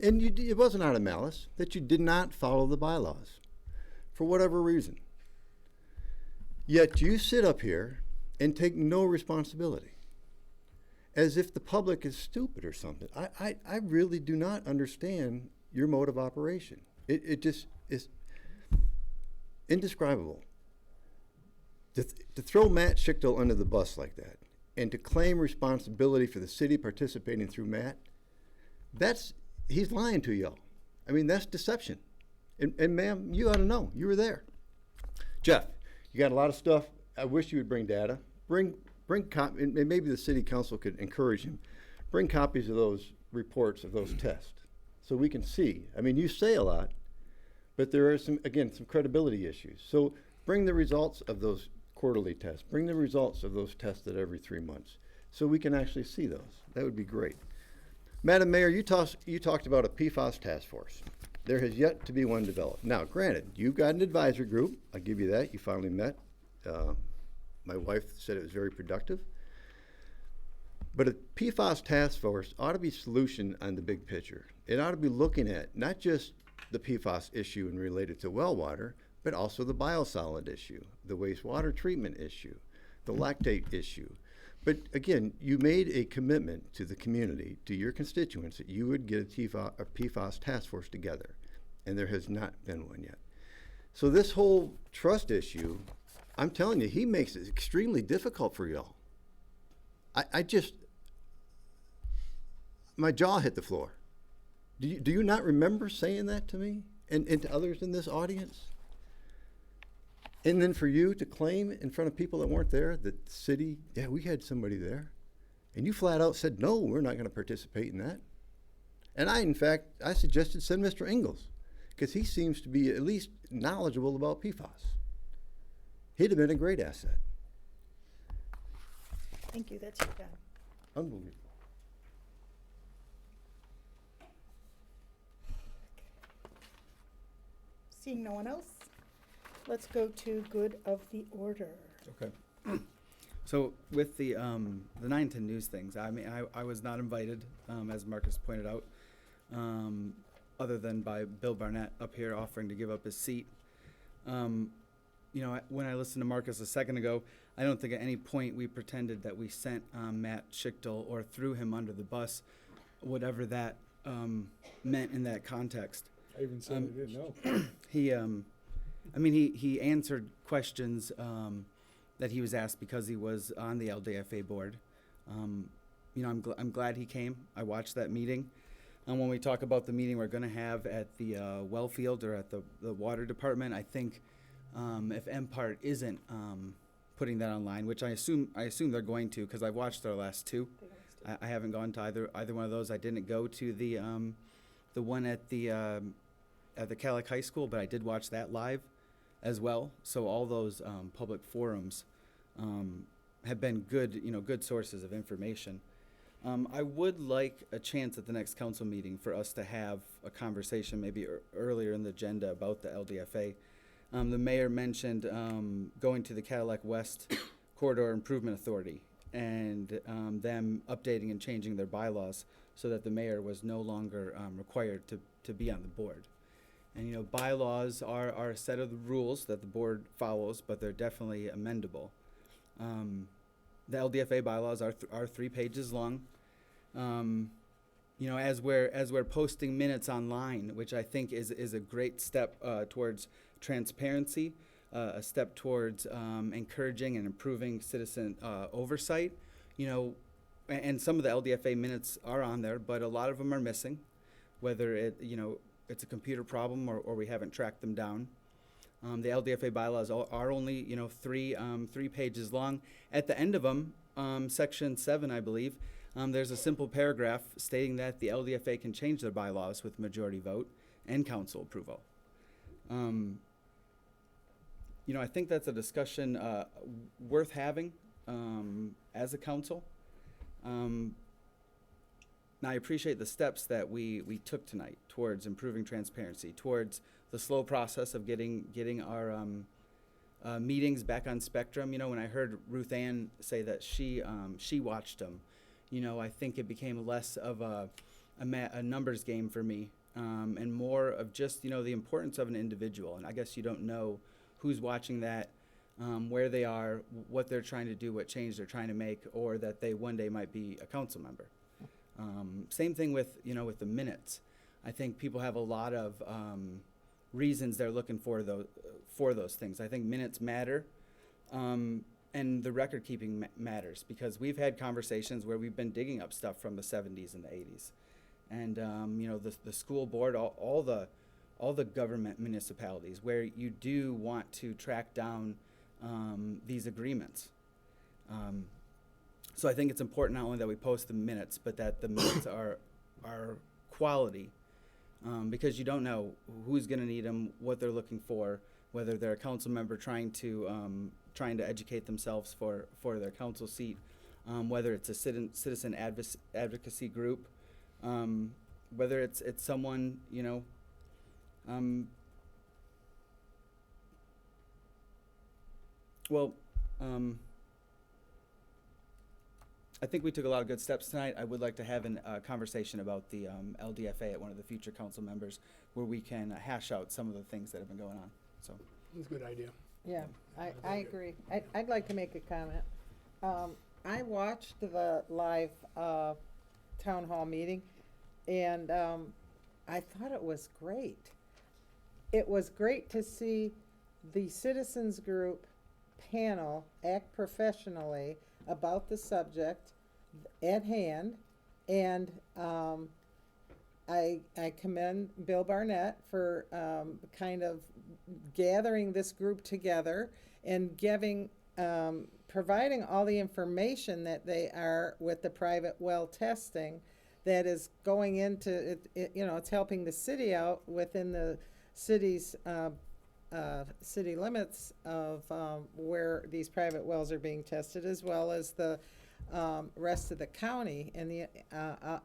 and it wasn't out of malice, that you did not follow the bylaws for whatever reason. Yet you sit up here and take no responsibility, as if the public is stupid or something. I really do not understand your mode of operation. It just is indescribable. To throw Matt Schichtel under the bus like that and to claim responsibility for the city participating through Matt, that's he's lying to y'all. I mean, that's deception. And ma'am, you ought to know. You were there. Jeff, you got a lot of stuff. I wish you would bring data. Bring and maybe the city council could encourage him. Bring copies of those reports of those tests so we can see. I mean, you say a lot, but there are some credibility issues. So bring the results of those quarterly tests. Bring the results of those tests at every 3 months so we can actually see those. That would be great. Madam Mayor, you talked about a PFAS task force. There has yet to be one developed. Now, granted, you've got an advisory group. I'll give you that. You finally met. My wife said it was very productive. But a PFAS task force ought to be solution on the big picture. It ought to be looking at not just the PFAS issue and related to well water, but also the biosolid issue, the wastewater treatment issue, the lactate issue. But again, you made a commitment to the community, to your constituents, that you would get a PFAS task force together, and there has not been one yet. So this whole trust issue, I'm telling you, he makes it extremely difficult for y'all. My jaw hit the floor. Do you not remember saying that to me and to others in this audience? And then for you to claim in front of people that weren't there that the city, yeah, we had somebody there. And you flat out said, no, we're not going to participate in that. And I suggested send Mr. Ingalls, because he seems to be at least knowledgeable about PFAS. He'd have been a great asset. Thank you, that's your time. Unbelievable. Seeing no one else, let's go to good of the order. Okay. So with the 9-10 news things, I mean, I was not invited, as Marcus pointed out, other than by Bill Barnett up here offering to give up his seat. You know, when I listened to Marcus a second ago, I don't think at any point we pretended that we sent Matt Schichtel or threw him under the bus, whatever that meant in that context. I even said I didn't know. He answered questions that he was asked because he was on the LDFA board. You know, I'm glad he came. I watched that meeting. And when we talk about the meeting we're going to have at the well field or at the water department, I think if MPART isn't putting that online, which I assume they're going to, because I've watched their last two. I haven't gone to either one of those. I didn't go to the one at the Cadillac High School, but I did watch that live as well. So all those public forums have been good sources of information. I would like a chance at the next council meeting for us to have a conversation maybe earlier in the agenda about the LDFA. The mayor mentioned going to the Cadillac West Corridor Improvement Authority and them updating and changing their bylaws so that the mayor was no longer required to be on the board. And, you know, bylaws are a set of the rules that the board follows, but they're definitely amendable. The LDFA bylaws are 3 pages long. You know, as we're posting minutes online, which I think is a great step towards transparency, a step towards encouraging and improving citizen oversight. You know, and some of the LDFA minutes are on there, but a lot of them are missing, whether it's a computer problem or we haven't tracked them down. The LDFA bylaws are only 3 pages long. At the end of them, section 7, I believe, there's a simple paragraph stating that the LDFA can change their bylaws with majority vote and council approval. You know, I think that's a discussion worth having as a council. Now, I appreciate the steps that we took tonight towards improving transparency, towards the slow process of getting our meetings back on Spectrum. You know, when I heard Ruth Ann say that she watched them, you know, I think it became less of a numbers game for me and more of just, you know, the importance of an individual. And I guess you don't know who's watching that, where they are, what they're trying to do, what change they're trying to make, or that they one day might be a council member. Same thing with the minutes. I think people have a lot of reasons they're looking for those things. I think minutes matter, and the record keeping matters, because we've had conversations where we've been digging up stuff from the 70s and the 80s, and the school board, all the government municipalities where you do want to track down these agreements. So I think it's important not only that we post the minutes, but that the minutes are quality, because you don't know who's going to need them, what they're looking for, whether they're a council member trying to educate themselves for their council seat, whether it's a citizen advocacy group, whether it's someone, I think we took a lot of good steps tonight. I would like to have a conversation about the LDFA at one of the future council members, where we can hash out some of the things that have been going on. So That's a good idea. Yeah, I agree. I'd like to make a comment. I watched the live town hall meeting, and I thought it was great. It was great to see the citizens group panel act professionally about the subject at hand, and I commend Bill Barnett for kind of gathering this group together and providing all the information that they are with the private well testing that is going into it. It's helping the city out within the city's city limits of where these private wells are being tested, as well as the rest of the county and the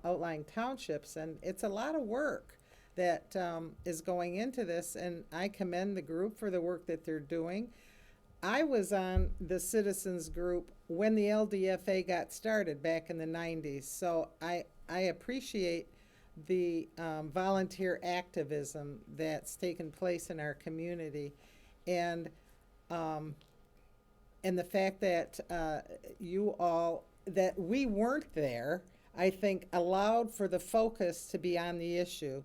outlying townships. And it's a lot of work that is going into this, and I commend the group for the work that they're doing. I was on the citizens group when the LDFA got started back in the 90s, so I appreciate the volunteer activism that's taken place in our community, and the fact that that we weren't there, I think allowed for the focus to be on the issue,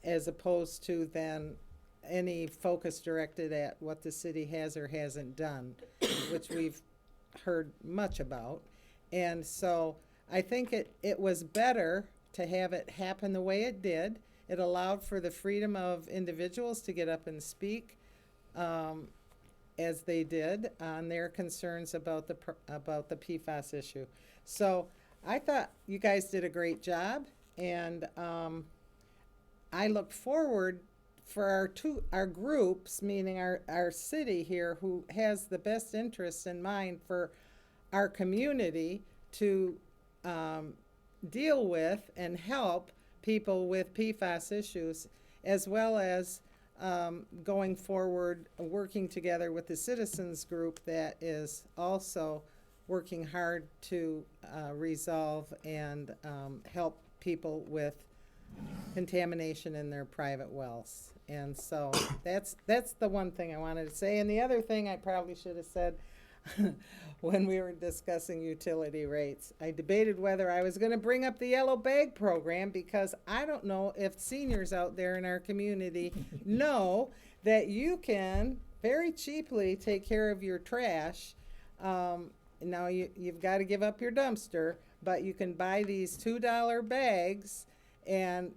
as opposed to then any focus directed at what the city has or hasn't done, which we've heard much about. And so I think it was better to have it happen the way it did. It allowed for the freedom of individuals to get up and speak as they did on their concerns about the PFAS issue. So I thought you guys did a great job, and I look forward for our groups, meaning our city here, who has the best interests in mind for our community, to deal with and help people with PFAS issues, as well as going forward, working together with the citizens group that is also working hard to resolve and help people with contamination in their private wells. And so that's the one thing I wanted to say. And the other thing I probably should have said when we were discussing utility rates, I debated whether I was going to bring up the yellow bag program, because I don't know if seniors out there in our community know that you can very cheaply take care of your trash. Now you've got to give up your dumpster, but you can buy these $2 bags and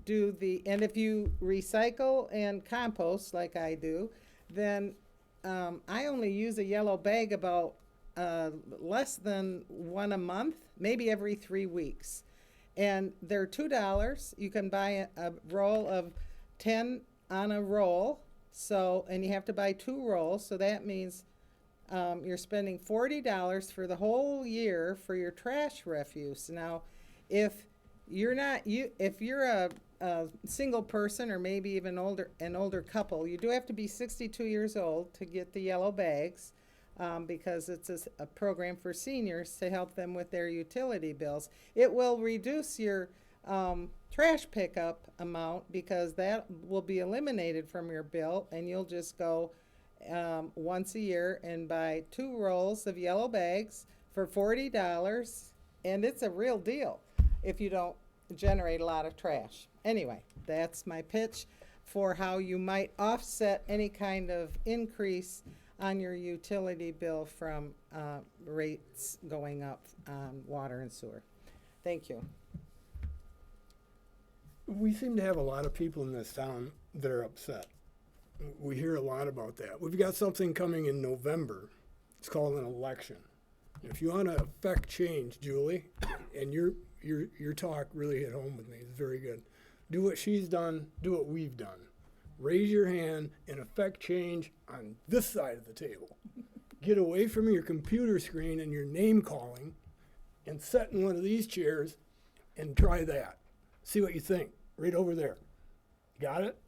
if you recycle and compost like I do, then I only use a yellow bag about less than one a month, maybe every 3 weeks. And they're $2. You can buy a roll of 10 on a roll. And you have to buy 2 rolls. So that means you're spending $40 for the whole year for your trash refuse. Now, if you're a single person, or maybe even an older couple, you do have to be 62 years old to get the yellow bags, because it's a program for seniors to help them with their utility bills. It will reduce your trash pickup amount, because that will be eliminated from your bill, and you'll just go once a year and buy 2 rolls of yellow bags for $40, and it's a real deal if you don't generate a lot of trash. Anyway, that's my pitch for how you might offset any kind of increase on your utility bill from rates going up on water and sewer. Thank you. We seem to have a lot of people in this town that are upset. We hear a lot about that. We've got something coming in November. It's called an election. If you want to affect change, Julie, and your talk really hit home with me. It's very good. Do what she's done. Do what we've done. Raise your hand and affect change on this side of the table. Get away from your computer screen and your name calling and sit in one of these chairs and try that. See what you think. Right over there. Got it?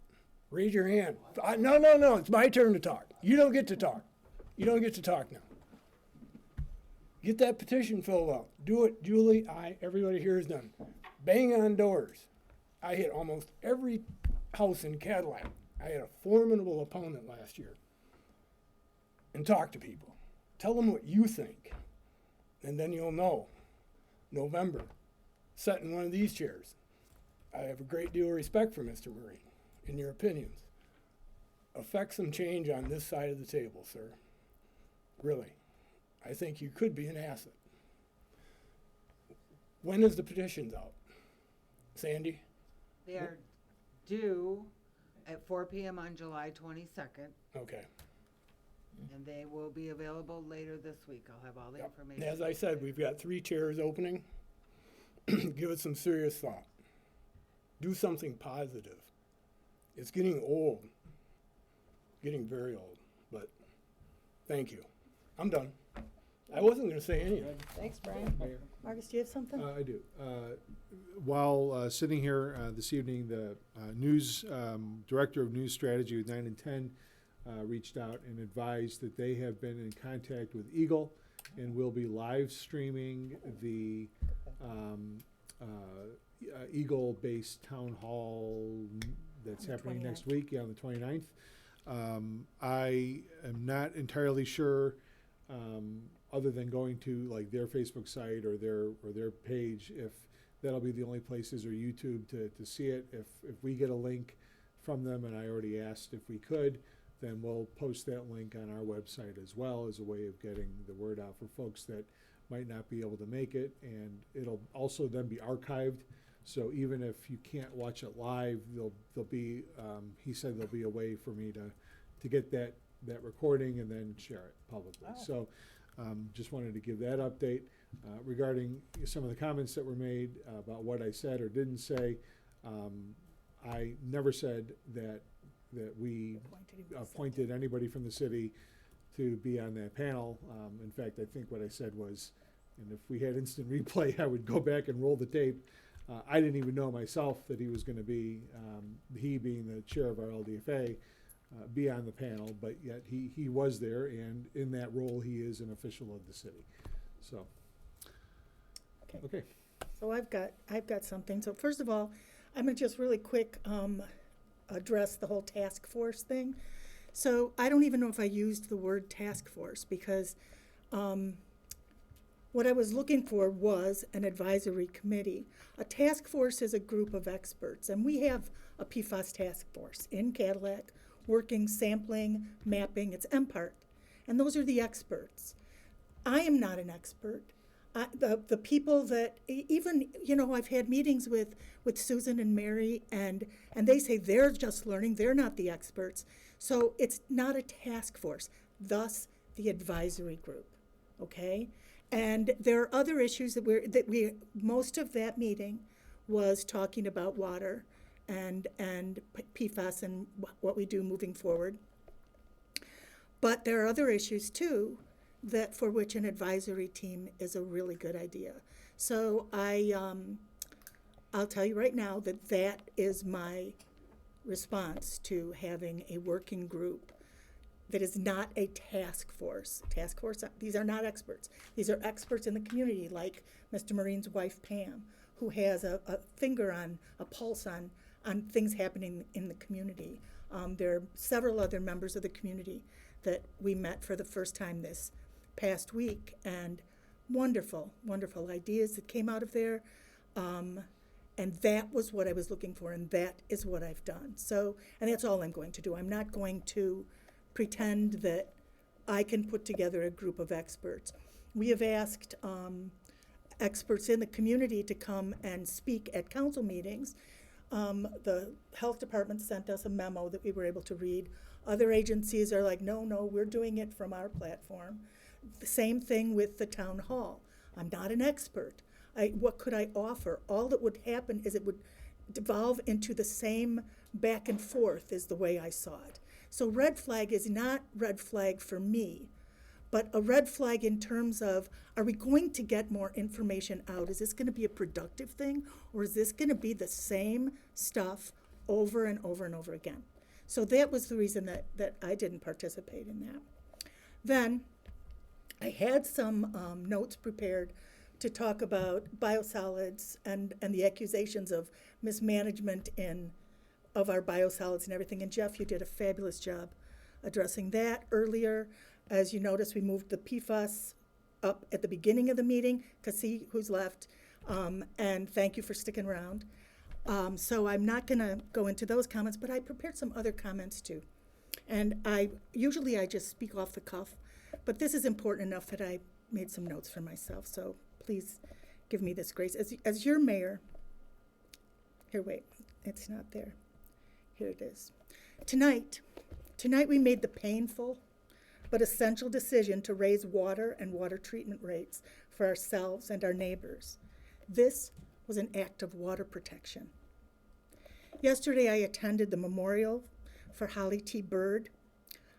Raise your hand. No. It's my turn to talk. You don't get to talk. You don't get to talk now. Get that petition filled out. Do it, Julie. Everybody here is done. Bang on doors. I hit almost every house in Cadillac. I had a formidable opponent last year. And talk to people. Tell them what you think. And then you'll know. November. Sit in one of these chairs. I have a great deal of respect for Mr. Marine and your opinions. Affect some change on this side of the table, sir. Really. I think you could be an asset. When is the petitions out? Sandy? They are due at 4 p.m. on July 22nd, Okay. and they will be available later this week. I'll have all the information. As I said, we've got 3 chairs opening. Give it some serious thought. Do something positive. It's getting old. Getting very old. But thank you. I'm done. I wasn't going to say anything. Thanks, Brian. Marcus, do you have something? I do. While sitting here this evening, the news director of news strategy with 9 and 10 reached out and advised that they have been in contact with Eagle and will be live streaming the Eagle-based town hall that's happening next week, on the 29th. I am not entirely sure, other than going to like their Facebook site or their page, if that'll be the only places, or YouTube to see it. If we get a link from them, and I already asked if we could, then we'll post that link on our website as well, as a way of getting the word out for folks that might not be able to make it. And it'll also then be archived. So even if you can't watch it live, there'll be, he said there'll be a way for me to get that recording and then share it publicly. Oh. So just wanted to give that update. Regarding some of the comments that were made about what I said or didn't say, I never said that we appointed anybody from the city to be on that panel. In fact, I think what I said was, and if we had instant replay, I would go back and roll the tape. I didn't even know myself that he was going to be, he being the chair of our LDFA, be on the panel, but yet he was there, and in that role, he is an official of the city. So, okay. So I've got something. So first of all, I'm gonna just really quick address the whole task force thing. So I don't even know if I used the word task force, because what I was looking for was an advisory committee. A task force is a group of experts, and we have a PFAS task force in Cadillac, working, sampling, mapping. It's MPART, and those are the experts. I am not an expert. The people that, even, I've had meetings with Susan and Mary, and they say they're just learning, they're not the experts. So it's not a task force, thus the advisory group, okay? And there are other issues that most of that meeting was talking about water and PFAS and what we do moving forward. But there are other issues too, that for which an advisory team is a really good idea. So I'll tell you right now that is my response to having a working group that is not a task force. Task force, these are not experts. These are experts in the community, like Mr. Marine's wife, Pam, who has a finger on, a pulse on things happening in the community. There are several other members of the community that we met for the first time this past week, and wonderful, wonderful ideas that came out of there. And that was what I was looking for, and that is what I've done. So, and that's all I'm going to do. I'm not going to pretend that I can put together a group of experts. We have asked experts in the community to come and speak at council meetings. The health department sent us a memo that we were able to read. Other agencies are like, no, we're doing it from our platform. The same thing with the town hall. I'm not an expert. What could I offer? All that would happen is it would devolve into the same back and forth is the way I saw it. So red flag is not red flag for me, but a red flag in terms of, are we going to get more information out? Is this going to be a productive thing, or is this going to be the same stuff over and over and over again? So that was the reason that I didn't participate in that. Then I had some notes prepared to talk about biosolids and the accusations of mismanagement of our biosolids and everything. And Jeff, you did a fabulous job addressing that earlier. As you notice, we moved the PFAS up at the beginning of the meeting, because see who's left. And thank you for sticking around. So I'm not going to go into those comments, but I prepared some other comments too. And usually I just speak off the cuff, but this is important enough that I made some notes for myself. So please give me this grace. As your mayor, here, wait, it's not there. Here it is. Tonight we made the painful but essential decision to raise water and water treatment rates for ourselves and our neighbors. This was an act of water protection. Yesterday I attended the memorial for Holly T. Bird,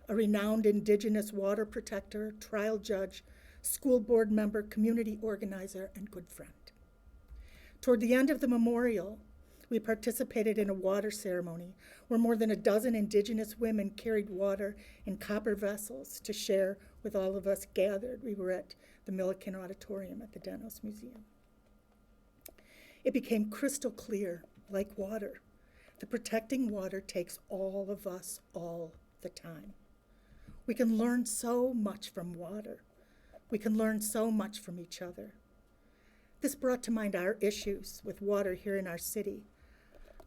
a renowned Indigenous water protector, trial judge, school board member, community organizer, and good friend. Toward the end of the memorial, we participated in a water ceremony where more than a dozen Indigenous women carried water in copper vessels to share with all of us gathered. We were at the Milliken Auditorium at the Denos Museum. It became crystal clear, like water, that protecting water takes all of us all the time. We can learn so much from water. We can learn so much from each other. This brought to mind our issues with water here in our city.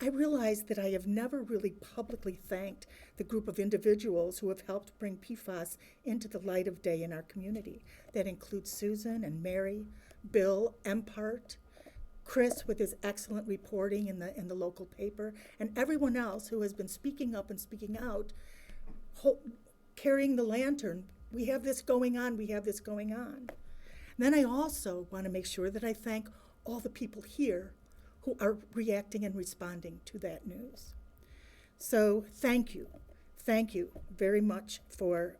I realized that I have never really publicly thanked the group of individuals who have helped bring PFAS into the light of day in our community. That includes Susan and Mary, Bill, Empart, Chris with his excellent reporting in the local paper, and everyone else who has been speaking up and speaking out, carrying the lantern. We have this going on, we have this going on. And then I also want to make sure that I thank all the people here who are reacting and responding to that news. So thank you very much for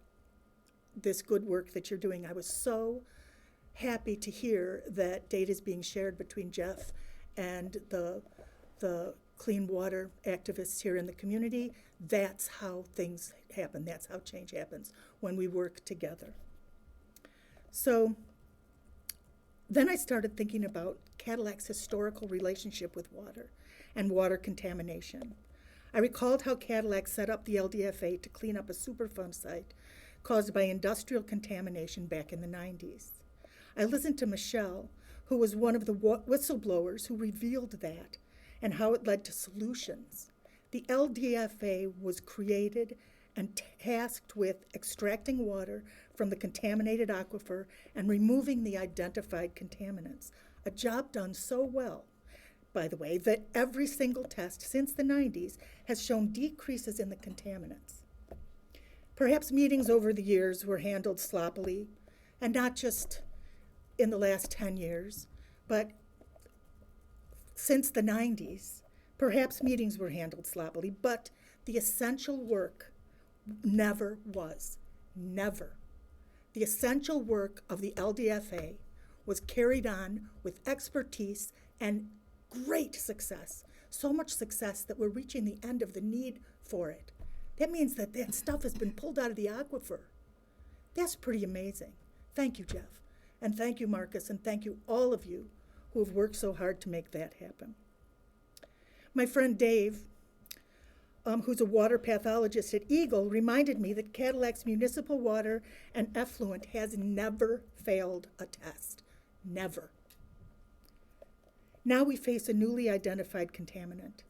this good work that you're doing. I was so happy to hear that data is being shared between Jeff and the clean water activists here in the community. That's how things happen. That's how change happens, when we work together. So then I started thinking about Cadillac's historical relationship with water and water contamination. I recalled how Cadillac set up the LDFA to clean up a Superfund site caused by industrial contamination back in the 90s. I listened to Michelle, who was one of the whistleblowers who revealed that, and how it led to solutions. The LDFA was created and tasked with extracting water from the contaminated aquifer and removing the identified contaminants. A job done so well, by the way, that every single test since the 90s has shown decreases in the contaminants. Perhaps meetings over the years were handled sloppily, and not just in the last 10 years, but since the 90s, perhaps meetings were handled sloppily, but the essential work never was. Never. The essential work of the LDFA was carried on with expertise and great success. So much success that we're reaching the end of the need for it. That means that that stuff has been pulled out of the aquifer. That's pretty amazing. Thank you, Jeff. And thank you, Marcus, and thank you, all of you who have worked so hard to make that happen. My friend Dave, who's a water pathologist at Eagle, reminded me that Cadillac's municipal water and effluent has never failed a test. Never. Now we face a newly identified contaminant.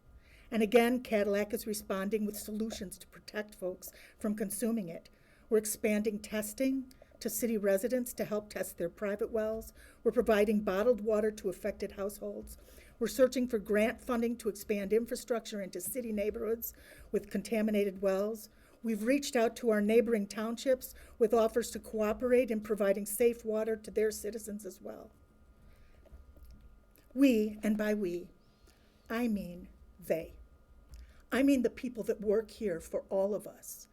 And again, Cadillac is responding with solutions to protect folks from consuming it. We're expanding testing to city residents to help test their private wells. We're providing bottled water to affected households. We're searching for grant funding to expand infrastructure into city neighborhoods with contaminated wells. We've reached out to our neighboring townships with offers to cooperate in providing safe water to their citizens as well. We, and by we, I mean they. I mean the people that work here for all of us.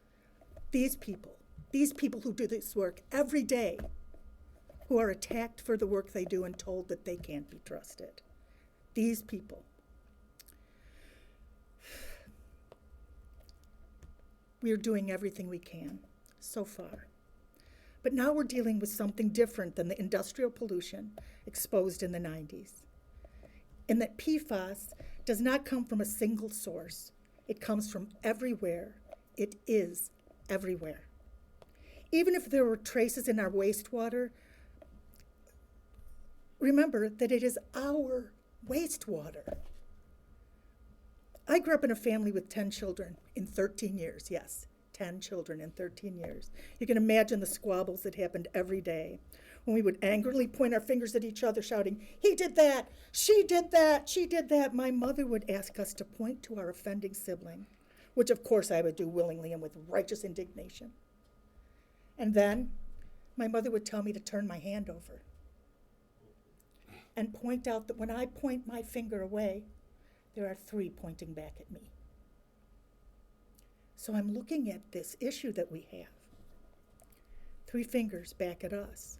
These people who do this work every day, who are attacked for the work they do and told that they can't be trusted. These people. We are doing everything we can so far. But now we're dealing with something different than the industrial pollution exposed in the 90s. In that PFAS does not come from a single source. It comes from everywhere. It is everywhere. Even if there were traces in our wastewater, remember that it is our wastewater. I grew up in a family with 10 children in 13 years. Yes, 10 children in 13 years. You can imagine the squabbles that happened every day when we would angrily point our fingers at each other, shouting, "He did that, she did that, she did that." My mother would ask us to point to our offending sibling, which of course I would do willingly and with righteous indignation. And then my mother would tell me to turn my hand over and point out that when I point my finger away, there are 3 pointing back at me. So I'm looking at this issue that we have. 3 fingers back at us.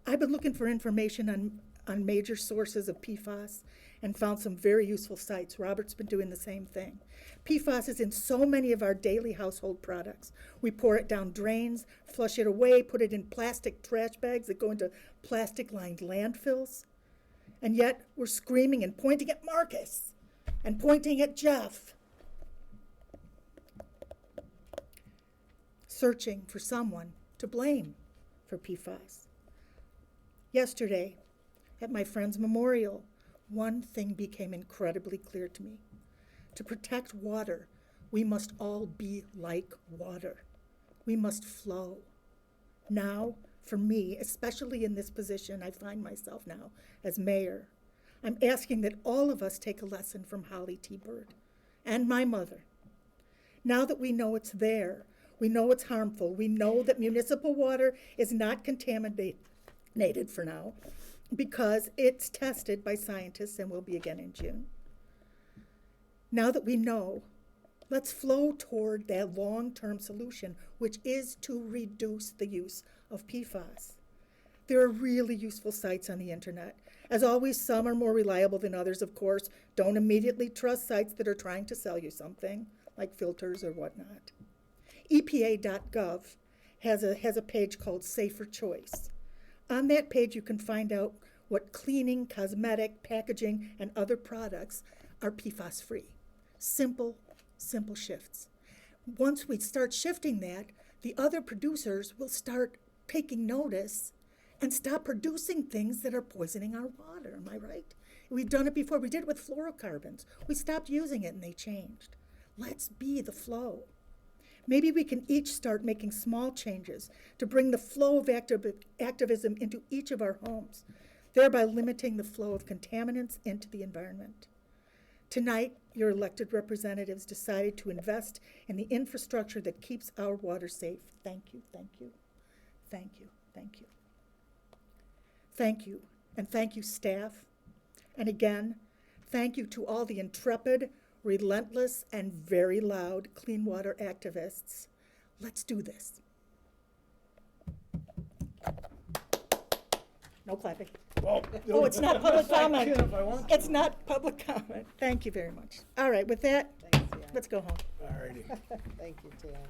I've been looking for information on major sources of PFAS and found some very useful sites. Robert's been doing the same thing. PFAS is in so many of our daily household products. We pour it down drains, flush it away, put it in plastic trash bags that go into plastic-lined landfills. And yet we're screaming and pointing at Marcus and pointing at Jeff, searching for someone to blame for PFAS. Yesterday, at my friend's memorial, one thing became incredibly clear to me. To protect water, we must all be like water. We must flow. Now, for me, especially in this position I find myself now as mayor, I'm asking that all of us take a lesson from Holly T. Bird and my mother. Now that we know it's there, we know it's harmful, we know that municipal water is not contaminated for now because it's tested by scientists and will be again in June. Now that we know, let's flow toward that long-term solution, which is to reduce the use of PFAS. There are really useful sites on the internet. As always, some are more reliable than others, of course. Don't immediately trust sites that are trying to sell you something, like filters or whatnot. EPA.gov has a page called Safer Choice. On that page, you can find out what cleaning, cosmetic, packaging, and other products are PFAS-free. Simple shifts. Once we start shifting that, the other producers will start taking notice and stop producing things that are poisoning our water. Am I right? We've done it before. We did it with fluorocarbons. We stopped using it and they changed. Let's be the flow. Maybe we can each start making small changes to bring the flow of activism into each of our homes, thereby limiting the flow of contaminants into the environment. Tonight, your elected representatives decided to invest in the infrastructure that keeps our water safe. Thank you, thank you, thank you, thank you. Thank you, and thank you, staff. And again, thank you to all the intrepid, relentless, and very loud clean water activists. Let's do this. No clapping. Oh, it's not public comment. It's not public comment. Thank you very much. All right, with that, let's go home. All righty. Thank you, Tam.